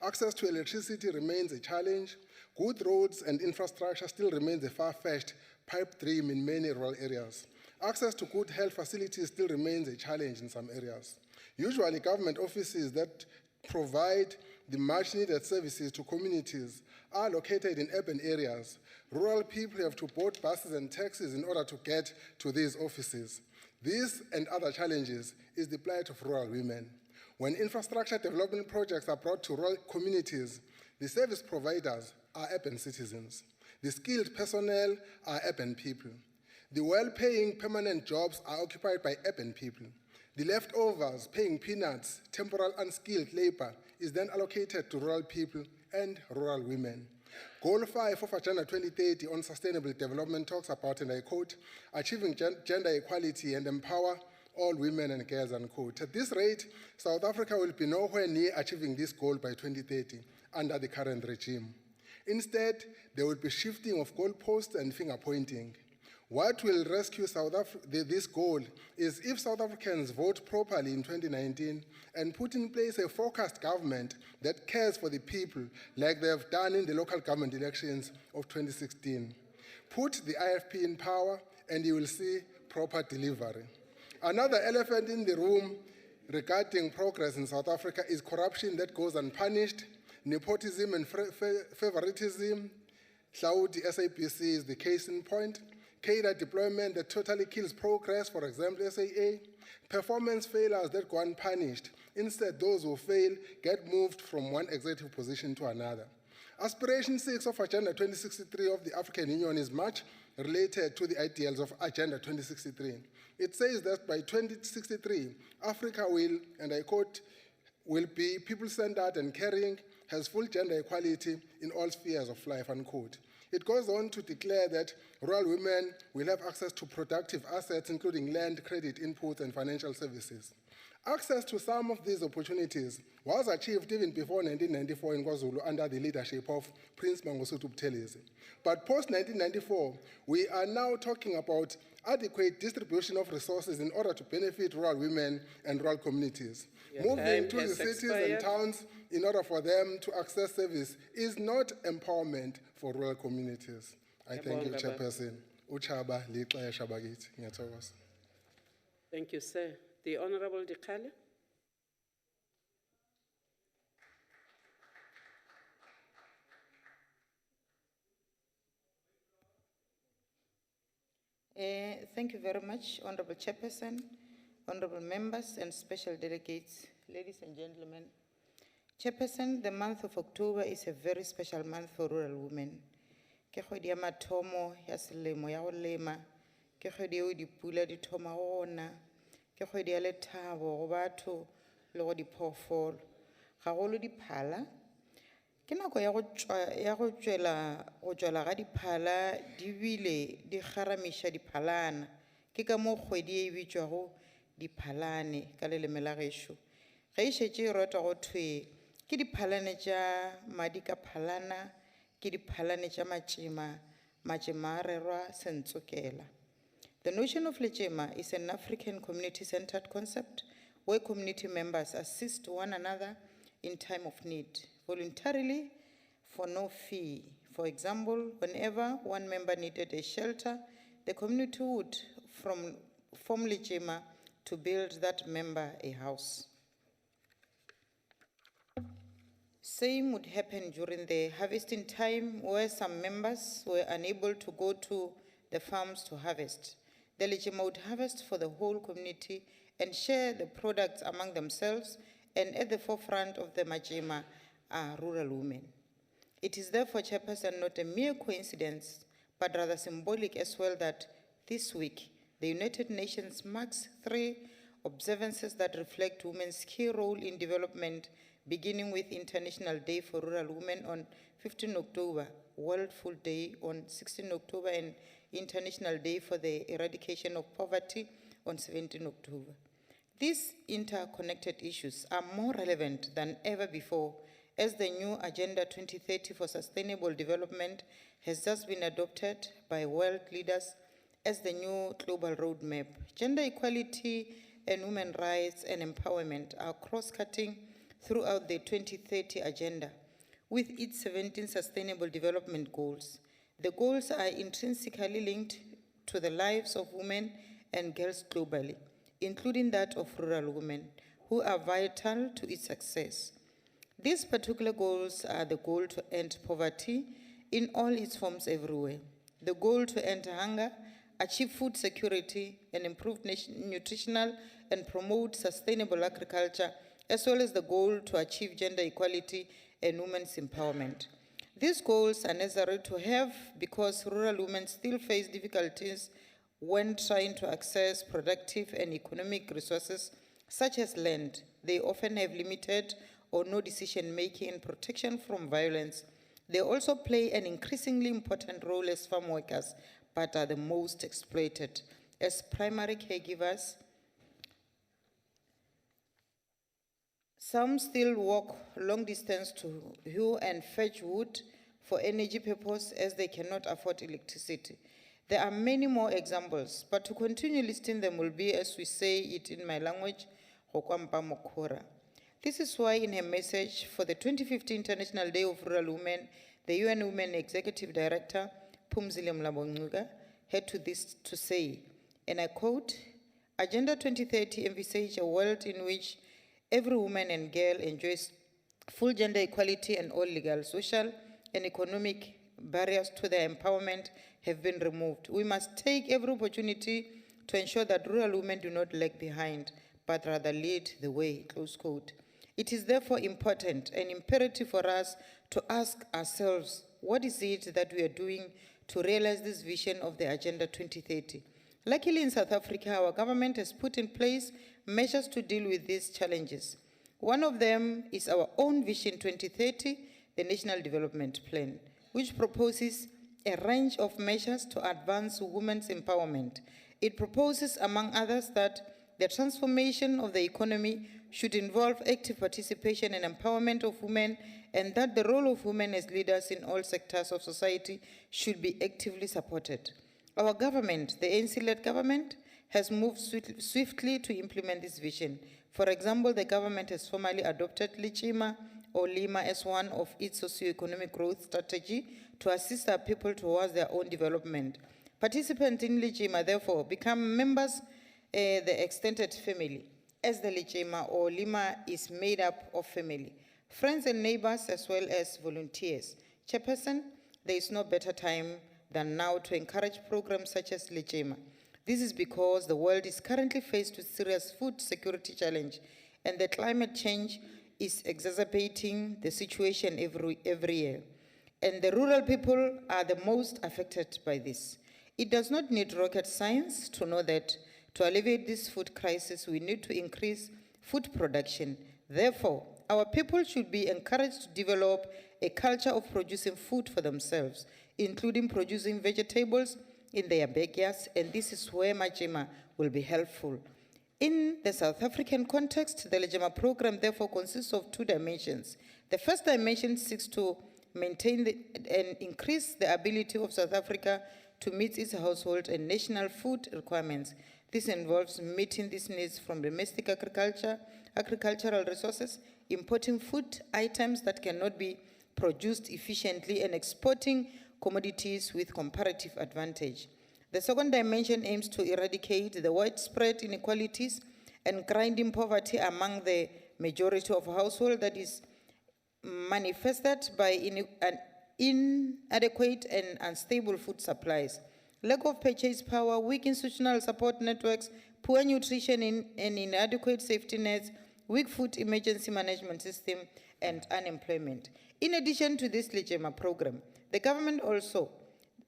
Access to electricity remains a challenge. Good roads and infrastructure still remains a far-fetched pipe dream in many rural areas. Access to good health facilities still remains a challenge in some areas. Usually, government offices that provide the much-needed services to communities are located in urban areas. Rural people have to board buses and taxis in order to get to these offices. This and other challenges is the plight of rural women. When infrastructure development projects are brought to rural communities, the service providers are urban citizens. The skilled personnel are urban people. The well-paying permanent jobs are occupied by urban people. The leftovers, paying peanuts, temporal unskilled labor, is then allocated to rural people and rural women. Goal 5 of Agenda 2030 on Sustainable Development talks about, and I quote, achieving gender equality and empower all women and girls, unquote. At this rate, South Africa will be nowhere near achieving this goal by 2030 under the current regime. Instead, there will be shifting of goalposts and finger-pointing. What will rescue this goal is if South Africans vote properly in 2019 and put in place a focused government that cares for the people like they have done in the local government elections of 2016. Put the IFP in power and you will see proper delivery. Another elephant in the room regarding progress in South Africa is corruption that goes unpunished, nepotism and favoritism. Saudi SAPC is the case in point. Cadre deployment that totally kills progress, for example, SAA. Performance failures that go unpunished. Instead, those who fail get moved from one executive position to another. Aspiration 6 of Agenda 2063 of the African Union is much related to the ideals of Agenda 2063. It says that by 2063, Africa will, and I quote, will be people-centered and caring, has full gender equality in all spheres of life, unquote. It goes on to declare that rural women will have access to productive assets, including land, credit inputs, and financial services. Access to some of these opportunities was achieved even before 1994 in KwaZulu under the leadership of Prince Mangosuthu Buthelezi. But post-1994, we are now talking about adequate distribution of resources in order to benefit rural women and rural communities. Moving to the cities and towns in order for them to access service is not empowerment for rural communities. I thank you, Chairperson. Uchaba, lixesha bakithi. Ngiyathokoza. Thank you, sir. The Honorable Dikale. Thank you very much, Honorable Chairperson, honorable members and special delegates, ladies and gentlemen. Chairperson, the month of October is a very special month for rural women. Ke kgwedi ya mathomo ya selemo ya go lema, ke kgwedi eo dipula di thoma go na, ke kgwedi ya lethabo go batho le go diphoofolo, gagolo diphala, Ke nako ya go tšwela ga diphala di bile di kgaramiša diphalana. Ke ka moo kgwedi e bitšwago diphalane ka leleme la gešo. Ge e šetše e rotwa go thwe ke diphalane tša madi ka phalana, ke diphalane tša matšema, matšema a rerwa sentsokela. The notion of lechema is an African community-centered concept where community members assist one another in time of need, voluntarily for no fee. For example, whenever one member needed a shelter, the community would form lechema to build that member a house. Same would happen during the harvesting time where some members were unable to go to the farms to harvest. The lechema would harvest for the whole community and share the products among themselves, and at the forefront of the majema are rural women. It is therefore, Chairperson, not a mere coincidence, but rather symbolic as well that this week the United Nations marks 3 observances that reflect women's key role in development, beginning with International Day for Rural Women on 15 October, World Food Day on 16 October, and International Day for the Eradication of Poverty on 17 October. These interconnected issues are more relevant than ever before, as the new Agenda 2030 for Sustainable Development has just been adopted by world leaders as the new global roadmap. Gender equality and women's rights and empowerment are cross-cutting throughout the 2030 Agenda, with its 17 Sustainable Development Goals. The goals are intrinsically linked to the lives of women and girls globally, including that of rural women, who are vital to its success. These particular goals are the goal to end poverty in all its forms everywhere, the goal to end hunger, achieve food security, and improve nutritional and promote sustainable agriculture, as well as the goal to achieve gender equality and women's empowerment. These goals are necessary to have because rural women still face difficulties when trying to access productive and economic resources such as land. They often have limited or no decision-making and protection from violence. They also play an increasingly important role as farm workers, but are the most exploited. As primary caregivers, some still walk long distance to hew and fetch wood for energy purpose as they cannot afford electricity. There are many more examples, but to continue listing them will be, as we say it in my language, Hokwampa Mokora. This is why in her message for the 2015 International Day of Rural Women, the UN Women Executive Director, Phumzile Mlambo-Ngcuka, had this to say, and I quote, Agenda 2030 envisages a world in which every woman and girl enjoys full gender equality and all legal, social, and economic barriers to their empowerment have been removed. We must take every opportunity to ensure that rural women do not lag behind, but rather lead the way, close quote. It is therefore important and imperative for us to ask ourselves, what is it that we are doing to realize this vision of the Agenda 2030? Luckily in South Africa, our government has put in place measures to deal with these challenges. One of them is our own Vision 2030, the National Development Plan, which proposes a range of measures to advance women's empowerment. It proposes, among others, that the transformation of the economy should involve active participation and empowerment of women, and that the role of women as leaders in all sectors of society should be actively supported. Our government, the ANC-led government, has moved swiftly to implement this vision. For example, the government has formally adopted Lichima or Lima as one of its socio-economic growth strategy to assist our people towards their own development. Participants in Lichima, therefore, become members the extended family, as the Lichima or Lima is made up of family, friends and neighbors, as well as volunteers. Chairperson, there is no better time than now to encourage programs such as Lichima. This is because the world is currently faced with serious food security challenge, and the climate change is exacerbating the situation every year. And the rural people are the most affected by this. It does not need rocket science to know that to alleviate this food crisis, we need to increase food production. Therefore, our people should be encouraged to develop a culture of producing food for themselves, including producing vegetables in their backyards, and this is where Majima will be helpful. In the South African context, the Lejema program therefore consists of two dimensions. The first dimension seeks to maintain and increase the ability of South Africa to meet its household and national food requirements. This involves meeting these needs from domestic agricultural resources, importing food items that cannot be produced efficiently, and exporting commodities with comparative advantage. The second dimension aims to eradicate the widespread inequalities and grinding poverty among the majority of households that is manifested by inadequate and unstable food supplies, lack of purchase power, weak institutional support networks, poor nutrition and inadequate safety nets, weak food emergency management system, and unemployment. In addition to this Lejema program, the government also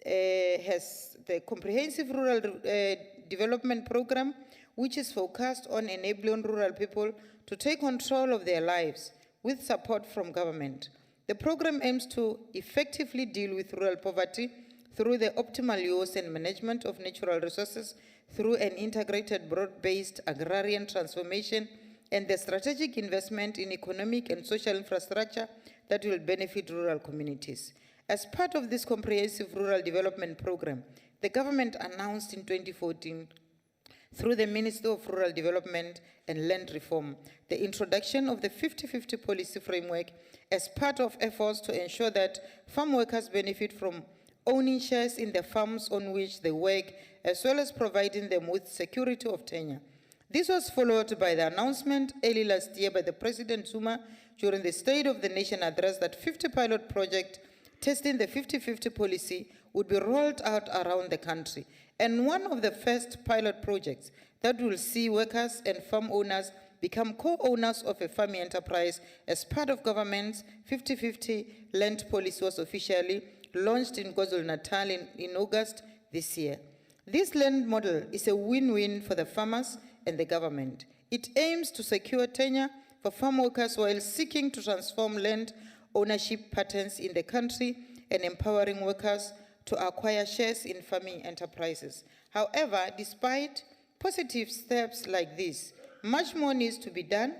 has the Comprehensive Rural Development Program, which is focused on enabling rural people to take control of their lives with support from government. The program aims to effectively deal with rural poverty through the optimal use and management of natural resources, through an integrated broad-based agrarian transformation, and the strategic investment in economic and social infrastructure that will benefit rural communities. As part of this comprehensive rural development program, the government announced in 2014, through the Ministry of Rural Development and Land Reform, the introduction of the 50-50 policy framework as part of efforts to ensure that farm workers benefit from owning shares in the farms on which they work, as well as providing them with security of tenure. This was followed by the announcement early last year by the President Zuma during the State of the Nation address that 50 pilot projects testing the 50-50 policy would be rolled out around the country. And one of the first pilot projects that will see workers and farm owners become co-owners of a farming enterprise as part of government's 50-50 land policy was officially launched in KwaZulu-Natal in August this year. This land model is a win-win for the farmers and the government. It aims to secure tenure for farm workers while seeking to transform land ownership patterns in the country and empowering workers to acquire shares in farming enterprises. However, despite positive steps like this, much more needs to be done.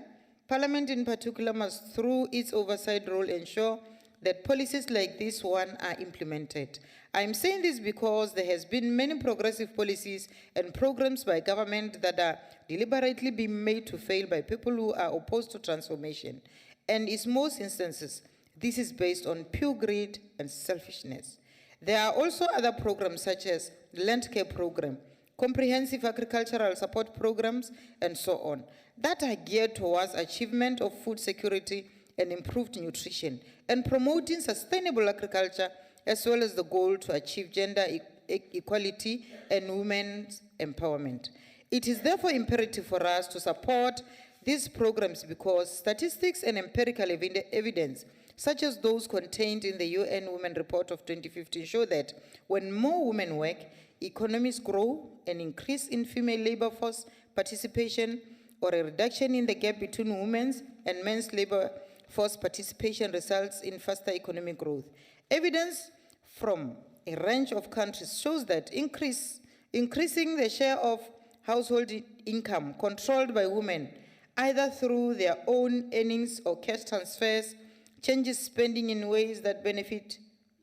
Parliament in particular must, through its oversight role, ensure that policies like this one are implemented. I'm saying this because there has been many progressive policies and programs by government that are deliberately being made to fail by people who are opposed to transformation. And in most instances, this is based on pure greed and selfishness. There are also other programs such as the Land Care Program, comprehensive agricultural support programs, and so on, that are geared towards achievement of food security and improved nutrition, and promoting sustainable agriculture, as well as the goal to achieve gender equality and women's empowerment. It is therefore imperative for us to support these programs because statistics and empirical evidence, such as those contained in the UN Women Report of 2015, show that when more women work, economies grow, an increase in female labor force participation or a reduction in the gap between women's and men's labor force participation results in faster economic growth. Evidence from a range of countries shows that increasing the share of household income controlled by women, either through their own earnings or cash transfers, changes spending in ways that benefit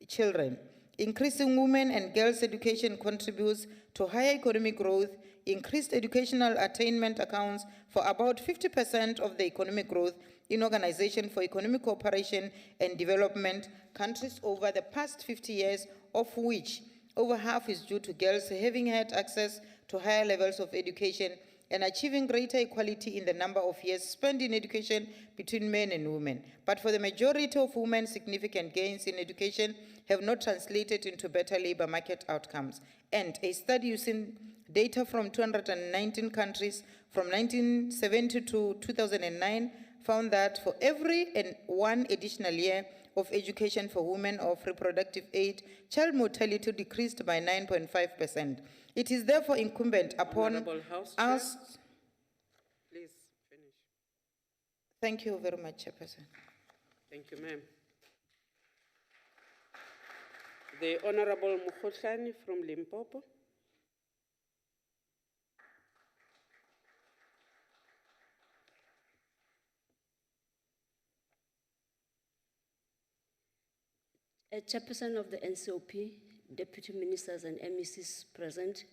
children. Increasing women and girls' education contributes to higher economic growth. Increased educational attainment accounts for about 50% of the economic growth in Organization for Economic Cooperation and Development countries over the past 50 years, of which over half is due to girls having had access to higher levels of education and achieving greater equality in the number of years spent in education between men and women. But for the majority of women, significant gains in education have not translated into better labor market outcomes. And a study using data from 219 countries from 1970 to 2009 found that for every one additional year of education for women of reproductive age, child mortality decreased by 9.5%. It is therefore incumbent upon us. Please finish. Thank you very much, Chairperson. Thank you, ma'am. The Honorable Mukhotlane from Limpopo. Chairperson of the NCOP, Deputy Ministers and MECs present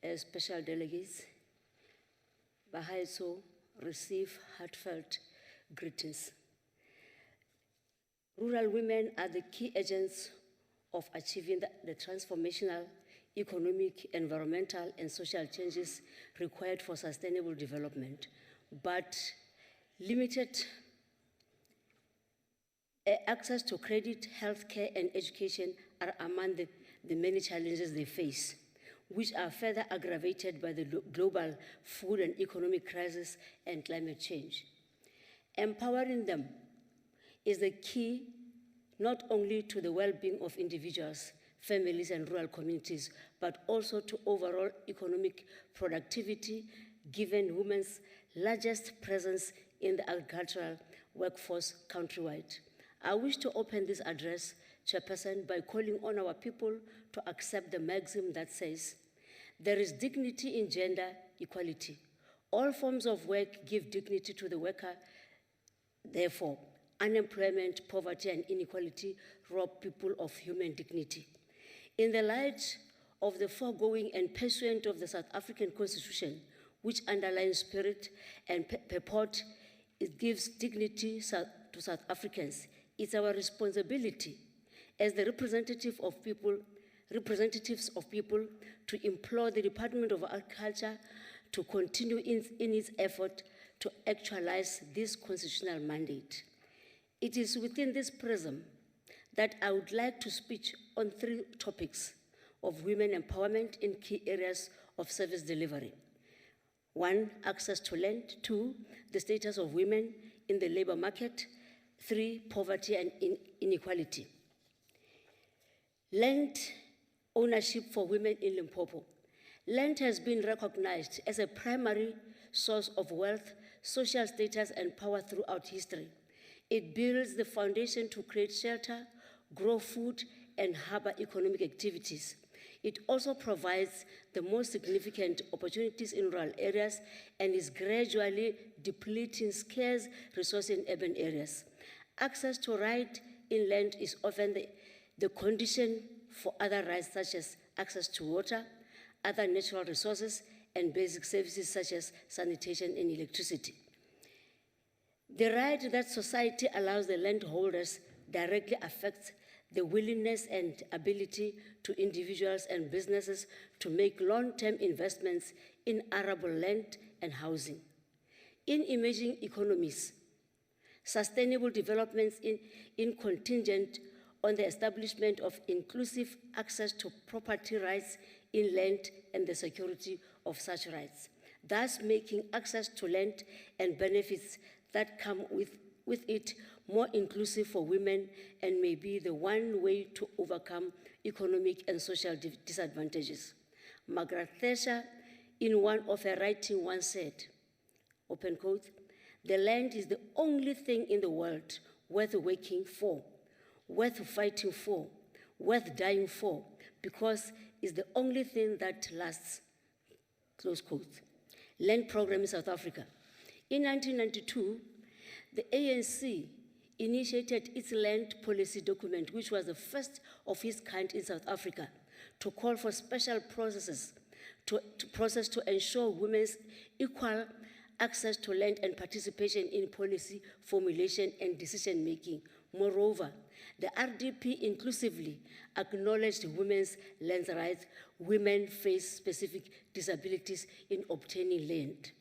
as special delegates, Bahaiso receive heartfelt greetings. Rural women are the key agents of achieving the transformational economic, environmental, and social changes required for sustainable development, but limited access to credit, healthcare, and education are among the many challenges they face, which are further aggravated by the global food and economic crisis and climate change. Empowering them is the key not only to the well-being of individuals, families, and rural communities, but also to overall economic productivity, given women's largest presence in the agricultural workforce countrywide. I wish to open this address, Chairperson, by calling on our people to accept the maxim that says, there is dignity in gender equality. All forms of work give dignity to the worker. Therefore, unemployment, poverty, and inequality rob people of human dignity. In the light of the foregoing and pursuant of the South African Constitution, which underlines spirit and purport, it gives dignity to South Africans. It's our responsibility as the representatives of people to implore the Department of Agriculture to continue in its effort to actualize this constitutional mandate. It is within this prism that I would like to speak on 3 topics of women empowerment in key areas of service delivery. 1, access to land. 2, the status of women in the labor market. 3, poverty and inequality. Land ownership for women in Limpopo. Land has been recognized as a primary source of wealth, social status, and power throughout history. It builds the foundation to create shelter, grow food, and harbor economic activities. It also provides the most significant opportunities in rural areas and is gradually depleting scarce resources in urban areas. Access to right in land is often the condition for other rights such as access to water, other natural resources, and basic services such as sanitation and electricity. The right that society allows the landholders directly affects the willingness and ability to individuals and businesses to make long-term investments in arable land and housing. In emerging economies, sustainable developments in contingent on the establishment of inclusive access to property rights in land and the security of such rights, thus making access to land and benefits that come with it more inclusive for women and may be the one way to overcome economic and social disadvantages. Margaret Thatcher, in one of her writings, once said, open quote, "The land is the only thing in the world worth working for, worth fighting for, worth dying for, because it's the only thing that lasts," close quote. Land program in South Africa. In 1992, the ANC initiated its land policy document, which was the first of its kind in South Africa, to call for special processes to ensure women's equal access to land and participation in policy formulation and decision-making. Moreover, the RDP inclusively acknowledged women's land rights. Women face specific disabilities in obtaining land.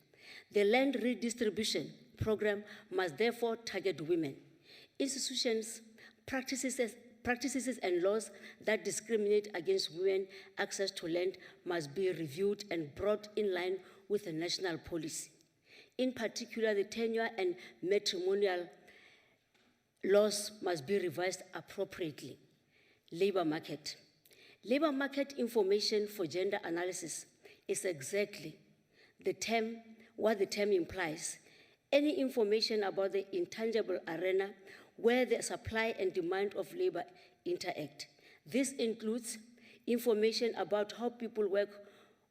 The land redistribution program must therefore target women. Institutions, practices and laws that discriminate against women access to land must be reviewed and brought in line with the national policy. In particular, the tenure and matrimonial laws must be revised appropriately. Labor market. Labor market information for gender analysis is exactly what the term implies, any information about the intangible arena where the supply and demand of labor interact. This includes information about how people work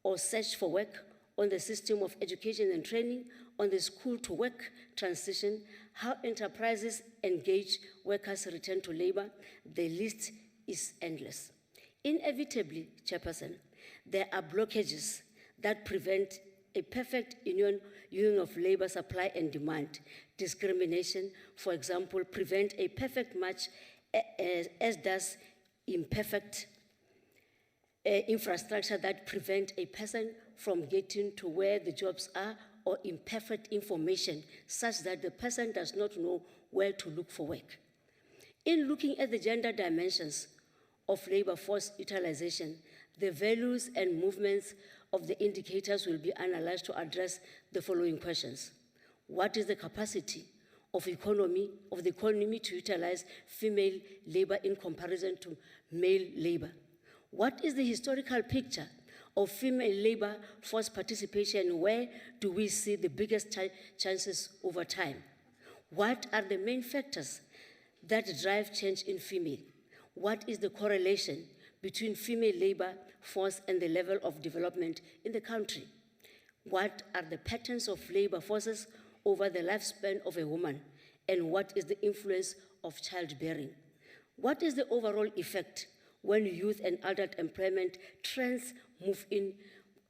or search for work, on the system of education and training, on the school-to-work transition, how enterprises engage workers return to labor. The list is endless. Inevitably, Chairperson, there are blockages that prevent a perfect union of labor supply and demand. Discrimination, for example, prevent a perfect match, as does imperfect infrastructure that prevent a person from getting to where the jobs are, or imperfect information such that the person does not know where to look for work. In looking at the gender dimensions of labor force utilization, the values and movements of the indicators will be analyzed to address the following questions. What is the capacity of the economy to utilize female labor in comparison to male labor? What is the historical picture of female labor force participation? Where do we see the biggest chances over time? What are the main factors that drive change in female? What is the correlation between female labor force and the level of development in the country? What are the patterns of labor forces over the lifespan of a woman? And what is the influence of childbearing? What is the overall effect when youth and adult employment trends move in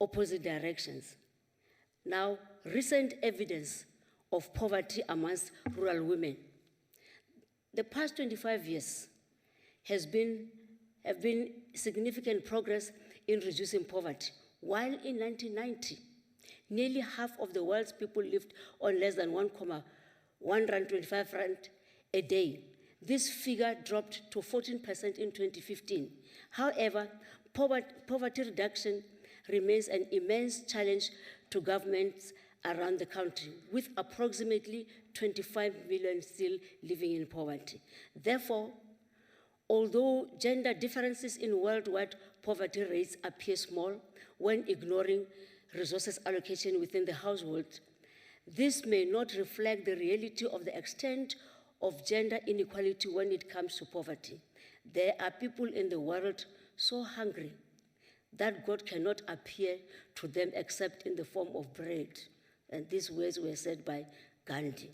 opposite directions? Now, recent evidence of poverty amongst rural women. The past 25 years have been significant progress in reducing poverty. While in 1990, nearly half of the world's people lived on less than 1.25 rand a day. This figure dropped to 14% in 2015. However, poverty reduction remains an immense challenge to governments around the country, with approximately 25 million still living in poverty. Therefore, although gender differences in worldwide poverty rates appear small when ignoring resources allocation within the household, this may not reflect the reality of the extent of gender inequality when it comes to poverty. There are people in the world so hungry that God cannot appear to them except in the form of bread. And these words were said by Gandhi.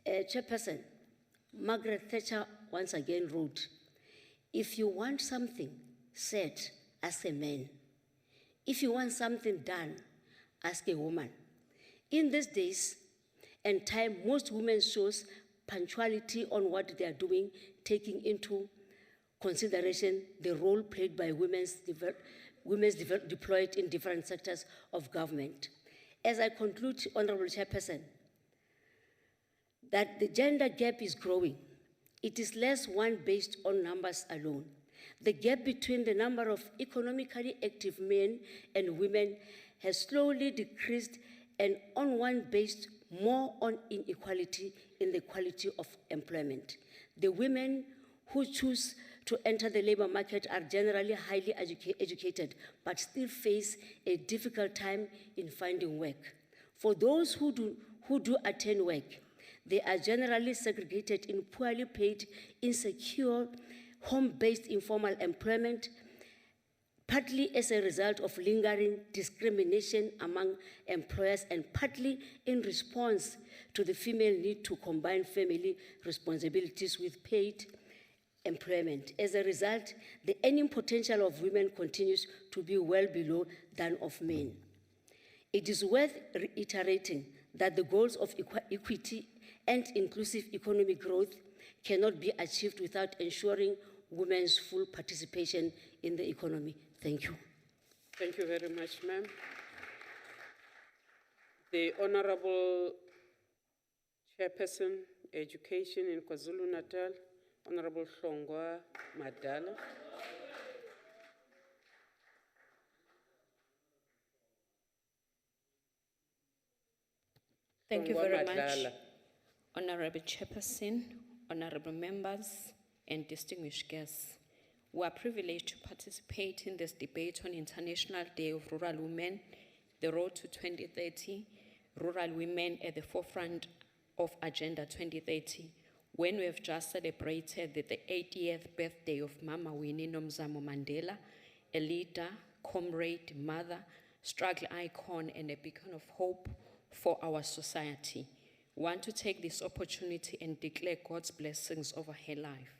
Chairperson, Margaret Thatcher once again wrote, "If you want something said, ask a man. If you want something done, ask a woman." In these days and time, most women shows punctuality on what they are doing, taking into consideration the role played by women deployed in different sectors of government. As I conclude, Honorable Chairperson, that the gender gap is growing. It is less one based on numbers alone. The gap between the number of economically active men and women has slowly decreased, and on one based more on inequality in the quality of employment. The women who choose to enter the labor market are generally highly educated, but still face a difficult time in finding work. For those who do attain work, they are generally segregated in poorly paid, insecure, home-based informal employment, partly as a result of lingering discrimination among employers and partly in response to the female need to combine family responsibilities with paid employment. As a result, the earning potential of women continues to be well below that of men. It is worth reiterating that the goals of equity and inclusive economic growth cannot be achieved without ensuring women's full participation in the economy. Thank you. Thank you very much, ma'am. The Honorable Chairperson, Education in KwaZulu-Natal, Honorable Hlongwa Madala. Thank you Hlongwa very much, Madlala. Honorable Chairperson, honorable members, and distinguished guests. We are privileged to participate in this debate on International Day of Rural Women, the Road to 2030, rural women at the forefront of Agenda 2030, when we have just celebrated the 80th birthday of Mama Winnie Nomzamo Mandela, a leader, comrade, mother, struggle icon, and a beacon of hope for our society. We want to take this opportunity and declare God's blessings over her life.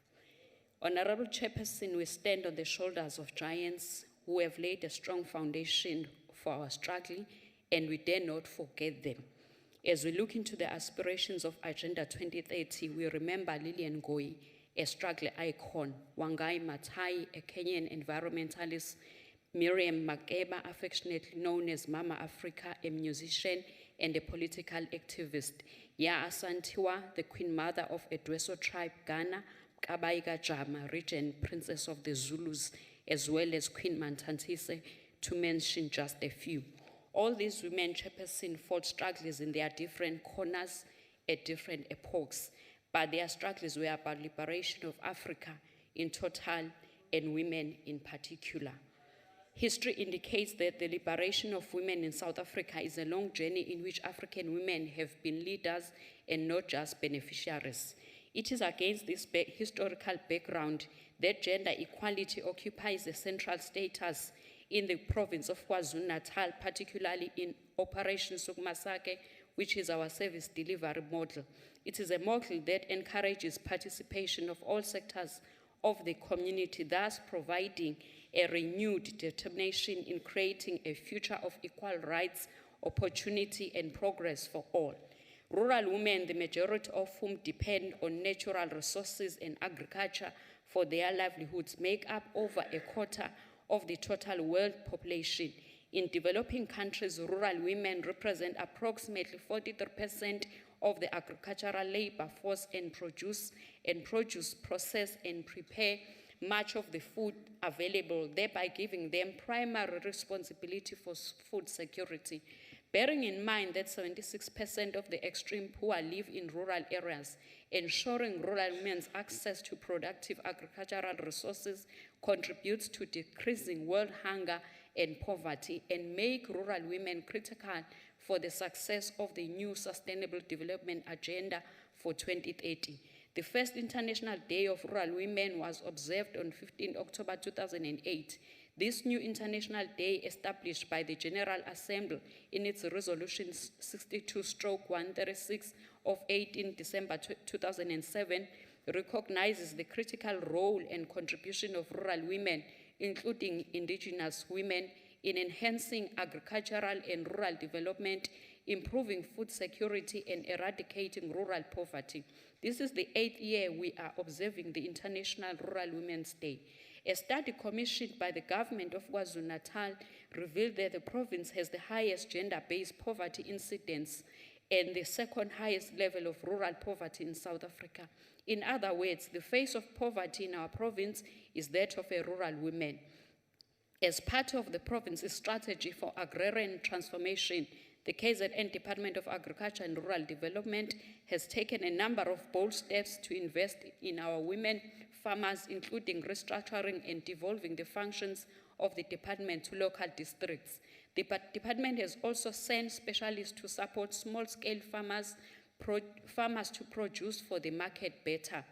Honorable Chairperson, we stand on the shoulders of giants who have laid a strong foundation for our struggle, and we dare not forget them. As we look into the aspirations of Agenda 2030, we remember Lillian Ngoyi, a struggle icon, Wangai Maathai, a Kenyan environmentalist, Miriam Makeba, affectionately known as Mama Africa, a musician and a political activist, Ya Asantiwa, the Queen Mother of Edweso tribe, Ghana, Kabaiga Jama, regent princess of the Zulus, as well as Queen Mantantise, to mention just a few. All these women, Chairperson, fought struggles in their different corners at different epochs, but their struggles were about liberation of Africa in total and women in particular. History indicates that the liberation of women in South Africa is a long journey in which African women have been leaders and not just beneficiaries. It is against this historical background that gender equality occupies a central status in the province of KwaZulu-Natal, particularly in Operation Sukmasake, which is our service delivery model. It is a model that encourages participation of all sectors of the community, thus providing a renewed determination in creating a future of equal rights, opportunity, and progress for all. Rural women, the majority of whom depend on natural resources and agriculture for their livelihoods, make up over a quarter of the total world population. In developing countries, rural women represent approximately 43% of the agricultural labor force and produce, process, and prepare much of the food available, thereby giving them primary responsibility for food security. Bearing in mind that 76% of the extreme poor live in rural areas, ensuring rural women's access to productive agricultural resources contributes to decreasing world hunger and poverty and make rural women critical for the success of the new Sustainable Development Agenda for 2030. The first International Day of Rural Women was observed on 15 October 2008. This new International Day, established by the General Assembly in its Resolution 62/136 of 18 December 2007, recognizes the critical role and contribution of rural women, including indigenous women, in enhancing agricultural and rural development, improving food security, and eradicating rural poverty. This is the 8th year we are observing the International Rural Women's Day. A study commissioned by the government of KwaZulu-Natal revealed that the province has the highest gender-based poverty incidence and the second highest level of rural poverty in South Africa. In other words, the face of poverty in our province is that of a rural woman. As part of the province's strategy for agrarian transformation, the KZN Department of Agriculture and Rural Development has taken a number of bold steps to invest in our women farmers, including restructuring and devolving the functions of the department to local districts. The department has also sent specialists to support small-scale farmers to produce for the market better.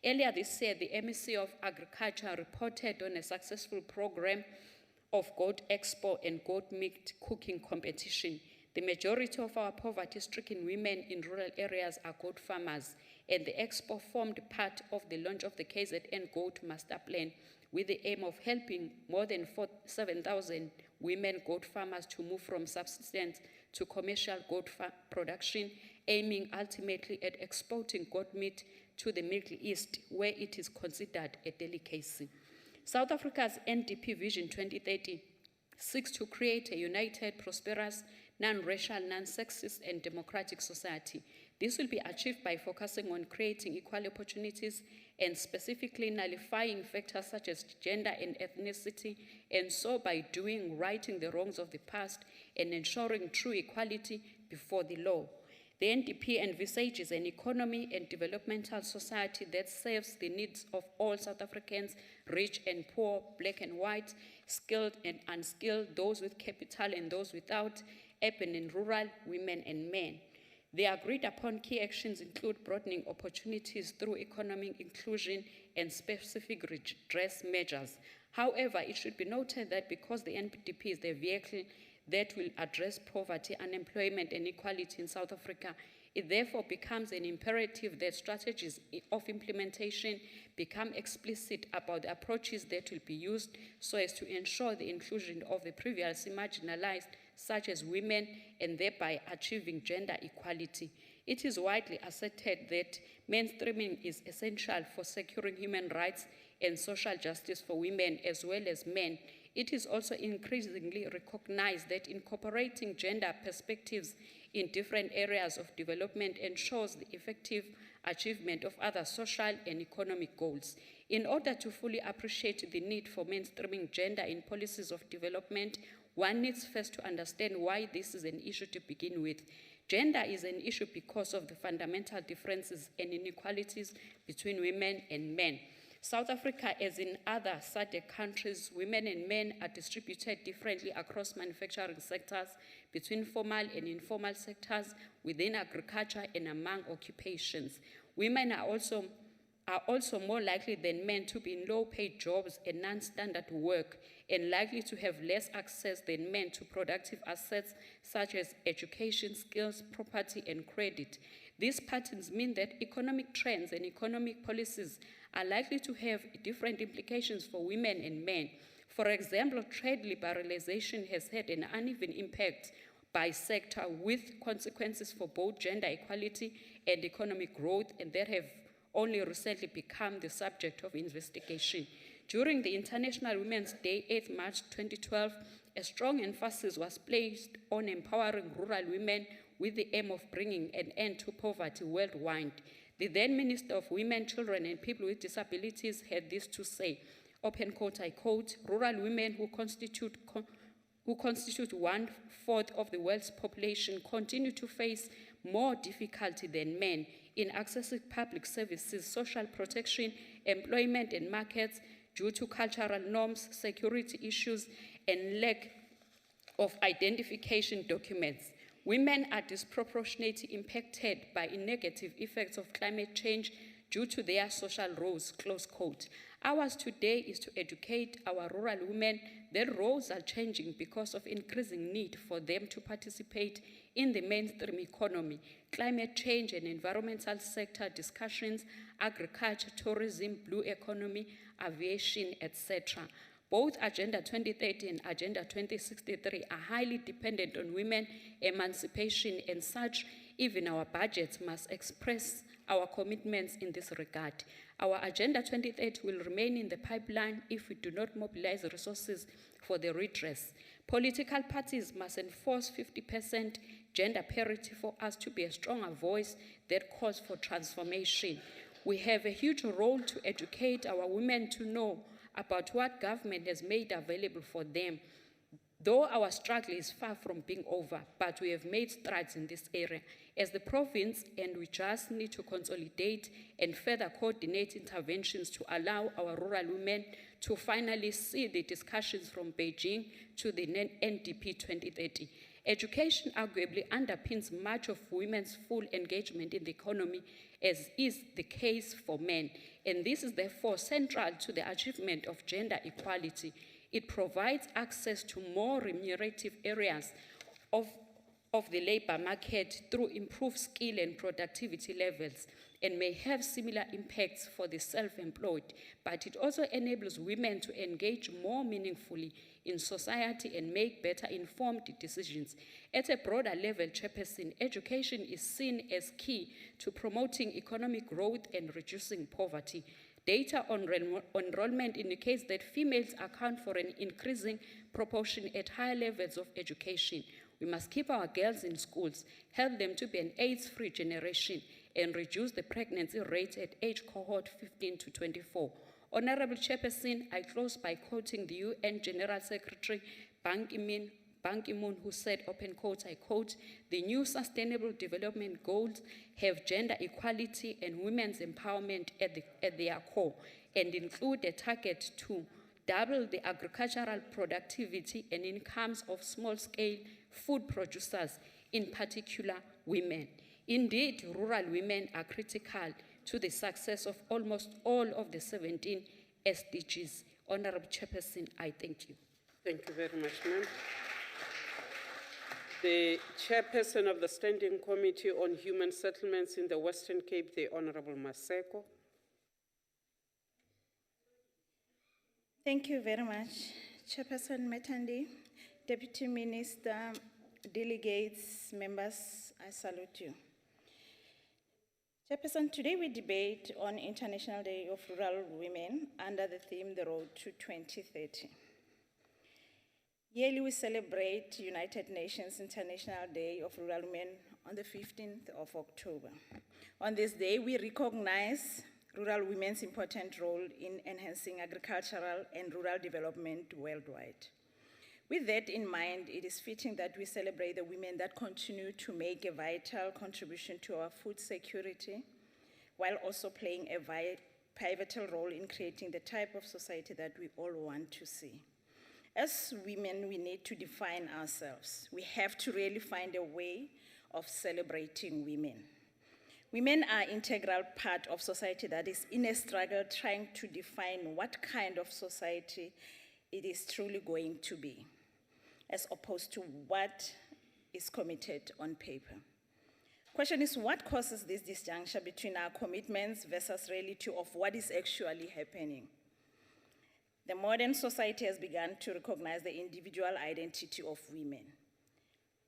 Earlier this year, the MEC of Agriculture reported on a successful program of goat expo and goat meat cooking competition. The majority of our poverty-stricken women in rural areas are goat farmers, and the expo formed part of the launch of the KZN Goat Master Plan with the aim of helping more than 7,000 women goat farmers to move from subsistence to commercial goat production, aiming ultimately at exporting goat meat to the Middle East, where it is considered a delicacy. South Africa's NDP Vision 2030 seeks to create a united, prosperous, non-racial, non-sexist, and democratic society. This will be achieved by focusing on creating equal opportunities and specifically nullifying factors such as gender and ethnicity, and so by righting the wrongs of the past and ensuring true equality before the law. The NDP envisages an economy and developmental society that serves the needs of all South Africans, rich and poor, black and white, skilled and unskilled, those with capital and those without, urban and rural, women and men. The agreed upon key actions include broadening opportunities through economic inclusion and specific redress measures. However, it should be noted that because the NDP is the vehicle that will address poverty, unemployment, and equality in South Africa, it therefore becomes an imperative that strategies of implementation become explicit about the approaches that will be used so as to ensure the inclusion of the previously marginalized, such as women, and thereby achieving gender equality. It is widely asserted that mainstreaming is essential for securing human rights and social justice for women as well as men. It is also increasingly recognized that incorporating gender perspectives in different areas of development ensures the effective achievement of other social and economic goals. In order to fully appreciate the need for mainstreaming gender in policies of development, one needs first to understand why this is an issue to begin with. Gender is an issue because of the fundamental differences and inequalities between women and men. South Africa, as in other SADC countries, women and men are distributed differently across manufacturing sectors, between formal and informal sectors, within agriculture and among occupations. Women are also more likely than men to be in low-paid jobs and non-standard work, and likely to have less access than men to productive assets such as education, skills, property, and credit. These patterns mean that economic trends and economic policies are likely to have different implications for women and men. For example, trade liberalization has had an uneven impact by sector with consequences for both gender equality and economic growth, and that have only recently become the subject of investigation. During the International Women's Day, 8th March 2012, a strong emphasis was placed on empowering rural women with the aim of bringing an end to poverty worldwide. The then Minister of Women, Children and People with Disabilities had this to say, open quote, I quote, rural women who constitute 1/4 of the world's population continue to face more difficulty than men in accessing public services, social protection, employment and markets due to cultural norms, security issues, and lack of identification documents. Women are disproportionately impacted by negative effects of climate change due to their social roles, close quote. Ours today is to educate our rural women that roles are changing because of increasing need for them to participate in the mainstream economy, climate change and environmental sector discussions, agriculture, tourism, blue economy, aviation, etc. Both Agenda 2030 and Agenda 2063 are highly dependent on women emancipation, and such, even our budgets must express our commitments in this regard. Our Agenda 2030 will remain in the pipeline if we do not mobilize resources for the redress. Political parties must enforce 50% gender parity for us to be a stronger voice that calls for transformation. We have a huge role to educate our women to know about what government has made available for them. Though our struggle is far from being over, but we have made strides in this area as the province, and we just need to consolidate and further coordinate interventions to allow our rural women to finally see the discussions from Beijing to the NDP 2030. Education arguably underpins much of women's full engagement in the economy, as is the case for men, and this is therefore central to the achievement of gender equality. It provides access to more remunerative areas of the labor market through improved skill and productivity levels, and may have similar impacts for the self-employed, but it also enables women to engage more meaningfully in society and make better informed decisions. At a broader level, Chairperson, education is seen as key to promoting economic growth and reducing poverty. Data on enrollment indicates that females account for an increasing proportion at higher levels of education. We must keep our girls in schools, help them to be an AIDS-free generation, and reduce the pregnancy rate at age cohort 15 to 24. Honorable Chairperson, I close by quoting the UN General Secretary Ban Ki-moon Ban Ki-moon, who said, open quote, I quote, the new Sustainable Development Goals have gender equality and women's empowerment at their core and include a target to double the agricultural productivity and incomes of small-scale food producers, in particular women. Indeed, rural women are critical to the success of almost all of the 17 SDGs. Honorable Chairperson, I thank you. Thank you very much, ma'am. The Chairperson of the Standing Committee on Human Settlements in the Western Cape, the Honorable Maseko. Thank you very much, Chairperson Metandi, Deputy Minister, delegates, members, I salute you. Chairperson, today we debate on International Day of Rural Women under the theme, The Road to 2030. Yearly we celebrate United Nations International Day of Rural Women on the 15th of October. On this day, we recognize rural women's important role in enhancing agricultural and rural development worldwide. With that in mind, it is fitting that we celebrate the women that continue to make a vital contribution to our food security, while also playing a pivotal role in creating the type of society that we all want to see. As women, we need to define ourselves. We have to really find a way of celebrating women. Women are an integral part of society that is in a struggle trying to define what kind of society it is truly going to be, as opposed to what is committed on paper. Question is, what causes this disjuncture between our commitments versus reality of what is actually happening? The modern society has begun to recognize the individual identity of women.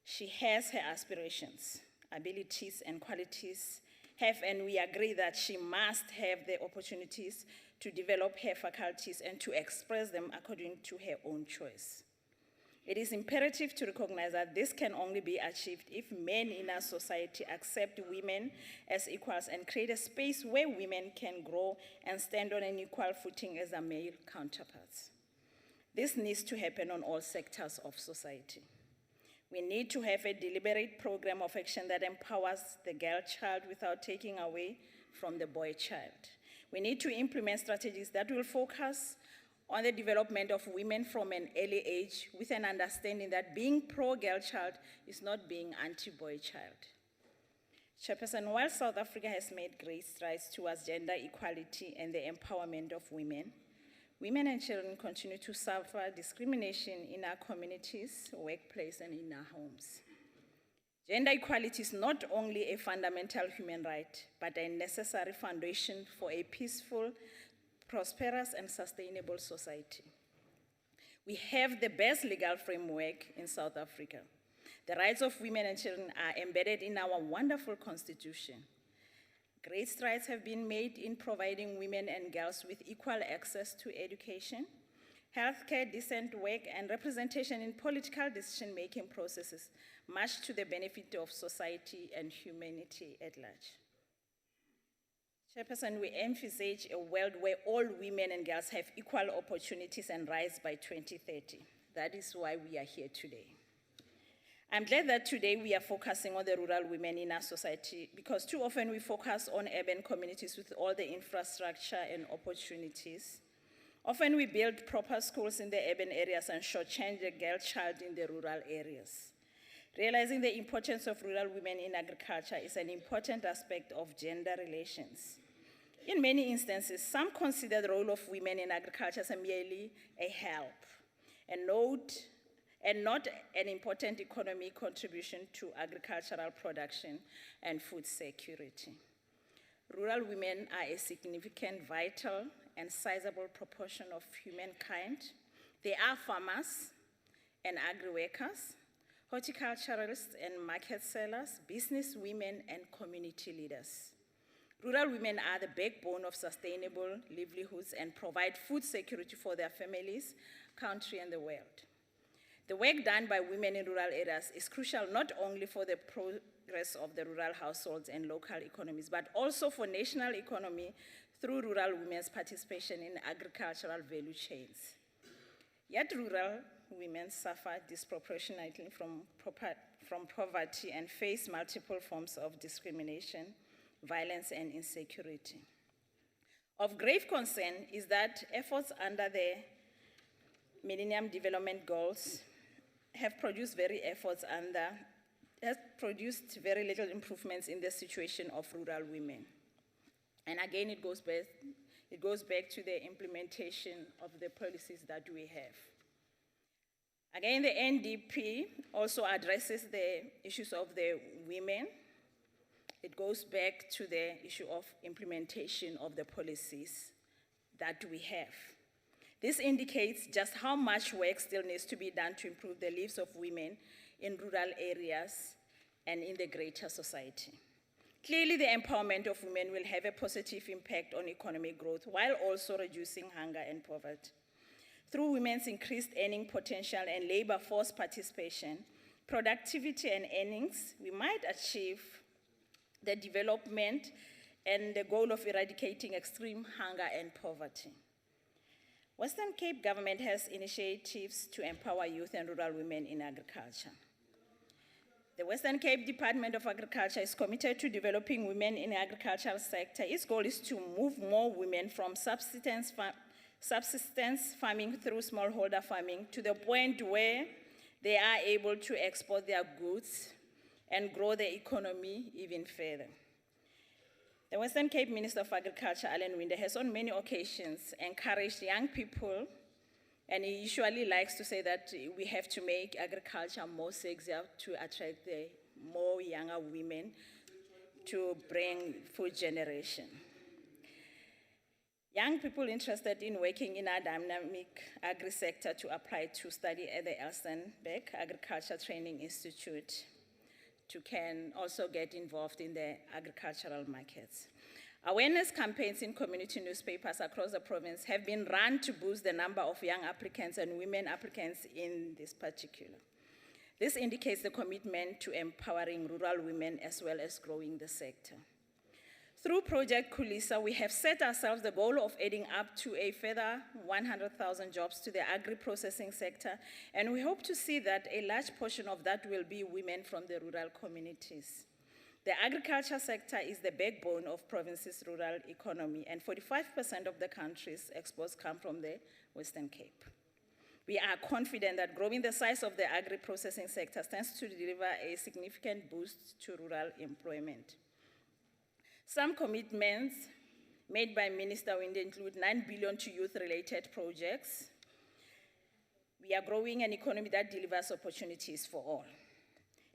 She has her aspirations, abilities, and qualities, and we agree that she must have the opportunities to develop her faculties and to express them according to her own choice. It is imperative to recognize that this can only be achieved if men in our society accept women as equals and create a space where women can grow and stand on an equal footing as their male counterparts. This needs to happen on all sectors of society. We need to have a deliberate program of action that empowers the girl child without taking away from the boy child. We need to implement strategies that will focus on the development of women from an early age with an understanding that being pro-girl child is not being anti-boy child. Chairperson, while South Africa has made great strides towards gender equality and the empowerment of women, women and children continue to suffer discrimination in our communities, workplace, and in our homes. Gender equality is not only a fundamental human right, but a necessary foundation for a peaceful, prosperous, and sustainable society. We have the best legal framework in South Africa. The rights of women and children are embedded in our wonderful constitution. Great strides have been made in providing women and girls with equal access to education, healthcare, decent work, and representation in political decision-making processes, much to the benefit of society and humanity at large. Chairperson, we envisage a world where all women and girls have equal opportunities and rights by 2030. That is why we are here today. I'm glad that today we are focusing on the rural women in our society, because too often we focus on urban communities with all the infrastructure and opportunities. Often we build proper schools in the urban areas and shortchange the girl child in the rural areas. Realizing the importance of rural women in agriculture is an important aspect of gender relations. In many instances, some consider the role of women in agriculture as merely a help, and not an important economic contribution to agricultural production and food security. Rural women are a significant, vital, and sizable proportion of humankind. They are farmers and agri-workers, horticulturalists and market sellers, business women, and community leaders. Rural women are the backbone of sustainable livelihoods and provide food security for their families, country, and the world. The work done by women in rural areas is crucial not only for the progress of the rural households and local economies, but also for national economy through rural women's participation in agricultural value chains. Yet rural women suffer disproportionately from poverty and face multiple forms of discrimination, violence, and insecurity. Of grave concern is that efforts under the Millennium Development Goals have produced very little improvements in the situation of rural women. And again, it goes back to the implementation of the policies that we have. Again, the NDP also addresses the issues of the women. It goes back to the issue of implementation of the policies that we have. This indicates just how much work still needs to be done to improve the lives of women in rural areas and in the greater society. Clearly, the empowerment of women will have a positive impact on economic growth while also reducing hunger and poverty. Through women's increased earning potential and labor force participation, productivity and earnings, we might achieve the development and the goal of eradicating extreme hunger and poverty. Western Cape government has initiatives to empower youth and rural women in agriculture. The Western Cape Department of Agriculture is committed to developing women in the agricultural sector. Its goal is to move more women from subsistence farming through smallholder farming to the point where they are able to export their goods and grow the economy even further. The Western Cape Minister of Agriculture, Alan Winder, has on many occasions encouraged young people, and he usually likes to say that we have to make agriculture more sexier to attract the more younger women to bring food generation. Young people interested in working in a dynamic agri-sector to apply to study at the Elsenburg Agriculture Training Institute can also get involved in the agricultural markets. Awareness campaigns in community newspapers across the province have been run to boost the number of young applicants and women applicants in this particular. This indicates the commitment to empowering rural women as well as growing the sector. Through Project Kulisa, we have set ourselves the goal of adding up to a further 100,000 jobs to the agri-processing sector, and we hope to see that a large portion of that will be women from the rural communities. The agriculture sector is the backbone of province's rural economy, and 45% of the country's exports come from the Western Cape. We are confident that growing the size of the agri-processing sector stands to deliver a significant boost to rural employment. Some commitments made by Minister Winder include 9 billion to youth-related projects. We are growing an economy that delivers opportunities for all.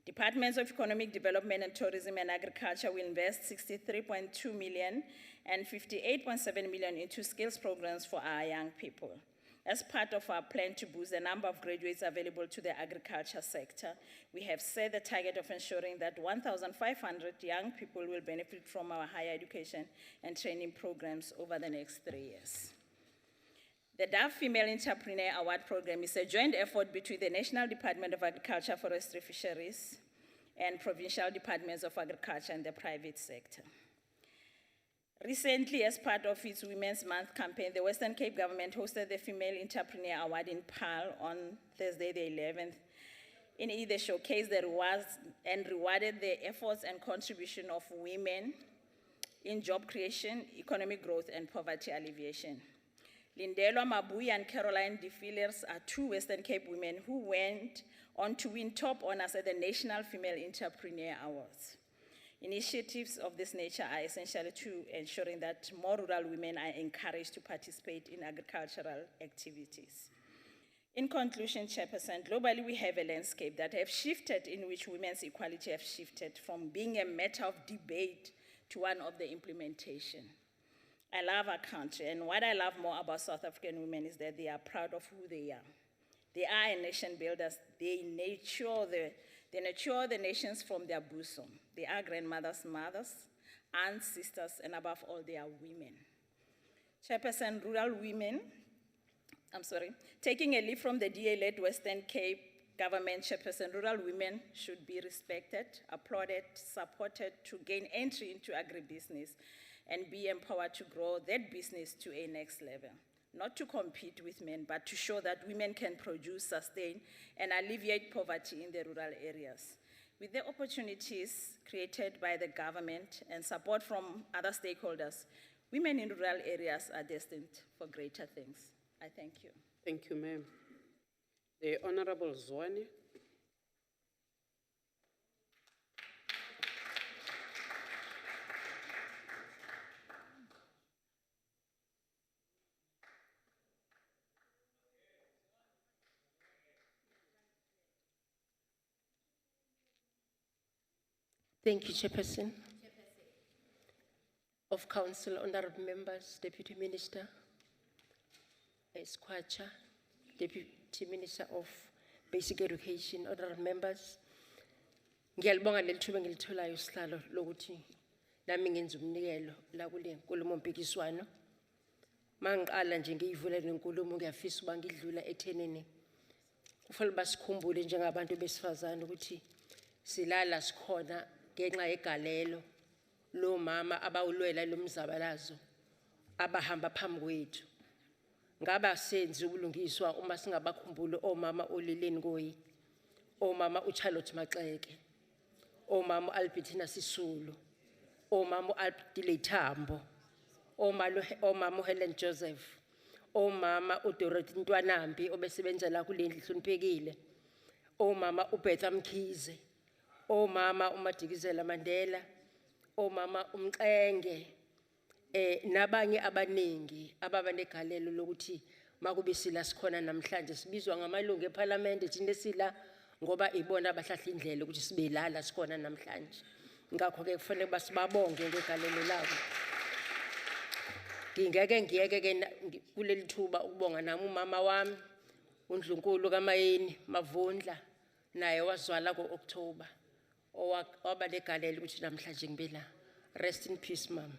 Departments of Economic Development and Tourism and Agriculture will invest 63.2 million and 58.7 million into skills programs for our young people. As part of our plan to boost the number of graduates available to the agriculture sector, we have set the target of ensuring that 1,500 young people will benefit from our higher education and training programs over the next 3 years. The DAF Female Entrepreneur Award Program is a joint effort between the National Department of Agriculture, Forestry, Fisheries, and provincial departments of agriculture and the private sector. Recently, as part of its Women's Month campaign, the Western Cape government hosted the Female Entrepreneur Award in Paarl on Thursday, the 11th. In it, they showcased the rewards and rewarded the efforts and contribution of women in job creation, economic growth, and poverty alleviation. Lindelwa Mabui and Caroline De Villiers are two Western Cape women who went on to win top honors at the National Female Entrepreneur Awards. Initiatives of this nature are essential to ensuring that more rural women are encouraged to participate in agricultural activities. In conclusion, Chairperson, globally we have a landscape that have shifted in which women's equality have shifted from being a matter of debate to one of the implementation. I love our country, and what I love more about South African women is that they are proud of who they are. They are nation builders. They nurture the nations from their bosom. They are grandmothers, mothers, aunts, sisters, and above all, they are women. Chairperson, taking a leaf from the DA-led Western Cape government, Chairperson, rural women should be respected, applauded, supported to gain entry into agribusiness and be empowered to grow that business to a next level. not to compete with men, but to show that women can produce, sustain, and alleviate poverty in the rural areas. With the opportunities created by the government and support from other stakeholders, women in rural areas are destined for greater things. I thank you. Thank you, ma'am. The Honorable Zwane. Thank you, Chairperson. Of Council, honorable members, Deputy Minister, Skwacha, Deputy Minister of Basic Education, honorable members. Ngiyalibonga lelithuba engilitholayo sihlalo lokuthi nami ngenza umnikelo la kule nkulumo mpikiswano. Mangiqala nje ngiyivula lenkulumo ngiyafisa uba ngidlula ethenini. Kufanele basikhumbule njengabantu besifazane ukuthi silala sikhona ngenxa yegalelo lo mama abawulwela lomzabalazo abahamba phambi kwethu. Ngaba senzi ubulungiswa uma singabakhumbula omama uLileni Ngoyi, omama uCharlotte Maxeke, omama Albertina Sisulu, omama Albile Tambo, omama Helen Joseph, omama uDorothy Ntwanambi obesebenza la kulendlu hloniphekile, omama uBetha Mkhize, omama uMadikizela Mandela, omama umxenge, nabanye abaningi ababanegalelo lokuthi makube sila sikhona namhlanje sibizwa ngamalungu eParliament thina sila ngoba ibona abahlahla indlela ukuthi sibe lala sikhona namhlanje. Ngakho ke kufanele basibabonge ngegalelo labo. Ngingeke ngiyeke ke kuleli thuba ukubonga nami umama wami uNdlunkulu kaMayeni Mavundla naye wazwala ngoOctober waba legalelo ukuthi namhlanje ngibe la. Rest in peace, mama.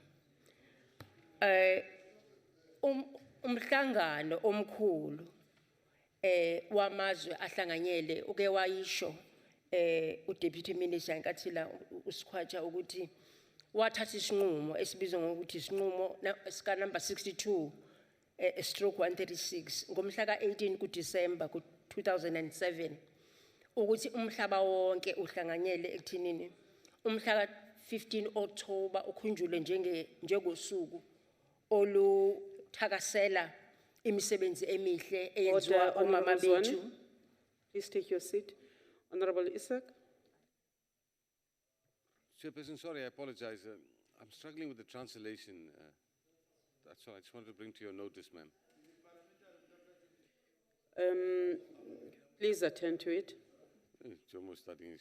Umhlangano omkhulu wamazwe ahlanganyele uke wayisho uDeputy Minister nkathi la uSkhwatsha ukuthi wathatha isinqumo esibizwa ngokuthi isinqumo sika number 62 stroke 136 ngomhla ka18 kuDisemba ku2007 ukuthi umhlaba wonke uhlanganyele ekuthinini umhla ka15 October ukhunjulwe njengosuku oluthakasela imisebenzi emihle eyenziwa omama bethu. Please take your seat. Honorable Isaac. Chairperson, sorry, I apologize. I'm struggling with the translation. That's all. I just wanted to bring to your notice, ma'am. Please attend to it. It's almost starting.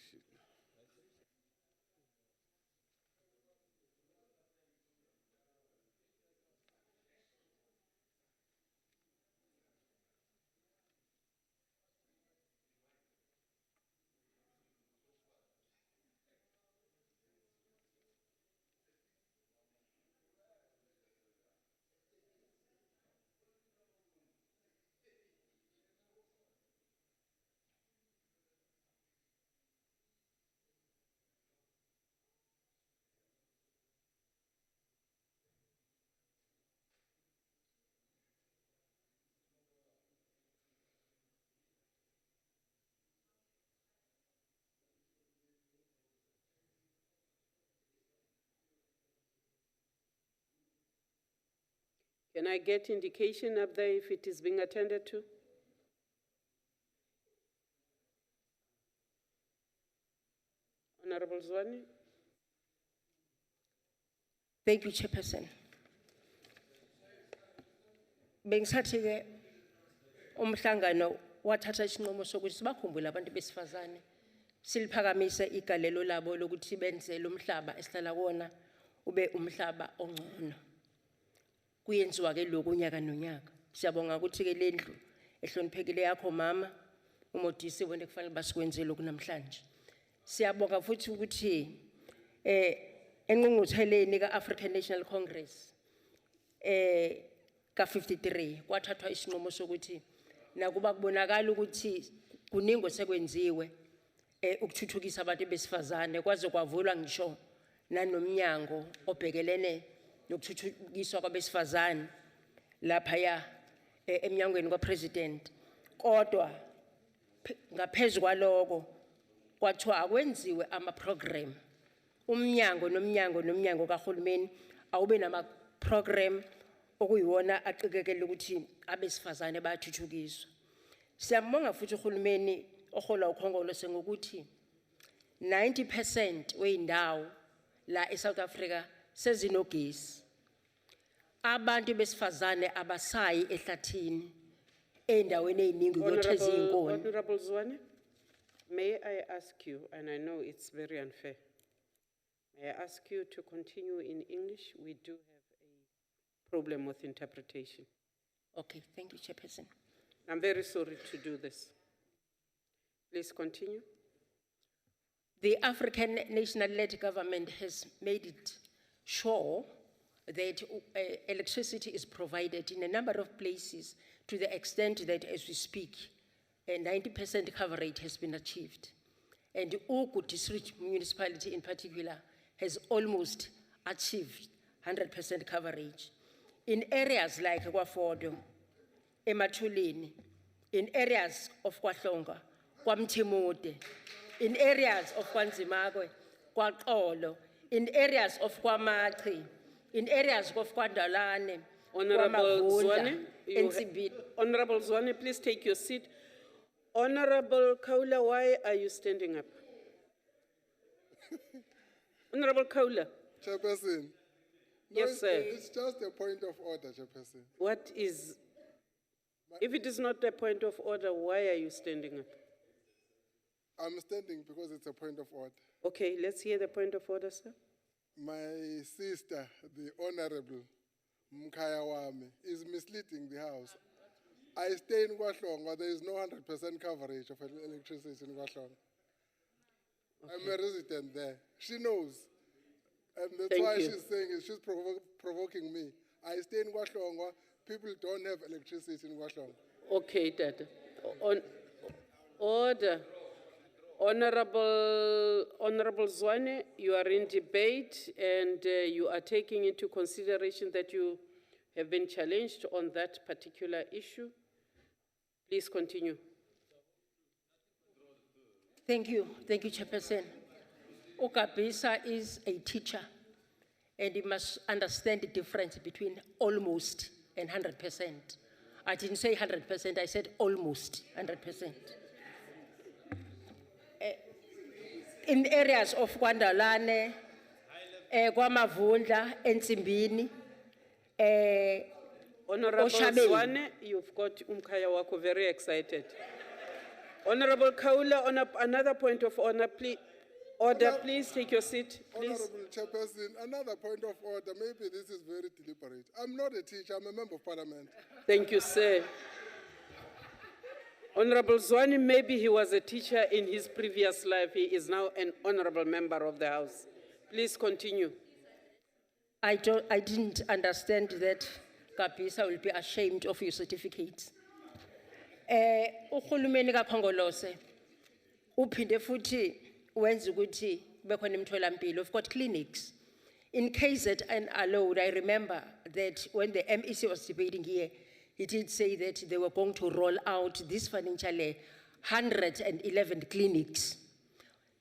Can I get indication up there if it is being attended to? Honorable Zwane. Thank you, Chairperson. Bengisathi ke umhlangano wathatha isinqumo sokuthi sibakhumbule abantu besifazane siliphakamise igalelo labo lokuthi benze lo mhlaba esihlala kuona ube umhlaba ongcono. Kuyenziwa ke lokhu unyaka nonyaka. Siyabonga ukuthi ke lendlu ehloniphekile yakho mama uModisi wena kufanele basikwenze lokhu namhlanje. Siyabonga futhi ukuthi enqungqutheleni kaAfrican National Congress ka53 kwathathwa isinqumo sokuthi nakuba kubonakala ukuthi kuningi osekwenziwe ukuthuthukisa abantu besifazane kwaze kwavulwa ngisho nanomnyango obhekelene nokuthuthukiswa kwabesifazane lapha ya emnyangweni kwa-president. Kodwa, ngaphezu kwaloko, kwathiwa akwenziwe ama-program. Umnyango nomnyango nomnyango kahulumeni awube nama-program okuyiwona aqikekele ukuthi abesifazane bayathuthukiswa. Siyambonga futhi uhulumeni ohola ukhongolose ngokuthi 90% weyindawo la eSouth Africa sezinogesi. Abantu besifazane abasayi ehlathini endaweni eziningi ukuyotheza izinkuni. Honorable Zwane, may I ask you, and I know it's very unfair, may I ask you to continue in English? We do have a problem with interpretation. Okay, thank you, Chairperson. I'm very sorry to do this. Please continue. The African national-led government has made it sure that electricity is provided in a number of places to the extent that as we speak, 90% coverage has been achieved. And Oku district municipality in particular has almost achieved 100% coverage. In areas like Kwafodo, Ematuleni, in areas of Kwahlonga, Kwamtimode, in areas of Kwanzimagwe, Kwakolo, in areas of Kwamati, in areas of Kwandalane, Honorable Zwane, please take your seat. Honorable Kaula, why are you standing up? Honorable Kaula. Chairperson. Yes, sir. It's just a point of order, Chairperson. What is, if it is not a point of order, why are you standing up? I'm standing because it's a point of order. Okay, let's hear the point of order, sir. My sister, the Honorable Mkaya Wami, is misleading the House. I stay in Kwahlonga. There is no 100% coverage of electricity in Kwahlonga. Okay. I'm a resident there. She knows. And that's why she's saying it. She's provoking me. I stay in Kwahlonga. People don't have electricity in Kwahlonga. Okay, Dad. Order. Honorable Zwane, you are in debate and you are taking into consideration that you have been challenged on that particular issue. Please continue. Thank you, Chairperson. Okabisa is a teacher and he must understand the difference between almost and 100%. I didn't say 100%, I said almost 100%. In areas of Kwandalane, Kwamavundla, Entsimbini, Honorable Zwane, you've got Umkaya Wako very excited. Honorable Kaula, on another point of order, please. Please take your seat. Please. Honorable Chairperson, another point of order. Maybe this is very deliberate. I'm not a teacher. I'm a member of Parliament. Thank you, sir. Honorable Zwane, maybe he was a teacher in his previous life. He is now an honorable member of the House. Please continue. I didn't understand that Kapisa will be ashamed of your certificates. Uhulumeni kaKhongolose uphinde futhi wenza ukuthi bekhona imitholampilo. We've got clinics. In KZN alone, I remember that when the MEC was debating here, he did say that they were going to roll out this financial year 111 clinics.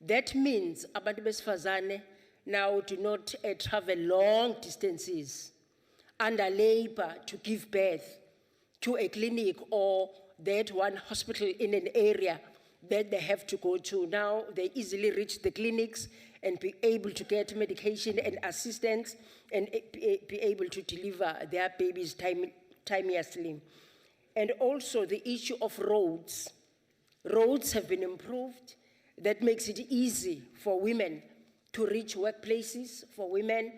That means abantu besifazane now do not travel long distances under labor to give birth to a clinic or that one hospital in an area that they have to go to. Now they easily reach the clinics and be able to get medication and assistance and be able to deliver their babies timeously. And also the issue of roads. Roads have been improved. That makes it easy for women to reach workplaces, for women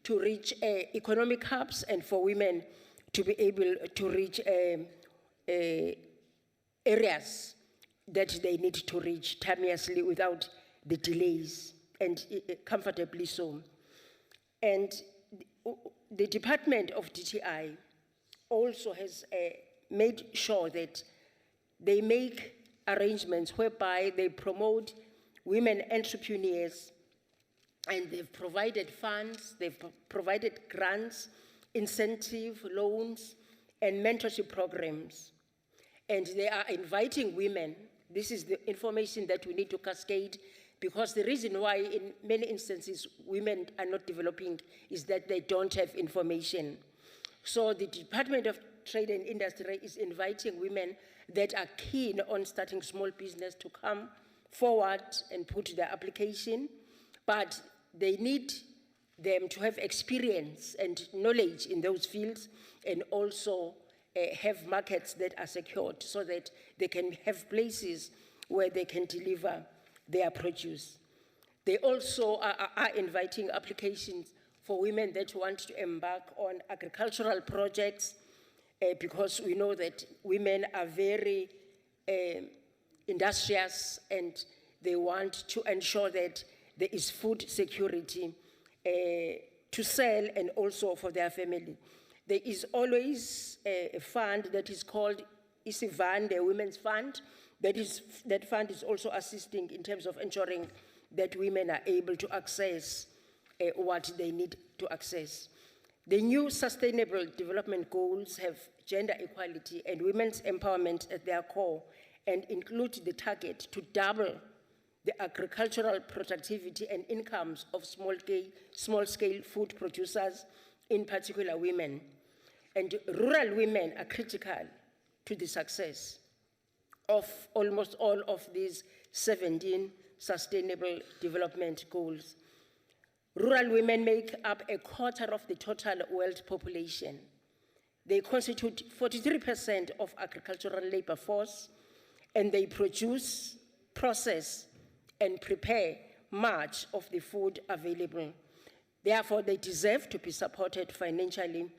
to reach economic hubs, and for women to be able to reach areas that they need to reach timeously without the delays, and comfortably so. And the Department of DTI also has made sure that they make arrangements whereby they promote women entrepreneurs, and they've provided funds, they've provided grants, incentive loans, and mentorship programs. And they are inviting women. This is the information that we need to cascade, because the reason why in many instances women are not developing is that they don't have information. So the Department of Trade and Industry is inviting women that are keen on starting small business to come forward and put their application, but they need them to have experience and knowledge in those fields, and also have markets that are secured so that they can have places where they can deliver their produce. They also are inviting applications for women that want to embark on agricultural projects, because we know that women are very industrious, and they want to ensure that there is food security to sell and also for their family. There is always a fund that is called Isivan, the Women's Fund. That fund is also assisting in terms of ensuring that women are able to access what they need to access. The new Sustainable Development Goals have gender equality and women's empowerment at their core, and include the target to double the agricultural productivity and incomes of small-scale food producers, in particular women. And rural women are critical to the success of almost all of these 17 Sustainable Development Goals. Rural women make up a quarter of the total world population. They constitute 43% of agricultural labor force, and they produce, process, and prepare much of the food available. Therefore, they deserve to be supported financially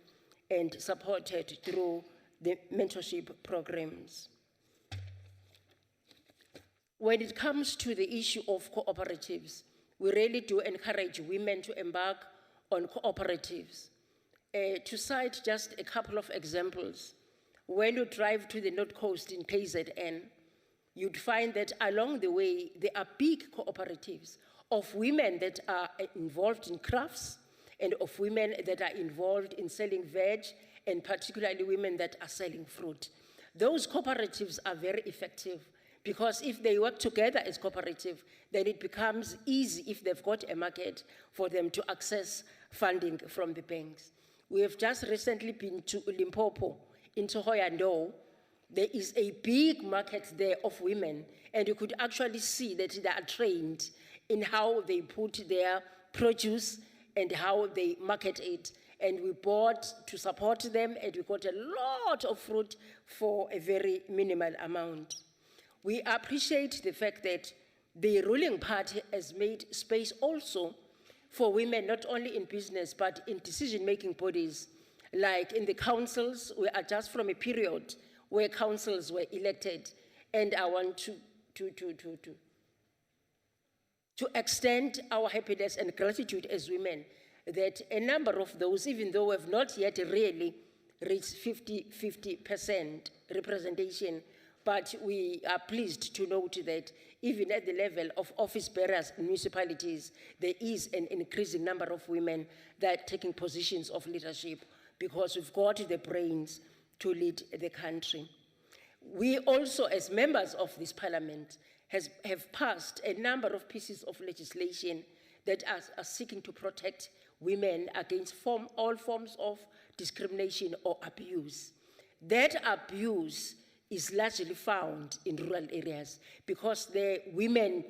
and supported through the mentorship programs. When it comes to the issue of cooperatives, we really do encourage women to embark on cooperatives. To cite just a couple of examples, when you drive to the North Coast in KZN, you'd find that along the way, there are big cooperatives of women that are involved in crafts, and of women that are involved in selling veg, and particularly women that are selling fruit. Those cooperatives are very effective, because if they work together as cooperative, then it becomes easy, if they've got a market, for them to access funding from the banks. We have just recently been to Limpopo, in Thohoyandou. There is a big market there of women, and you could actually see that they are trained in how they put their produce and how they market it. And we bought to support them, and we got a lot of fruit for a very minimal amount. We appreciate the fact that the ruling party has made space also for women, not only in business, but in decision-making bodies. Like in the councils, we are just from a period where councils were elected, and I want to extend our happiness and gratitude as women that a number of those, even though we have not yet really reached 50% representation, but we are pleased to note that even at the level of office bearers in municipalities, there is an increasing number of women that are taking positions of leadership, because we've got the brains to lead the country. We also, as members of this parliament, have passed a number of pieces of legislation that are seeking to protect women against all forms of discrimination or abuse. That abuse is largely found in rural areas, because the women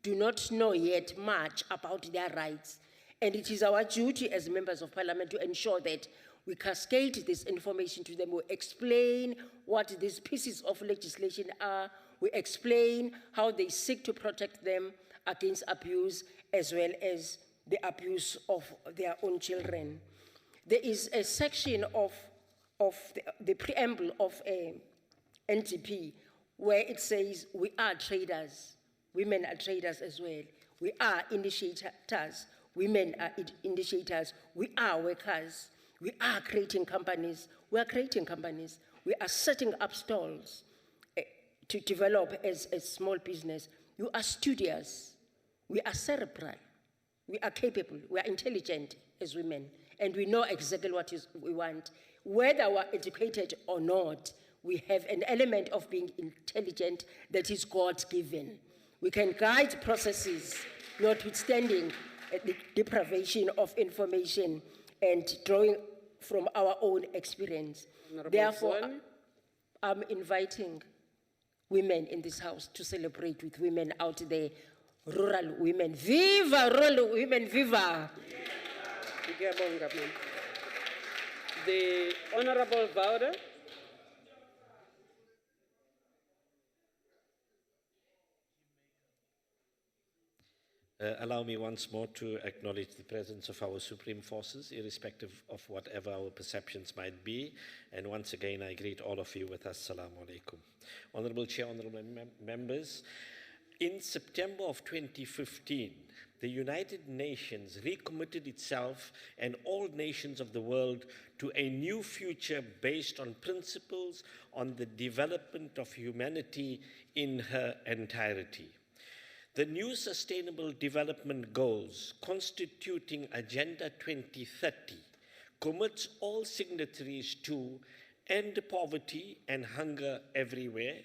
do not know yet much about their rights. And it is our duty as members of parliament to ensure that we cascade this information to them. We explain what these pieces of legislation are. We explain how they seek to protect them against abuse, as well as the abuse of their own children. There is a section of the preamble of NTP where it says we are traders. Women are traders as well. We are initiators. Women are initiators. We are workers. We are creating companies. We are creating companies. We are setting up stalls to develop as a small business. You are studious. We are cerebral. We are capable. We are intelligent as women. And we know exactly what we want. whether we're educated or not, we have an element of being intelligent that is God-given. We can guide processes, notwithstanding the deprivation of information and drawing from our own experience. Honorable Therefore, Zwane. I'm inviting women in this house to celebrate with women out there, rural women. Viva rural women, viva! Ngiyabonga, ma'am. The Honorable Vouder. Allow me once more to acknowledge the presence of our Supreme Forces, irrespective of whatever our perceptions might be. And once again, I greet all of you with Assalamu alaikum. Honorable Chair, honorable members, in September of 2015, the United Nations recommitted itself and all nations of the world to a new future based on principles on the development of humanity in her entirety. The new Sustainable Development Goals, constituting Agenda 2030, commits all signatories to end poverty and hunger everywhere,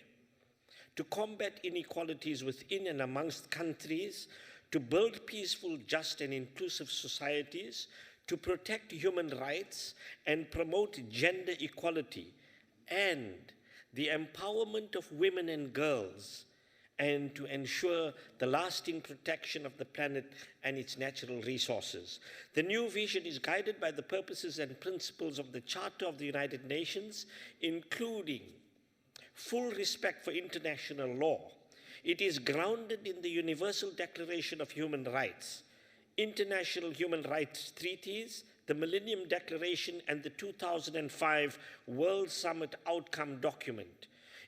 to combat inequalities within and amongst countries, to build peaceful, just, and inclusive societies, to protect human rights and promote gender equality, and the empowerment of women and girls, and to ensure the lasting protection of the planet and its natural resources. The new vision is guided by the purposes and principles of the Charter of the United Nations, including full respect for international law. It is grounded in the Universal Declaration of Human Rights, international human rights treaties, the Millennium Declaration, and the 2005 World Summit Outcome Document.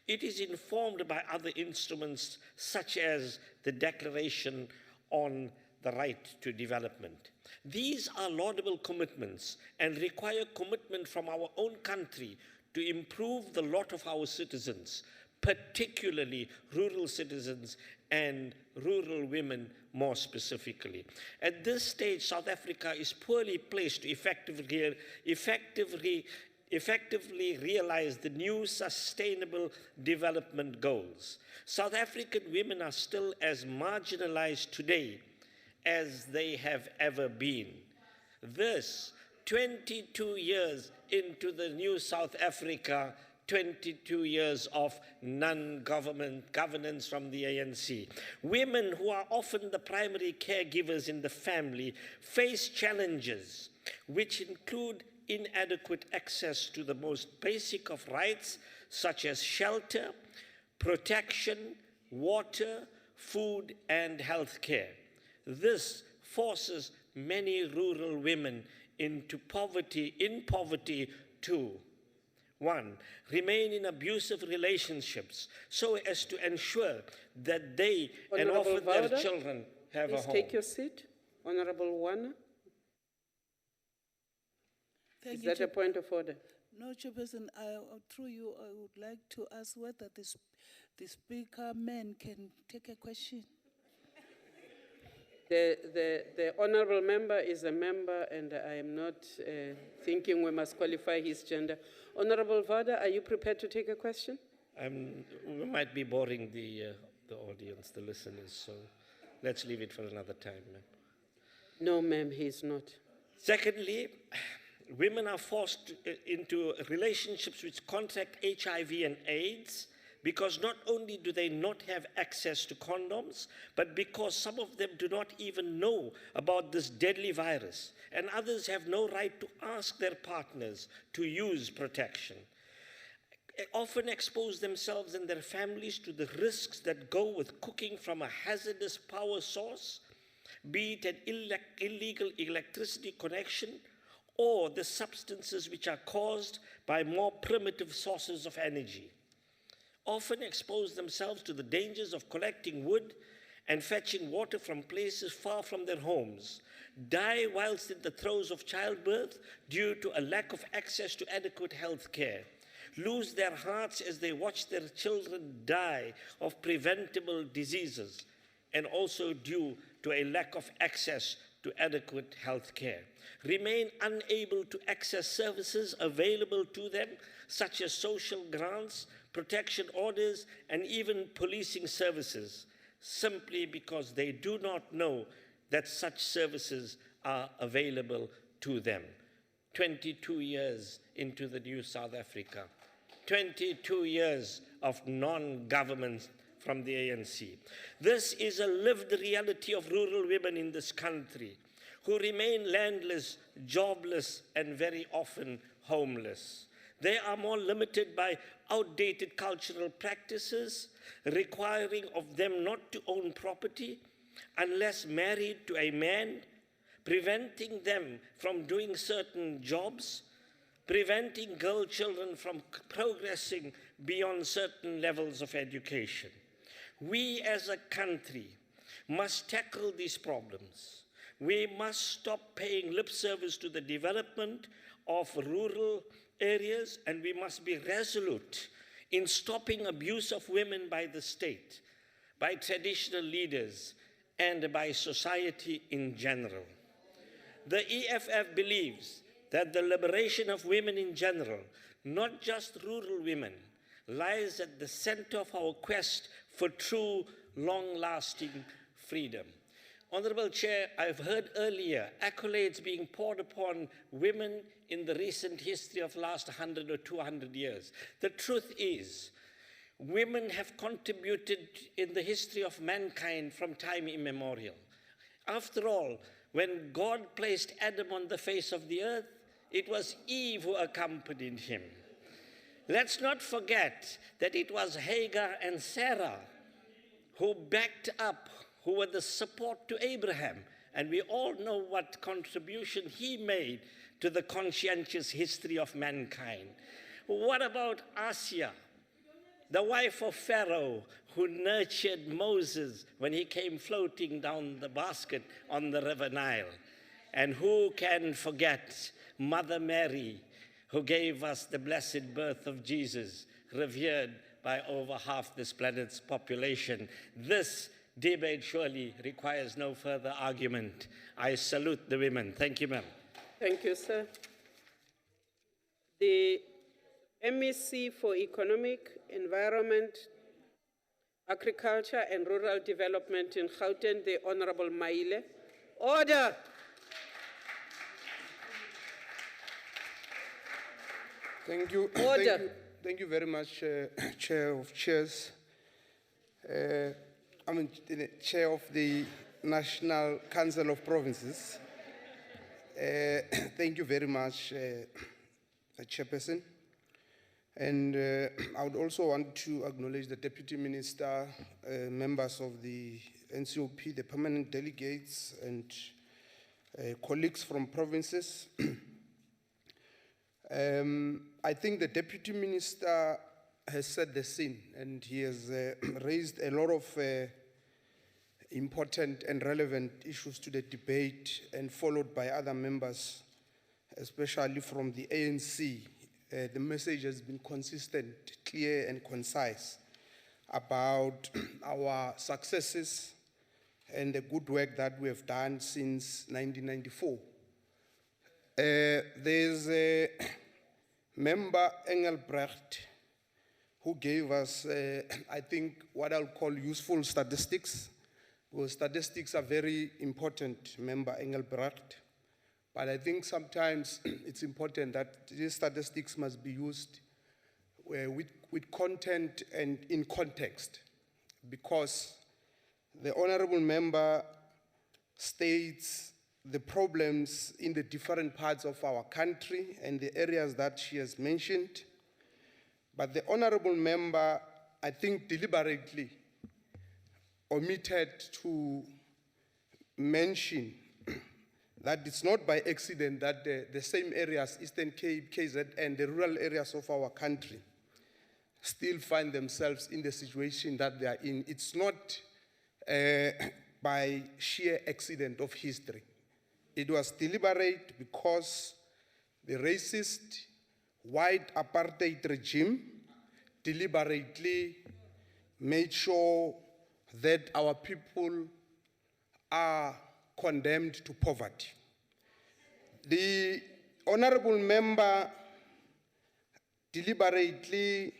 It is informed by other instruments such as the Declaration on the Right to Development. These are laudable commitments and require commitment from our own country to improve the lot of our citizens, particularly rural citizens and rural women more specifically. At this stage, South Africa is poorly placed to effectively realize the new Sustainable Development Goals. South African women are still as marginalized today as they have ever been. This, 22 years into the new South Africa, 22 years of non-government governance from the ANC. Women, who are often the primary caregivers in the family, face challenges which include inadequate access to the most basic of rights, such as shelter, protection, water, food, and health care. This forces many rural women into poverty to 1, remain in abusive relationships so as to ensure that they and Honorable often their Vouder, children have a please home. take your seat. Honorable Wana. Is that a point of order? No, Chairperson, through you, I would like to ask whether the speaker man can take a question. The honorable member is a member, and I am not thinking we must qualify his gender. Honorable Vada, are you prepared to take a question? We might be boring the audience, the listeners, so let's leave it for another time, ma'am. No, ma'am, he is not. Secondly, women are forced into relationships which contract HIV and AIDS because not only do they not have access to condoms, but because some of them do not even know about this deadly virus, and others have no right to ask their partners to use protection. Often expose themselves and their families to the risks that go with cooking from a hazardous power source, be it an illegal electricity connection, or the substances which are caused by more primitive sources of energy. Often expose themselves to the dangers of collecting wood and fetching water from places far from their homes, die whilst in the throes of childbirth due to a lack of access to adequate health care, lose their hearts as they watch their children die of preventable diseases, and also due to a lack of access to adequate health care, remain unable to access services available to them, such as social grants, protection orders, and even policing services, simply because they do not know that such services are available to them. 22 years into the new South Africa, 22 years of non-government from the ANC. This is a lived reality of rural women in this country who remain landless, jobless, and very often homeless. They are more limited by outdated cultural practices, requiring of them not to own property unless married to a man, preventing them from doing certain jobs, preventing girl children from progressing beyond certain levels of education. We as a country must tackle these problems. We must stop paying lip service to the development of rural areas, and we must be resolute in stopping abuse of women by the state, by traditional leaders, and by society in general. The EFF believes that the liberation of women in general, not just rural women, lies at the center of our quest for true, long-lasting freedom. Honorable Chair, I've heard earlier accolades being poured upon women in the recent history of last 100 or 200 years. The truth is, women have contributed in the history of mankind from time immemorial. After all, when God placed Adam on the face of the earth, it was Eve who accompanied him. Let's not forget that it was Hagar and Sarah who backed up, who were the support to Abraham. And we all know what contribution he made to the conscientious history of mankind. What about Asiya, the wife of Pharaoh, who nurtured Moses when he came floating down the basket on the River Nile? And who can forget Mother Mary, who gave us the blessed birth of Jesus, revered by over half this planet's population? This debate surely requires no further argument. I salute the women. Thank you, ma'am. Thank you, sir. The MEC for Economic, Environment, Agriculture and Rural Development in Gauteng, the Honorable Maile. Order. Thank you. Order. Thank you very much, Chair of Chairs. I'm the Chair of the National Council of Provinces. Thank you very much, Chairperson. And I would also want to acknowledge the Deputy Minister, members of the NCOP, the permanent delegates, and colleagues from provinces. I think the Deputy Minister has set the scene, and he has raised a lot of important and relevant issues to the debate, and followed by other members, especially from the ANC. The message has been consistent, clear, and concise about our successes and the good work that we have done since 1994. There's a member, Engelbrecht, who gave us, I think, what I'll call useful statistics. Well, statistics are very important, member Engelbrecht. But I think sometimes it's important that these statistics must be used with content and in context, because the honorable member states the problems in the different parts of our country and the areas that she has mentioned. But the honorable member, I think, deliberately omitted to mention that it's not by accident that the same areas, Eastern Cape, KZN, the rural areas of our country, still find themselves in the situation that they are in. It's not by sheer accident of history. It was deliberate because the racist, white apartheid regime deliberately made sure that our people are condemned to poverty. The honorable member deliberately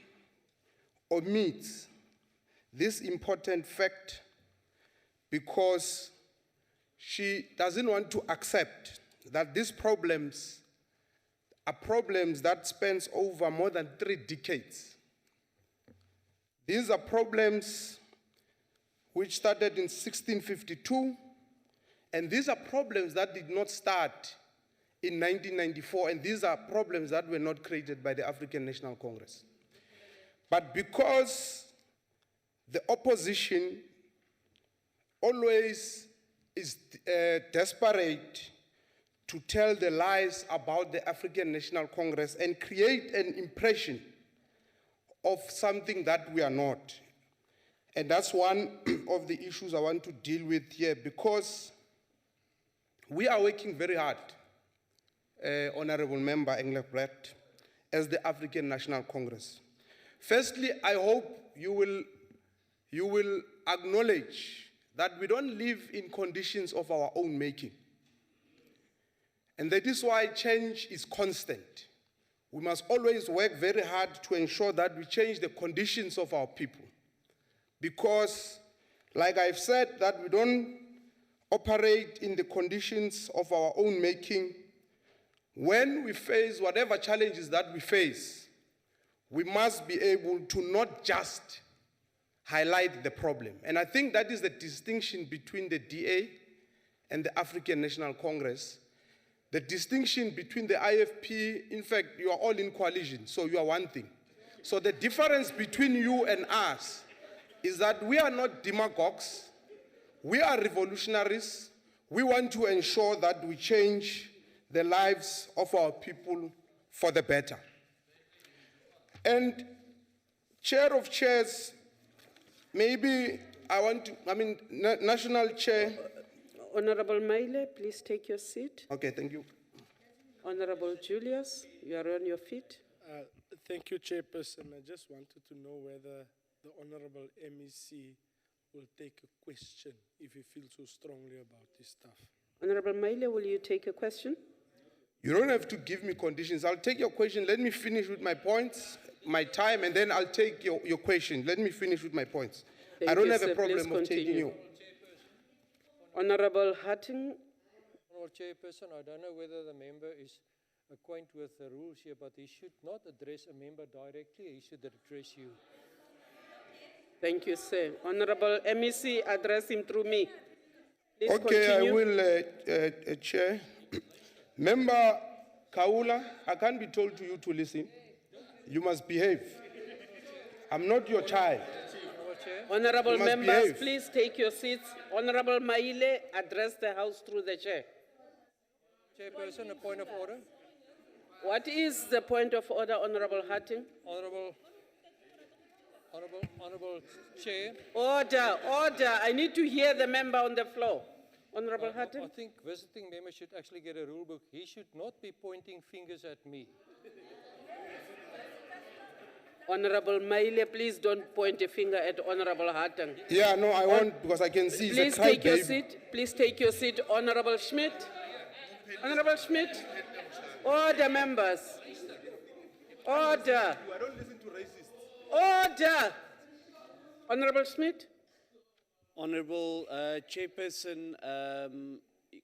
omits this important fact because she doesn't want to accept that these problems are problems that spans over more than 3 decades. These are problems which started in 1652, and these are problems that did not start in 1994, and these are problems that were not created by the African National Congress. But because the opposition always is desperate to tell the lies about the African National Congress and create an impression of something that we are not. And that's one of the issues I want to deal with here, because we are working very hard, Honorable Member Engelbrecht, as the African National Congress. Firstly, I hope you will acknowledge that we don't live in conditions of our own making. And that is why change is constant. We must always work very hard to ensure that we change the conditions of our people. Because, like I've said, that we don't operate in the conditions of our own making. When we face whatever challenges that we face, we must be able to not just highlight the problem. And I think that is the distinction between the DA and the African National Congress. The distinction between the IFP, in fact, you are all in coalition, so you are one thing. So the difference between you and us is that we are not demagogues, we are revolutionaries. We want to ensure that we change the lives of our people for the better. And Chair of Chairs, maybe National Chair. Honorable Maile, please take your seat. Okay, thank you. Honorable Julius, you are on your feet. Thank you, Chairperson. I just wanted to know whether the Honorable MEC will take a question if he feels so strongly about this stuff. Honorable Maile, will you take a question? You don't have to give me conditions. I'll take your question. Let me finish with my points, my time, and then I'll take your question. Let me finish with my points. I don't have a problem of taking you. Honorable Hutton. Honorable Chairperson, I don't know whether the member is acquainted with the rules here, but he should not address a member directly. He should address you. Thank you, sir. Honorable MEC, address him through me. Please okay, continue. I will, Chair. Member Kaula, I can't be told to you to listen. You must behave. I'm not your child. Honorable members, behave. please take your seats. Honorable Maile, address the House through the chair. Chairperson, a point of order. What is the point of order, Honorable Hutton? Honorable Chair. Order, order. I need to hear the member on the floor. Honorable Hutton. I think visiting members should actually get a rule book. He should not be pointing fingers at me. Honorable Maile, please don't point a finger at Honorable Hutton. Yeah, no, I won't, because I can see Please it's a take your crybaby. seat. Please take your seat, Honorable Schmidt. Honorable Schmidt. Order, members. Order. Order. Honorable Schmidt. Honorable Chairperson,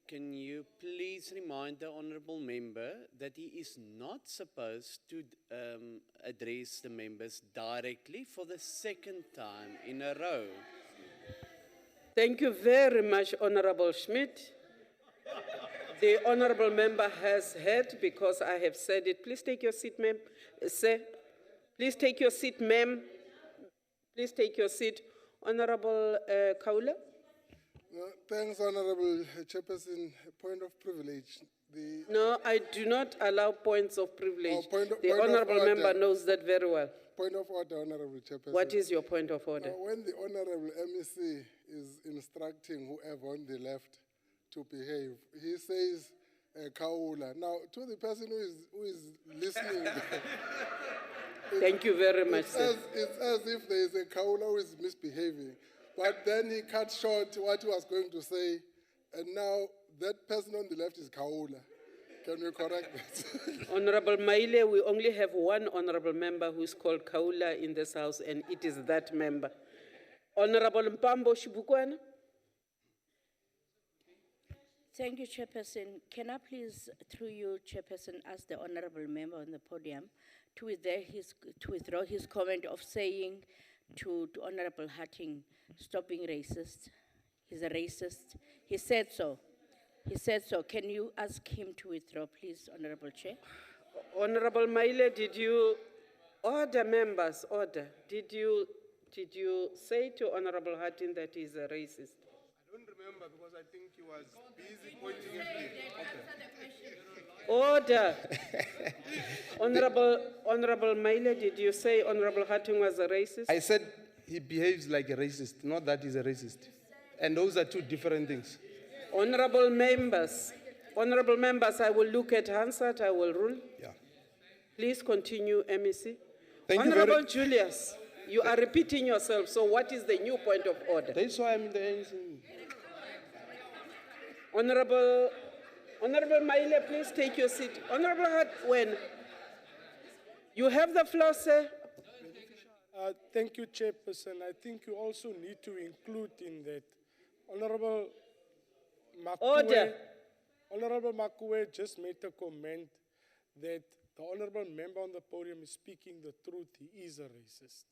can you please remind the honorable member that he is not supposed to address the members directly for the second time in a row? Thank you very much, Honorable Schmidt. The honorable member has heard because I have said it. Please take your seat, ma'am. Sir, please take your seat, ma'am. Please take your seat. Honorable Kaula. Thanks, Honorable Chairperson. Point of privilege. No, I do not allow points of privilege. The point of honorable order. member knows that very well. Point of order, Honorable Chairperson. What is your point of order? When the Honorable MEC is instructing whoever on the left to behave, he says Kaula. Now, to the person who is listening, Thank you very much, sir. It's as if there is a Kaula who is misbehaving. But then he cut short what he was going to say And now that person on the left is Kaula. Can we correct that? Honorable Maile, we only have one honorable member who is called Kaula in this house, and it is that member. Honorable Mpambo Shibukwana. Thank you, Chairperson. Can I please, through you, Chairperson, ask the honorable member on the podium to withdraw his comment of saying to Honorable Hatting, stop being racist. He's a racist. He said so. He said so. Can you ask him to withdraw, please, Honorable Chair? Honorable Maile, did you order members, order? Did you say to Honorable Hattin that he's a racist? I don't remember because I think he was busy pointing at me. Order. Honorable Maile, did you say Honorable Hatting was a racist? I said he behaves like a racist, not that he's a racist. And those are two different things. Honorable members, I will look at Hansard, I will rule. Yeah. Please continue, MEC. Thank you Honorable Julius, you are repeating yourself, so what is the new point of order? That's why I'm in the ANC. Honorable Maile, please take your seat. Honorable Hatwen, you have the floor, sir. Thank you, Chairperson. I think you also need to include in that Honorable Makwe. Order. Honorable Makwe just made a comment that the honorable member on the podium is speaking the truth. He is a racist.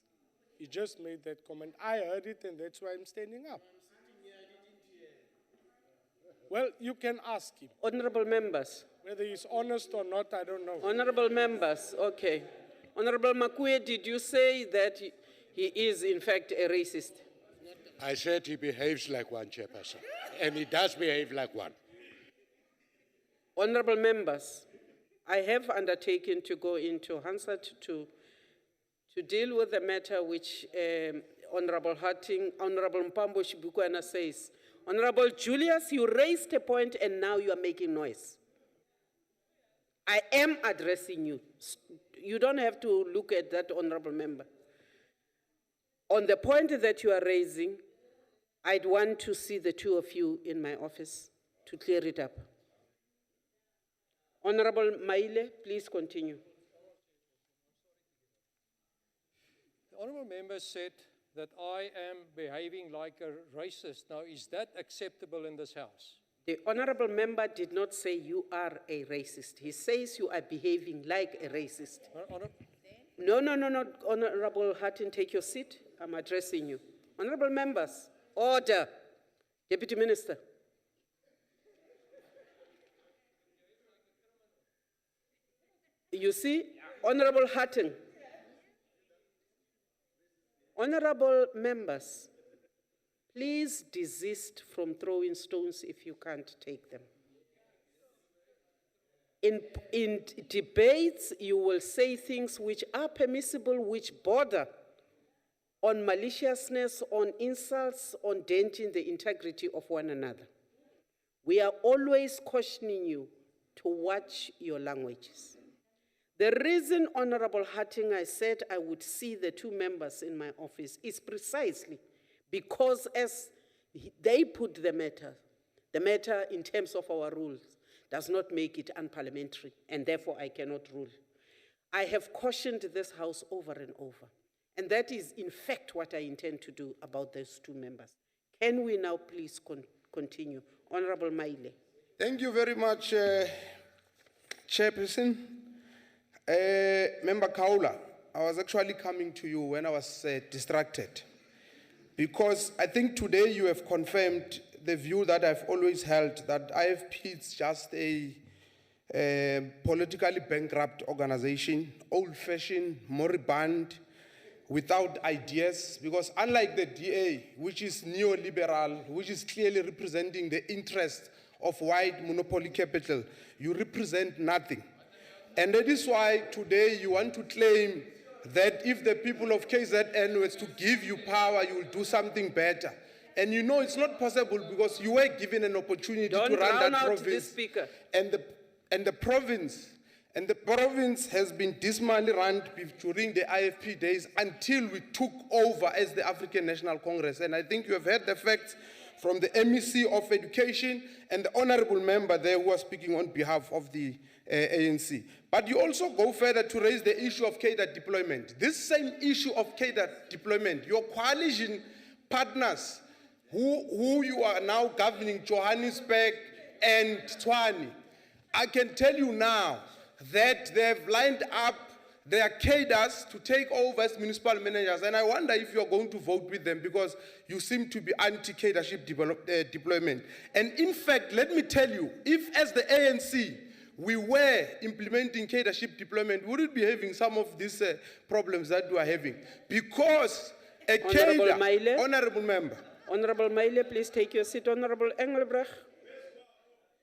He just made that comment. I heard it, and that's why I'm standing up. Well, you can ask him. Honorable members. Whether he's honest or not, I don't know. Honorable members, okay. Honorable Makwe, did you say that he is in fact a racist? I said he behaves like one, Chairperson, and he does behave like one. Honorable members, I have undertaken to go into Hansard to deal with the matter which Honorable Hatting, Honorable Mpambo Shibukwana says. Honorable Julius, you raised a point and now you are making noise. I am addressing you. You don't have to look at that honorable member. On the point that you are raising, I'd want to see the two of you in my office to clear it up. Honorable Maile, please continue. The honourable member said that I am behaving like a racist. Now, is that acceptable in this House? The honorable member did not say you are a racist. He says you are behaving like a racist. No. Honorable Hatton, take your seat. I'm addressing you. Honorable members, order. Deputy Minister. You see, Honorable Hatton. Honorable members, please desist from throwing stones if you can't take them. In debates, you will say things which are permissible, which border on maliciousness, on insults, on denting the integrity of one another. We are always cautioning you to watch your languages. The reason, Honorable Hatting, I said I would see the two members in my office is precisely because as they put the matter in terms of our rules does not make it unparliamentary, and therefore I cannot rule. I have cautioned this House over and over, and that is in fact what I intend to do about those two members. Can we now please continue? Honorable Maile. Thank you very much, Chairperson. Member Kaula, I was actually coming to you when I was distracted, because I think today you have confirmed the view that I've always held, that IFP is just a politically bankrupt organization, old-fashioned, moribund, without ideas, because unlike the DA, which is neoliberal, which is clearly representing the interest of white monopoly capital, you represent nothing. And that is why today you want to claim that if the people of KZN were to give you power, you will do something better. And you know it's not possible because you were given an opportunity to run that province. This speaker. And the province has been dismally run during the IFP days until we took over as the African National Congress. And I think you have heard the facts from the MEC of Education and the honorable member there who was speaking on behalf of the ANC. But you also go further to raise the issue of cadre deployment. This same issue of cadre deployment, your coalition partners who you are now governing, Johannesburg and Tshwane, I can tell you now that they've lined up their cadres to take over as municipal managers, and I wonder if you're going to vote with them because you seem to be anti-cadership deployment. And in fact, let me tell you, if as the ANC we were implementing cadership deployment, we would be having some of these problems that we are having. Because a Honorable cadre, Maile. honorable member. Honorable Maile, please take your seat. Honorable Engelbrecht.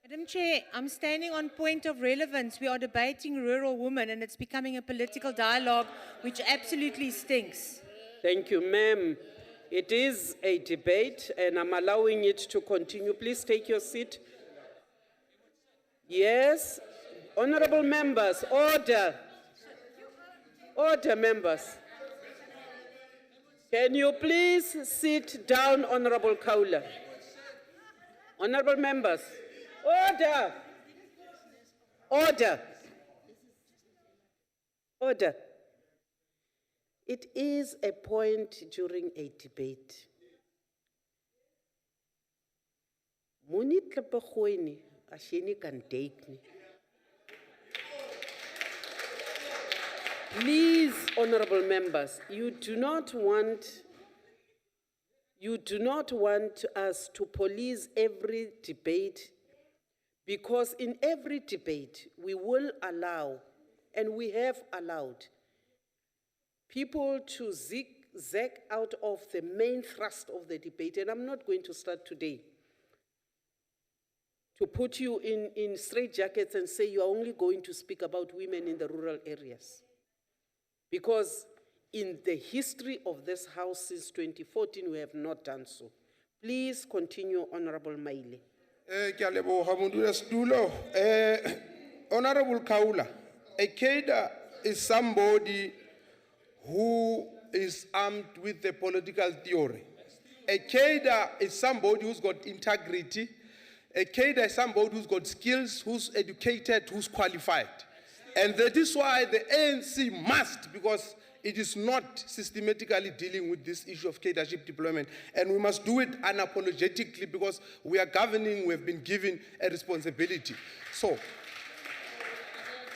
Madam Chair, I'm standing on point of relevance. We are debating rural women and it's becoming a political dialogue which absolutely stinks. Thank you, ma'am. It is a debate and I'm allowing it to continue. Please take your seat. Yes, honorable members, order. Order, members. Can you please sit down, Honorable Kaula? Honorable members, order. Order. Order. It is a point during a debate. Moni tlepegoini asheni kan take me. Please, honorable members, you do not want us to police every debate, because in every debate we will allow, and we have allowed, people to zigzag out of the main thrust of the debate, and I'm not going to start today to put you in straitjackets and say you are only going to speak about women in the rural areas. Because in the history of this House since 2014, we have not done so. Please continue, Honorable Maile. Honorable Kaula, a cadre is somebody who is armed with the political theory. A cadre is somebody who's got integrity. A cadre is somebody who's got skills, who's educated, who's qualified. And that is why the ANC must, because it is not systematically dealing with this issue of cadership deployment, and we must do it unapologetically because we are governing, we have been given a responsibility. So,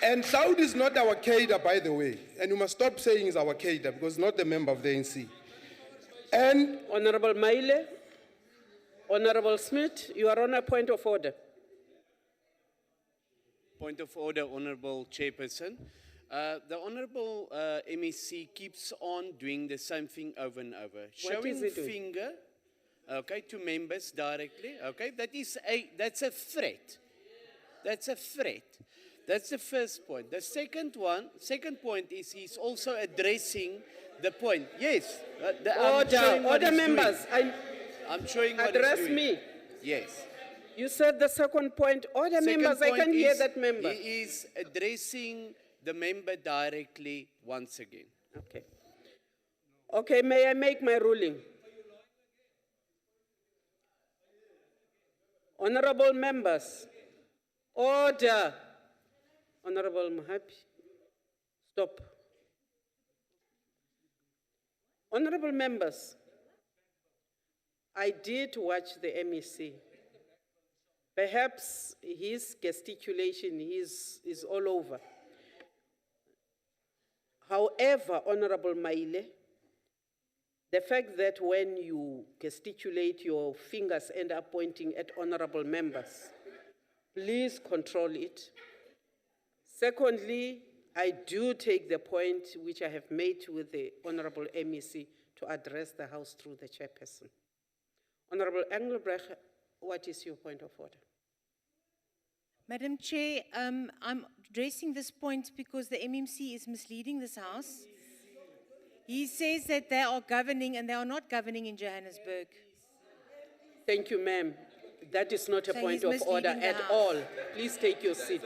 and Saudi is not our cadre, by the way, and you must stop saying it's our cadre because it's not a member of the ANC. And Honorable Maile, Honorable Smith, you are on a point of order. Point of order, Honorable Chairperson. The Honorable MEC keeps on doing the same thing over and over. Showing finger, okay, to members directly, okay? That's a threat. That's a threat. That's the first point. The second point is he's also addressing the point. Yes. Order, members. I'm showing what address he's doing. me. Yes. You said the second point. Order, members. I can hear that member. He is addressing the member directly once again. Okay. Okay, may I make my ruling? Honorable members, order. Honorable Mahapi, stop. Honorable members, I did watch the MEC. Perhaps his gesticulation is all over. However, Honorable Maile, the fact that when you gesticulate, your fingers end up pointing at honorable members, please control it. Secondly, I do take the point which I have made with the Honorable MEC to address the House through the chairperson. Honorable Engelbrecht, what is your point of order? Madam Chair, I'm addressing this point because the MMC is misleading this House. He says that they are governing and they are not governing in Johannesburg. Thank you, ma'am. That is not a So point he's of order misleading the at House. all. Please take your seat.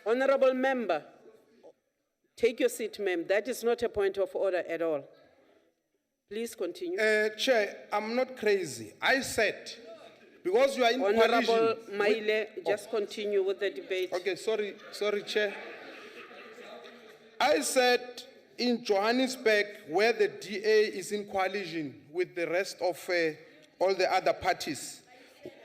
Honorable member, take your seat, ma'am. That is not a point of order at all. Please continue. Chair, I'm not crazy. I said, because you are in Honorable coalition. Maile, just continue with the debate. Okay, sorry, Chair. I said in Johannesburg, where the DA is in coalition with the rest of all the other parties,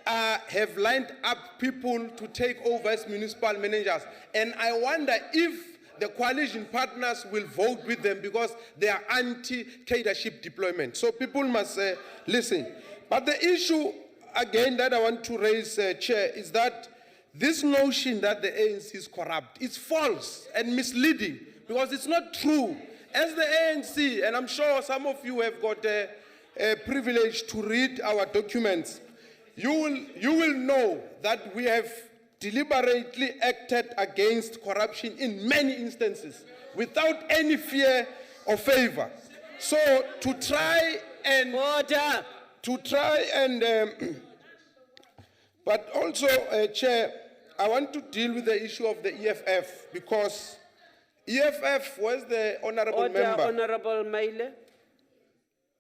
have lined up people to take over as municipal managers. And I wonder if the coalition partners will vote with them because they are anti-cadreship deployment. So people must listen. But the issue, again, that I want to raise, Chair, is that this notion that the ANC is corrupt is false and misleading because it's not true. As the ANC, and I'm sure some of you have got a privilege to read our documents, you will know that we have deliberately acted against corruption in many instances without any fear or favor. So to try and but also, Chair, I want to deal with the issue of the EFF because EFF was the honorable member. Honorable Maile.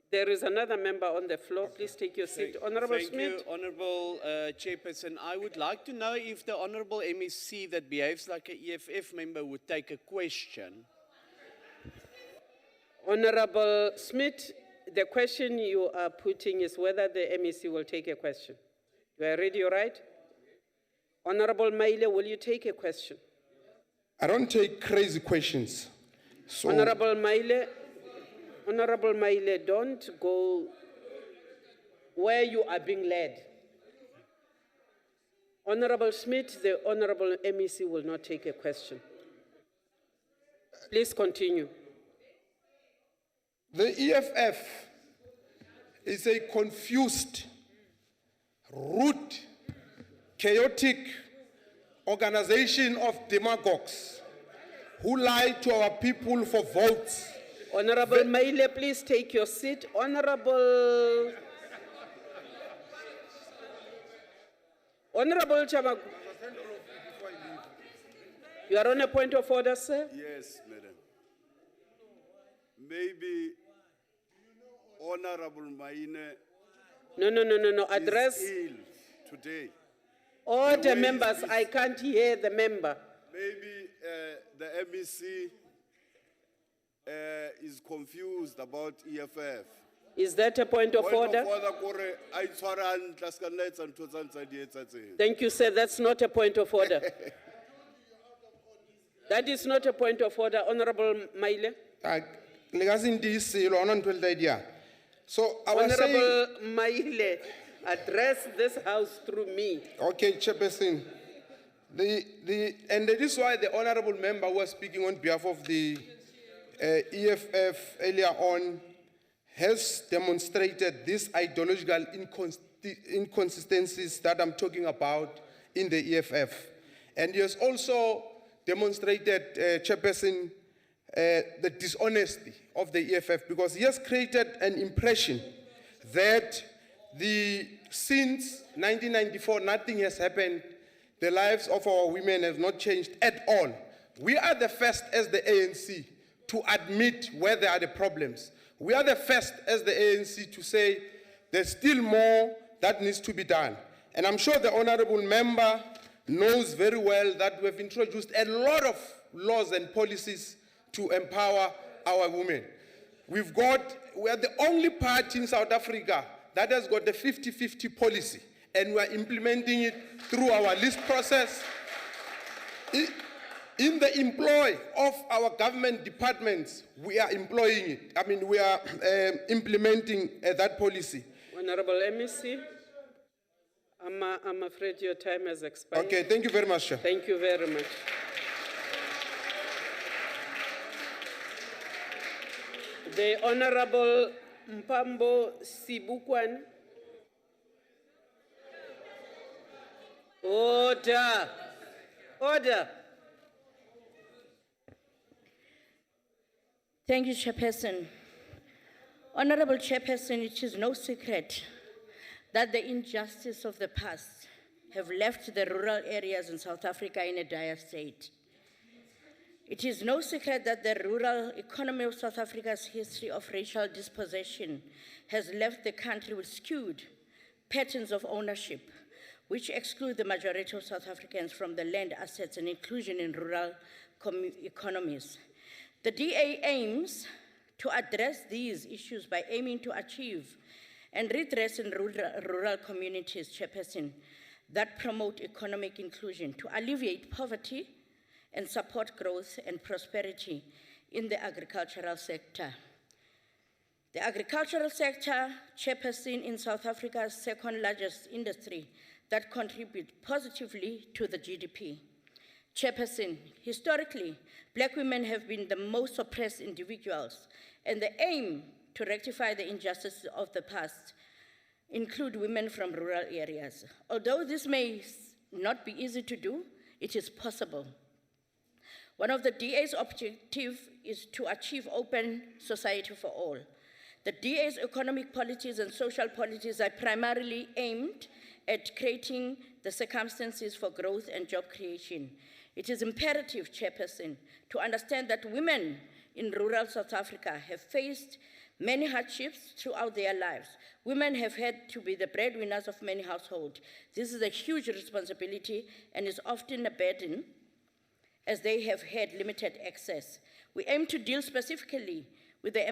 There is another member on the floor. Please take your seat. Honorable Thank Smith. you, Honorable Chairperson. I would like to know if the Honorable MEC that behaves like an EFF member would take a question. Honorable Smith, the question you are putting is whether the MEC will take a question. You are ready, all right? Honorable Maile, will you take a question? I don't take crazy questions. So Honorable Maile, don't go where you are being led. Honorable Smith, the Honorable MEC will not take a question. Please continue. the EFF is a confused, rude, chaotic organization of demagogues who lie to our people for votes. Honorable Maile, please take your seat. Honorable Chamagu, you are on a point of order, sir? Yes, madam. Maybe Honorable Maine No. Address. is ill today. Order, The way members. it I is. can't hear the member. Maybe the MEC is confused about EFF. Is that a point of order? Thank you, sir. That's not a point of order. That is not a point of order, Honorable Maile. So I was saying, Honorable Maile, address this house through me. okay, Chairperson, and that is why the honorable member was speaking on behalf of the EFF earlier on has demonstrated these ideological inconsistencies that I'm talking about in the EFF. And he has also demonstrated, Chairperson, the dishonesty of the EFF because he has created an impression that since 1994, nothing has happened. The lives of our women have not changed at all. We are the first as the ANC to admit where there are the problems. We are the first as the ANC to say there's still more that needs to be done. And I'm sure the honorable member knows very well that we've introduced a lot of laws and policies to empower our women. We are the only party in South Africa that has got the 50-50 policy, and we're implementing it through our list process. In the employ of our government departments, we are employing it. I mean, we are implementing that policy. Honorable MEC, I'm afraid your time has expired. Okay, thank you very much, sir. Thank you very much. The Honorable Mpambo Sibukwan. Order. Order. Thank you, Chairperson. Honorable Chairperson, it is no secret that the injustice of the past have left the rural areas in South Africa in a dire state. It is no secret that the rural economy of South Africa's history of racial dispossession has left the country with skewed patterns of ownership, which exclude the majority of South Africans from the land assets and inclusion in rural economies. The DA aims to address these issues by aiming to achieve and redress in rural communities, Chairperson, that promote economic inclusion, to alleviate poverty and support growth and prosperity in the agricultural sector. The agricultural sector, Chairperson, in South Africa's second largest industry that contributes positively to the GDP. Chairperson, historically, Black women have been the most oppressed individuals, and the aim to rectify the injustices of the past include women from rural areas. Although this may not be easy to do, it is possible. One of the DA's objectives is to achieve open society for all. The DA's economic policies and social policies are primarily aimed at creating the circumstances for growth and job creation. It is imperative, Chairperson, to understand that women in rural South Africa have faced many hardships throughout their lives. Women have had to be the breadwinners of many households. This is a huge responsibility and is often a burden, as they have had limited access. We aim to deal specifically with the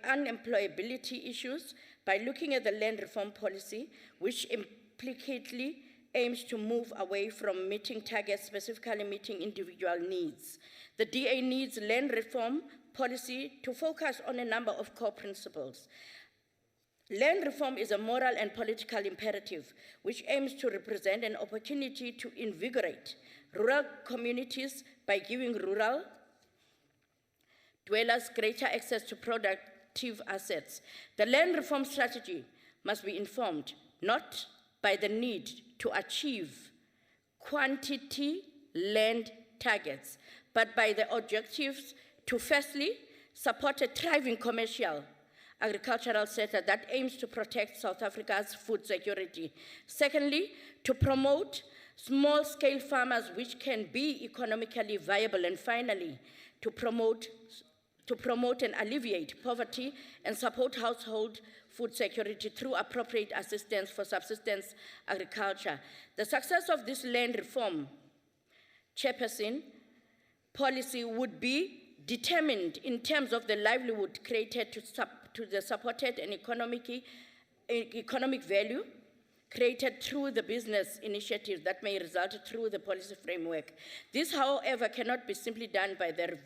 unemployability issues by looking at the land reform policy, which implicitly aims to move away from meeting targets, specifically meeting individual needs. The DA needs land reform policy to focus on a number of core principles. Land reform is a moral and political imperative which aims to represent an opportunity to invigorate rural communities by giving rural dwellers greater access to productive assets. The land reform strategy must be informed not by the need to achieve quantity land targets, but by the objectives to firstly support a thriving commercial agricultural sector that aims to protect South Africa's food security. Secondly, to promote small-scale farmers which can be economically viable. And finally, to promote and alleviate poverty and support household food security through appropriate assistance for subsistence agriculture. The success of this land reform, Chairperson, policy would be determined in terms of the livelihood created to the supported and economic value created through the business initiatives that may result through the policy framework. This, however, cannot be simply done by the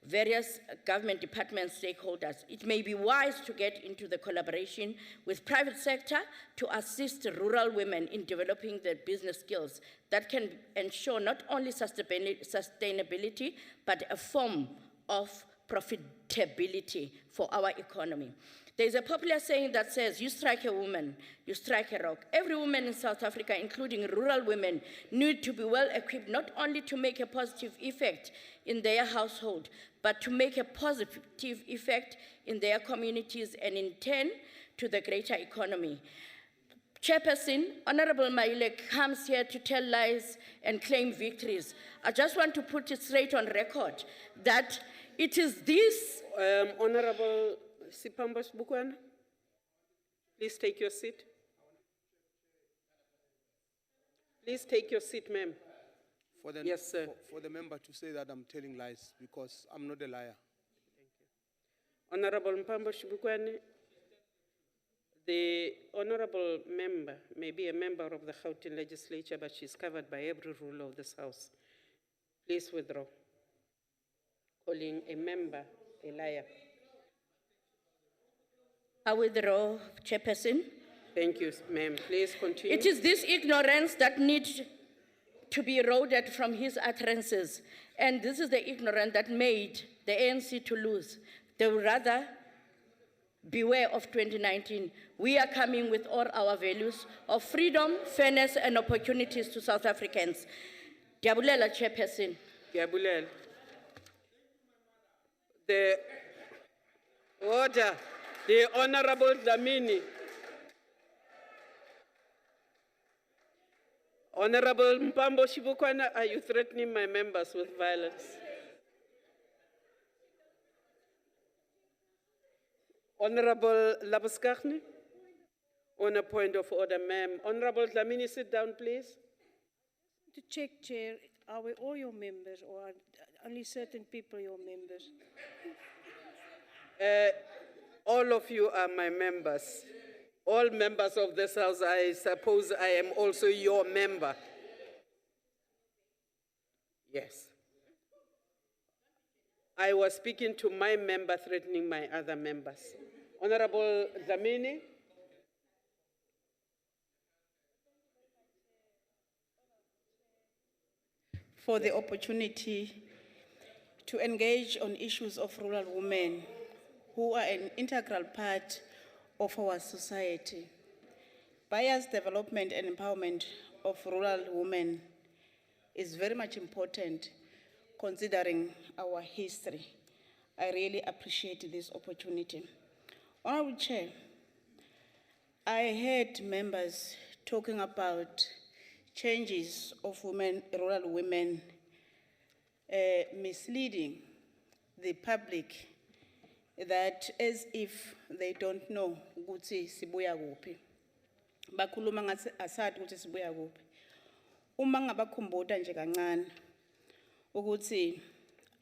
various government department stakeholders. It may be wise to get into the collaboration with private sector to assist rural women in developing their business skills that can ensure not only sustainability, but a form of profitability for our economy. There's a popular saying that says, you strike a woman, you strike a rock. Every woman in South Africa, including rural women, need to be well equipped not only to make a positive effect in their household, but to make a positive effect in their communities and in turn to the greater economy. Chairperson, Honorable Maile comes here to tell lies and claim victories. I just want to put it straight on record that it is this... Honorable Sipambos Bukwan, please take your seat. Please take your seat, ma'am. Yes, sir. For the member to say that I'm telling lies, because I'm not a liar. Honorable Mpambo Shibukwane, the honorable member may be a member of the Gauteng legislature, but she's covered by every rule of this House. Please withdraw. Calling a member a liar. I withdraw, Chairperson. Thank you, ma'am. Please continue. It is this ignorance that needs to be eroded from his utterances, and this is the ignorance that made the ANC to lose. They would rather beware of 2019. We are coming with all our values of freedom, fairness, and opportunities to South Africans. Diabulela, Chairperson. Diabulela. The order. The Honorable Dlamini. Honorable Mpambo Shibukwana, are you threatening my members with violence? Honorable Labuskaghni. On a point of order, ma'am. Honorable Dlamini, sit down, please. To check, Chair, are we all your members or are only certain people your members? All of you are my members. All members of this house, I suppose I am also your member. Yes. I was speaking to my member threatening my other members. Honorable Dlamini. For the opportunity to engage on issues of rural women who are an integral part of our society. Bias development and empowerment of rural women is very much important considering our history. I really appreciate this opportunity. Honorable Chair, I heard members talking about changes of women, rural women, misleading the public that as if they don't know ukuthi sibuya kuphi. Bakhuluma ngathi asazi ukuthi sibuya kuphi. Uma ngabakhumbuta nje kancane ukuthi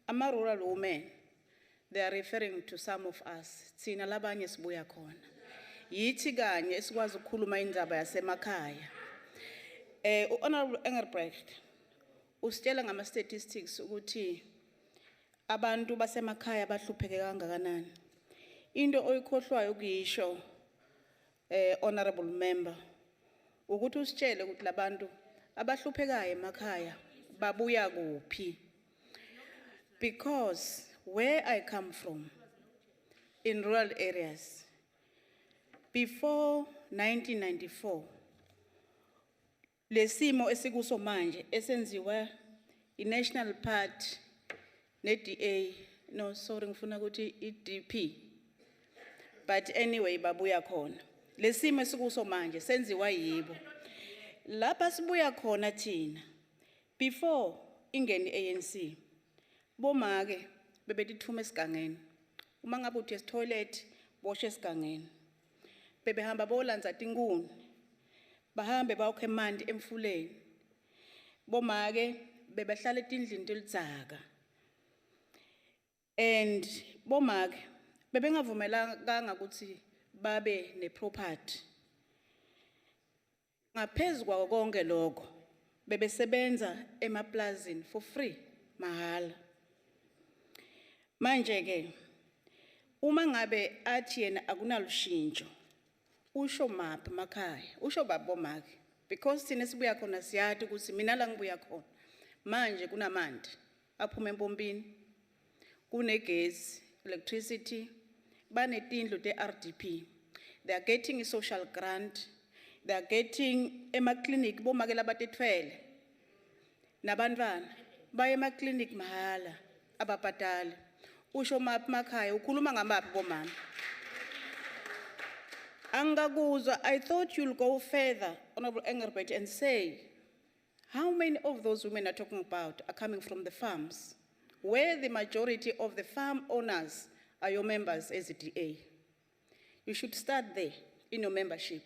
ama rural women, they are referring to some of us. Thina labanye sibuya khona. Yithi kanye esikwazi ukukhuluma indaba yasemakhaya. Honorable Engelbrecht, usitshela ngama statistics ukuthi abantu basemakhaya bahlupheke kangakanani. Into oyikhohlwayo ukuyisho honorable member ukuthi usitshele ukuthi labantu abahluphekayo emakhaya babuya kuphi. Because where I come from, in rural areas, before 1994, lesimo esikuso manje esenziwa i-National Party ne-DA, no sorry ngifuna ukuthi i-DP, but anyway babuya khona. Lesimo esikuso manje senziwa yibo. Lapha sibuya khona thina, before ingeni ANC, bomake bebetithuma esigangeni. Uma ngabe uthi toilet boshe esigangeni. Bebehamba bolanza tinkuni. Bahambe bayokha emanti emfuleni. Bomake bebehlala etindlini telidzaka. And bomake bebengavumelanga ukuthi babe neproperty. Ngaphezu kwako konke lokho bebesebenza emaplazini for free, mahala. Manje ke uma ngabe athi yena akunalushintsho, usho maphi emakhaya, usho babomake, because thina sibuya khona siyathi ukuthi mina la ngibuya khona manje kunamanti aphuma empompini, kunegesi, electricity, banetindlu te-RDP. They are getting a social grant, they are getting ema-clinic bomake labatetfwele nabantwana baye ema-clinic mahala ababhadali. Usho maphi emakhaya, ukhuluma ngamaphi bomama. Angakuzwa, I thought you'll go further, Honorable Engelbrecht, and say, how many of those women are talking about are coming from the farms, where the majority of the farm owners are your members as a DA? You should start there in your membership,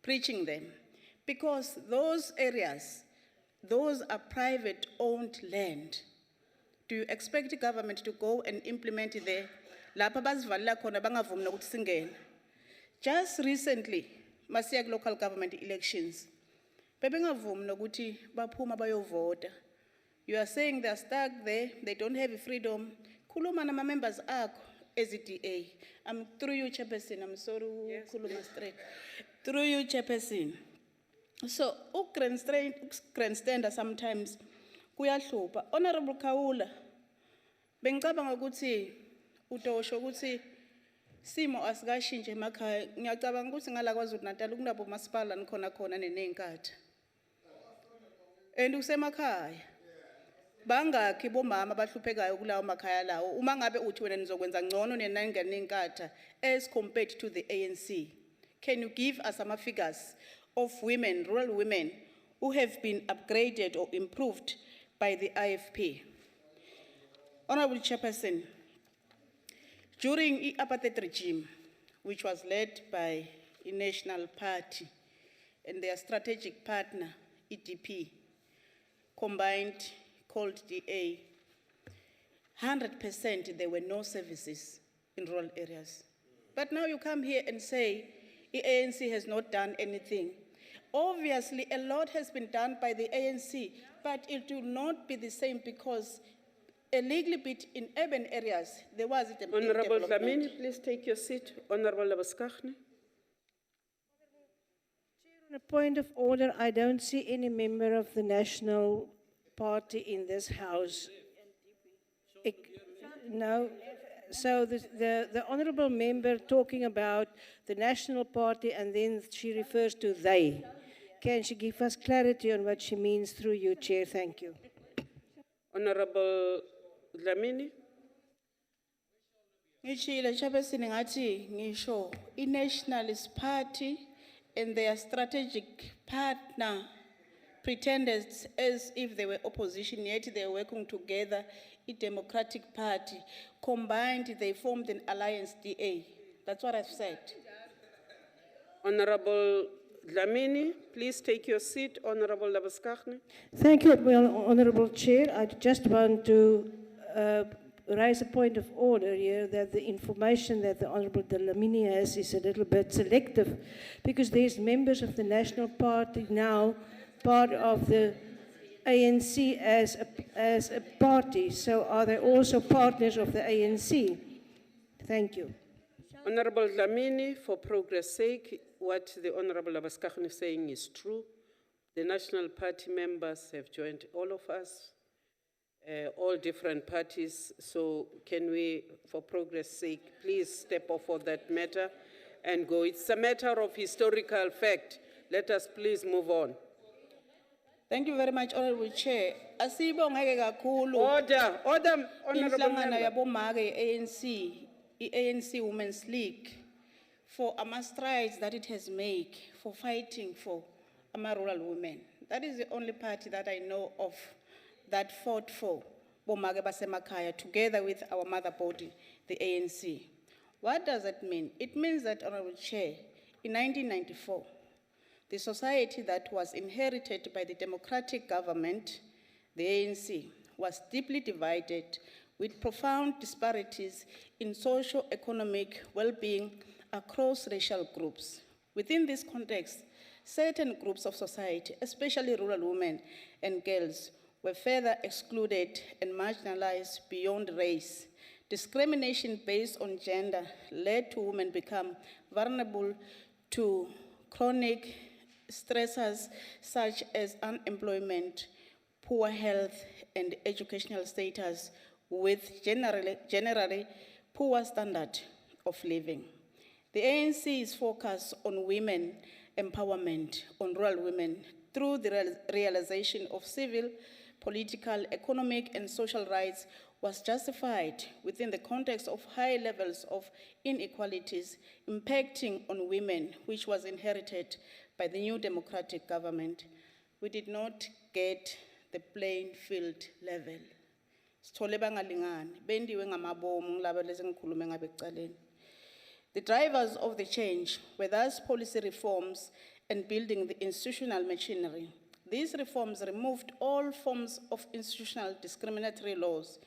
preaching them, because those areas, those are private-owned land. Do you expect the government to go and implement it there? Lapha bazivalela khona bangavumi nokuthi singene. Just recently, masiya local government elections, bebengavumi nokuthi baphuma bayovota. You are saying they are stuck there, they don't have freedom. Khuluma nama members akho as a DA. I'm through you, Chairperson. I'm sorry, khuluma straight. Through you, Chairperson. So, grandstander sometimes kuyahlupha. Honorable Kaula, bengicabanga ukuthi utosho ukuthi simo asikashintshe emakhaya. Ngiyacabanga ukuthi ngala KwaZulu-Natal kunabo masipala nikhona nenenkathi. And usemakhaya. Bangakhi bomama abahluphekayo kulawo makhaya lawo uma ngabe uthi wena nizokwenza ngcono nenenkathi as compared to the ANC. Can you give us some figures of women, rural women, who have been upgraded or improved by the IFP? Honorable Chairperson, during the apartheid regime, which was led by a national party and their strategic partner, EDP, combined called DA, 100% there were no services in rural areas. But now you come here and say the ANC has not done anything. Obviously, a lot has been done by the ANC, but it will not be the same because a little bit in urban areas, there was a Honorable development. Dlamini, please take your seat. Honorable Labaskachne. On a point of order, I don't see any member of the National Party in this House. No. So the honourable member talking about the National Party and then she refers to they. Can she give us clarity on what she means through you, Chair? Thank you. Honorable Dlamini. Ngishilo Chairperson ngathi ngisho i-Nationalist Party and their strategic partner pretended as if they were opposition, yet they were working together. A Democratic Party combined, they formed an alliance DA. That's what I've said. Honorable Dlamini, please take your seat. Honorable Labaskachne. Thank you, well, Honourable Chair. I just want to raise a point of order here that the information that the Honourable Dlamini has is a little bit selective because there's members of the National Party now part of the ANC as a party. So are they also partners of the ANC? Thank you. Honorable Dlamini, for progress' sake, what the Honorable Labaskachne is saying is true. The National Party members have joined all of us, all different parties. So can we, for progress' sake, please step off of that matter and go. It's a matter of historical fact. Let us please move on. Thank you very much, Honorable Chair. Asibongeke kakhulu. Order, order, Honorable Inhlangano Member. yabomake ANC Women's League, for strides that it has made for fighting for rural women. That is the only party that I know of that fought for bomake basemakaya together with our mother body, the ANC. What does that mean? It means that, Honorable Chair, in 1994, the society that was inherited by the democratic government, the ANC, was deeply divided with profound disparities in socio-economic well-being across racial groups. Within this context, certain groups of society, especially rural women and girls, were further excluded and marginalized beyond race. Discrimination based on gender led to women become vulnerable to chronic stressors such as unemployment, poor health, and educational status, with generally poor standard of living. The ANC is focused on women empowerment, on rural women, through the realization of civil, political, economic, and social rights was justified within the context of high levels of inequalities impacting on women, which was inherited by the new democratic government. We did not get the playing field level. The drivers of the change were thus policy reforms and building the institutional machinery. These reforms removed all forms of institutional discriminatory laws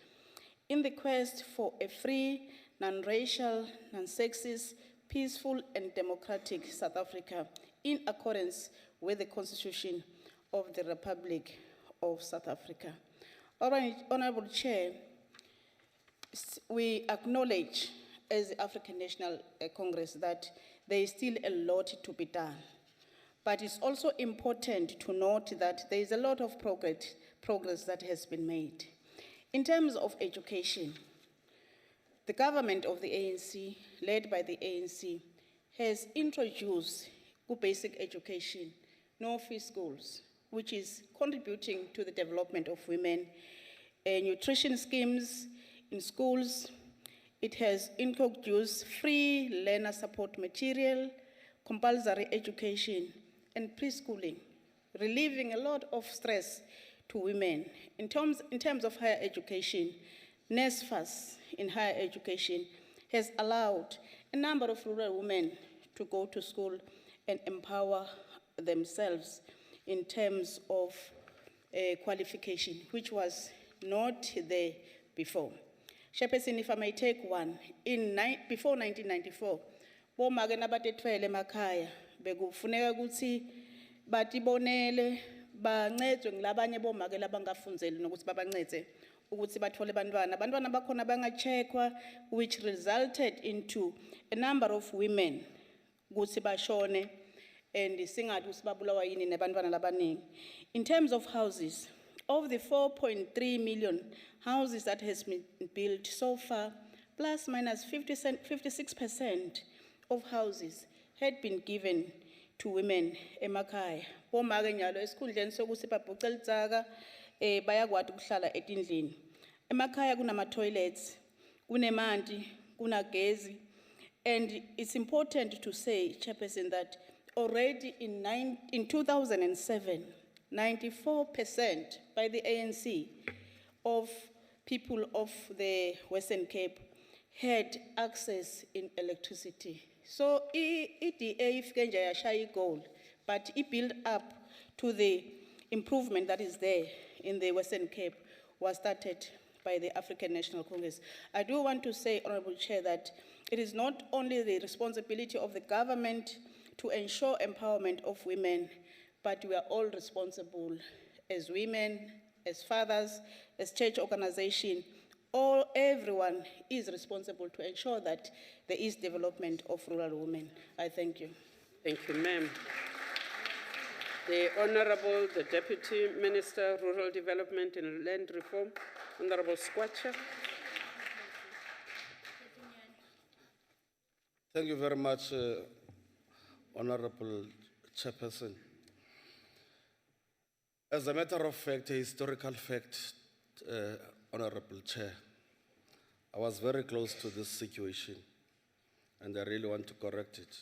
in the quest for a free, non-racial, non-sexist, peaceful, and democratic South Africa in accordance with the Constitution of the Republic of South Africa. Honorable Chair, we acknowledge as the African National Congress that there is still a lot to be done. But it's also important to note that there is a lot of progress that has been made. In terms of education, the government of the ANC, led by the ANC, has introduced basic education, no-fee schools, which is contributing to the development of women, nutrition schemes in schools. It has introduced free learner support material, compulsory education, and preschooling, relieving a lot of stress to women. In terms of higher education, NSFAS in higher education has allowed a number of rural women to go to school and empower themselves in terms of qualification, which was not there before. Chairperson, if I may take one, before 1994, bomake nabatetfele emakhaya bekufuneka ukuthi batibonele bancedwe ngilabanye bomake labangafundzeli nokuthi babancede ukuthi bathole abantwana bakhona bangachekwa, which resulted into a number of women ukuthi bashone and singathi usibabulawa yini nebantwana labaningi. In terms of houses, of the 4.3 million houses that has been built so far, plus minus 56% of houses had been given to women emakhaya. Bomake nyalo esikhundleni sokuthi babhuce lidzaka bayakwati ukuhlala etindlini. Emakhaya kunama toilets, kunemanti, kunagezi, and it's important to say, Chairperson, that already in 2007, 94% by the ANC of people of the Western Cape had access in electricity. So EDA ifike nje yashaya goal, but it built up to the improvement that is there in the Western Cape was started by the African National Congress. I do want to say, Honorable Chair, that it is not only the responsibility of the government to ensure empowerment of women, but we are all responsible as women, as fathers, as church organization. Everyone is responsible to ensure that there is development of rural women. I thank you. Thank you, ma'am. The Honorable, the Deputy Minister, Rural Development and Land Reform, Honorable Squatcher. Thank you very much, Honorable Chairperson. As a matter of fact, a historical fact, Honorable Chair, I was very close to this situation, and I really want to correct it.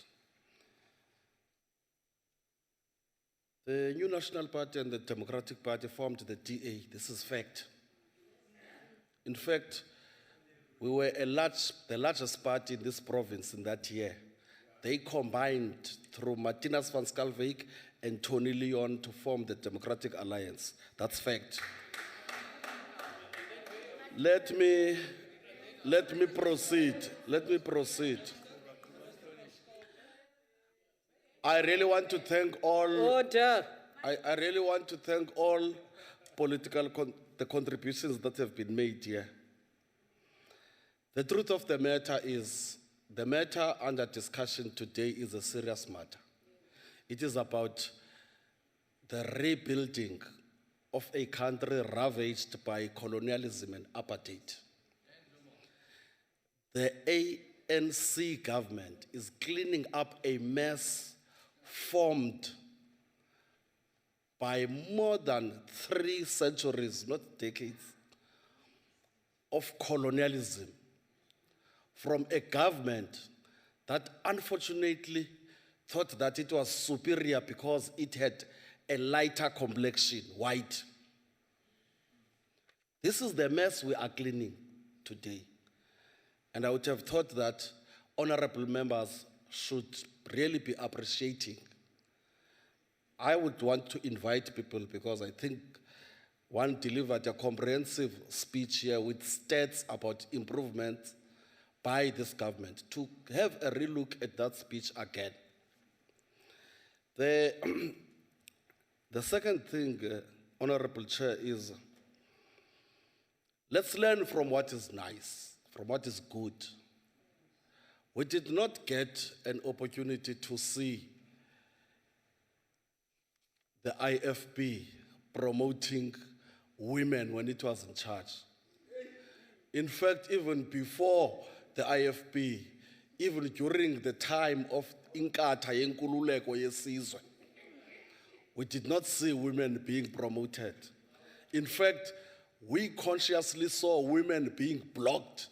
The new National Party and the Democratic Party formed the DA. This is fact. In fact, we were the largest party in this province in that year. They combined through Martinus van Schalkwyk and Tony Leon to form the Democratic Alliance. That's fact. Let me proceed. I really want to thank all. Order. I really want to thank all the contributions that have been made here. The truth of the matter is, the matter under discussion today is a serious matter. It is about the rebuilding of a country ravaged by colonialism and apartheid. The ANC government is cleaning up a mess formed by more than 3 centuries, not decades, of colonialism from a government that unfortunately thought that it was superior because it had a lighter complexion, white. This is the mess we are cleaning today. And I would have thought that honorable members should really be appreciating. I would want to invite people, because I think one delivered a comprehensive speech here with stats about improvements by this government, to have a relook at that speech again. The second thing, Honorable Chair, is let's learn from what is nice, from what is good. We did not get an opportunity to see the IFP promoting women when it was in charge. In fact, even before the IFP, even during the time of Inkatha yenkululeko yesizwe, we did not see women being promoted. In fact, we consciously saw women being blocked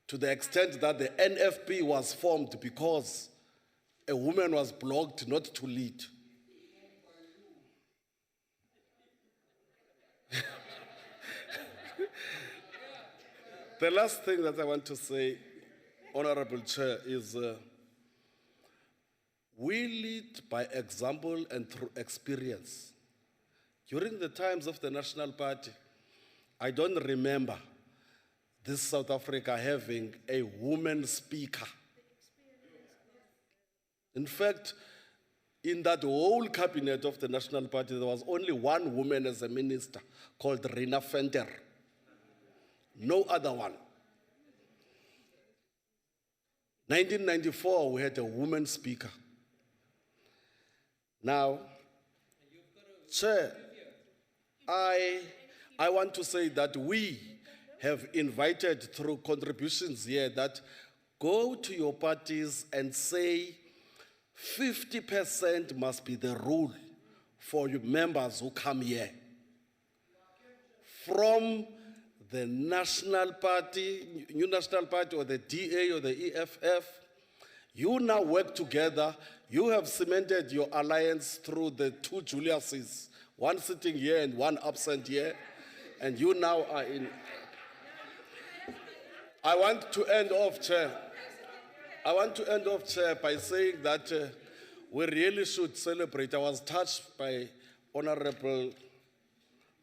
to the extent that the NFP was formed because a woman was blocked not to lead. The last thing that I want to say, Honorable Chair, is we lead by example and through experience. During the times of the National Party, I don't remember this South Africa having a woman speaker. In fact, in that whole cabinet of the National Party, there was only one woman as a minister called Rina Venter. No other one. 1994, we had a woman speaker. Now, Chair, I want to say that we have invited through contributions here that go to your parties and say 50% must be the rule for you members who come here. From the National Party, New National Party, or the DA or the EFF, you now work together. You have cemented your alliance through the two Juliuses, one sitting here and one absent here, and you now are in. I want to end off, Chair. I want to end off, Chair, by saying that we really should celebrate. I was touched by Honorable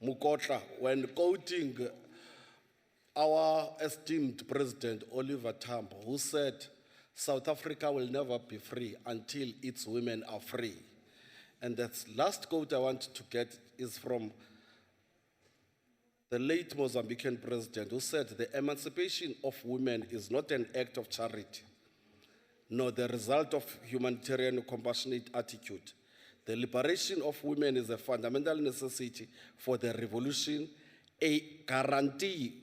Mukotla when quoting our esteemed President Oliver Tambo, who said, South Africa will never be free until its women are free. And the last quote I want to get is from the late Mozambican president, who said, the emancipation of women is not an act of charity, nor the result of humanitarian compassionate attitude. The liberation of women is a fundamental necessity for the revolution, a guarantee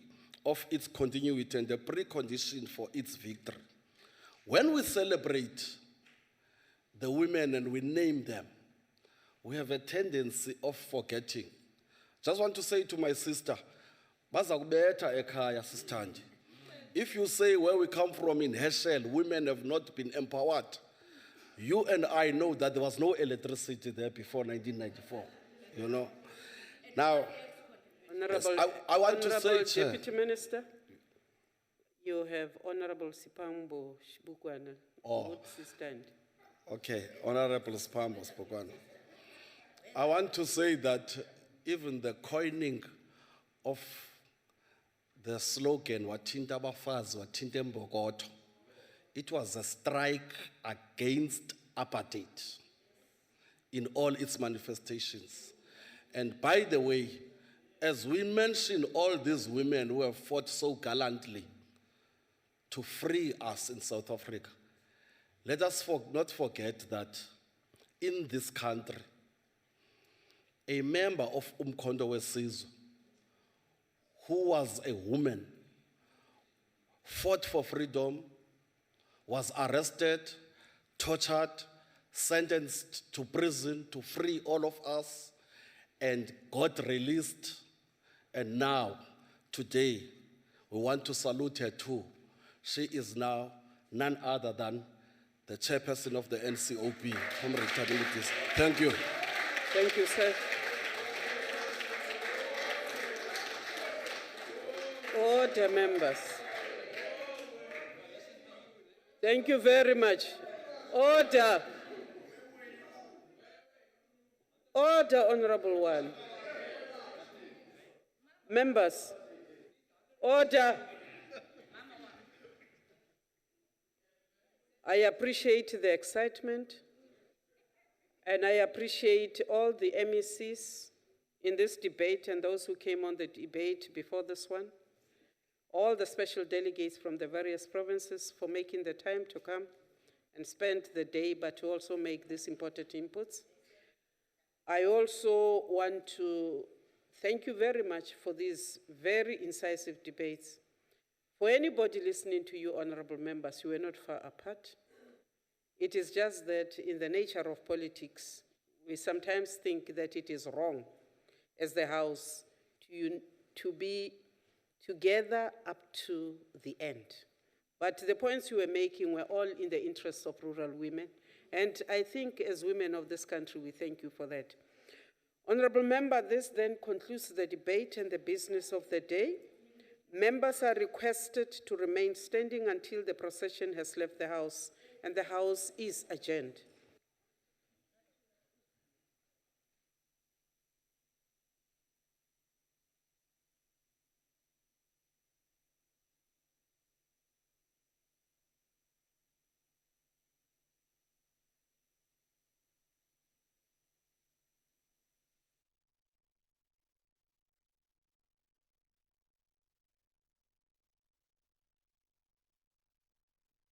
of its continuity and a precondition for its victory. When we celebrate the women and we name them, we have a tendency of forgetting. Just want to say to my sister, baza kubetha ekhaya sisithandi. If you say where we come from in Herschel, women have not been empowered, you and I know that there was no electricity there before 1994, you know. Now, Honorable, yes, I want to Honorable say, Deputy Minister, you have Honorable Sipambo Shibukwana. Oh. Would she stand? Okay, Honorable Spambo Spokwana. I want to say that even the coining of the slogan, Wathinta Abafazi, Wathinta Mbokodo, it was a strike against apartheid in all its manifestations. And by the way, as we mention all these women who have fought so gallantly to free us in South Africa, let us not forget that in this country, a member of Umkhonto weSizwe, who was a woman, fought for freedom, was arrested, tortured, sentenced to prison to free all of us, and got released. And now, today, we want to salute her too. She is now none other than the chairperson of the NCOP, Comrade Tabilities. Thank you. Thank you, sir. Order, members. Thank you very much. Order. Order, Honorable One. Members, order. I appreciate the excitement, and I appreciate all the MECs in this debate and those who came on the debate before this one, all the special delegates from the various provinces for making the time to come and spend the day, but to also make these important inputs. I also want to thank you very much for these very incisive debates. For anybody listening to you, honorable members, you are not far apart. It is just that in the nature of politics, we sometimes think that it is wrong as the House to be together up to the end. But the points you were making were all in the interests of rural women. And I think as women of this country, we thank you for that. Honorable member, this then concludes the debate and the business of the day. Members are requested to remain standing until the procession has left the House, and the House is adjourned.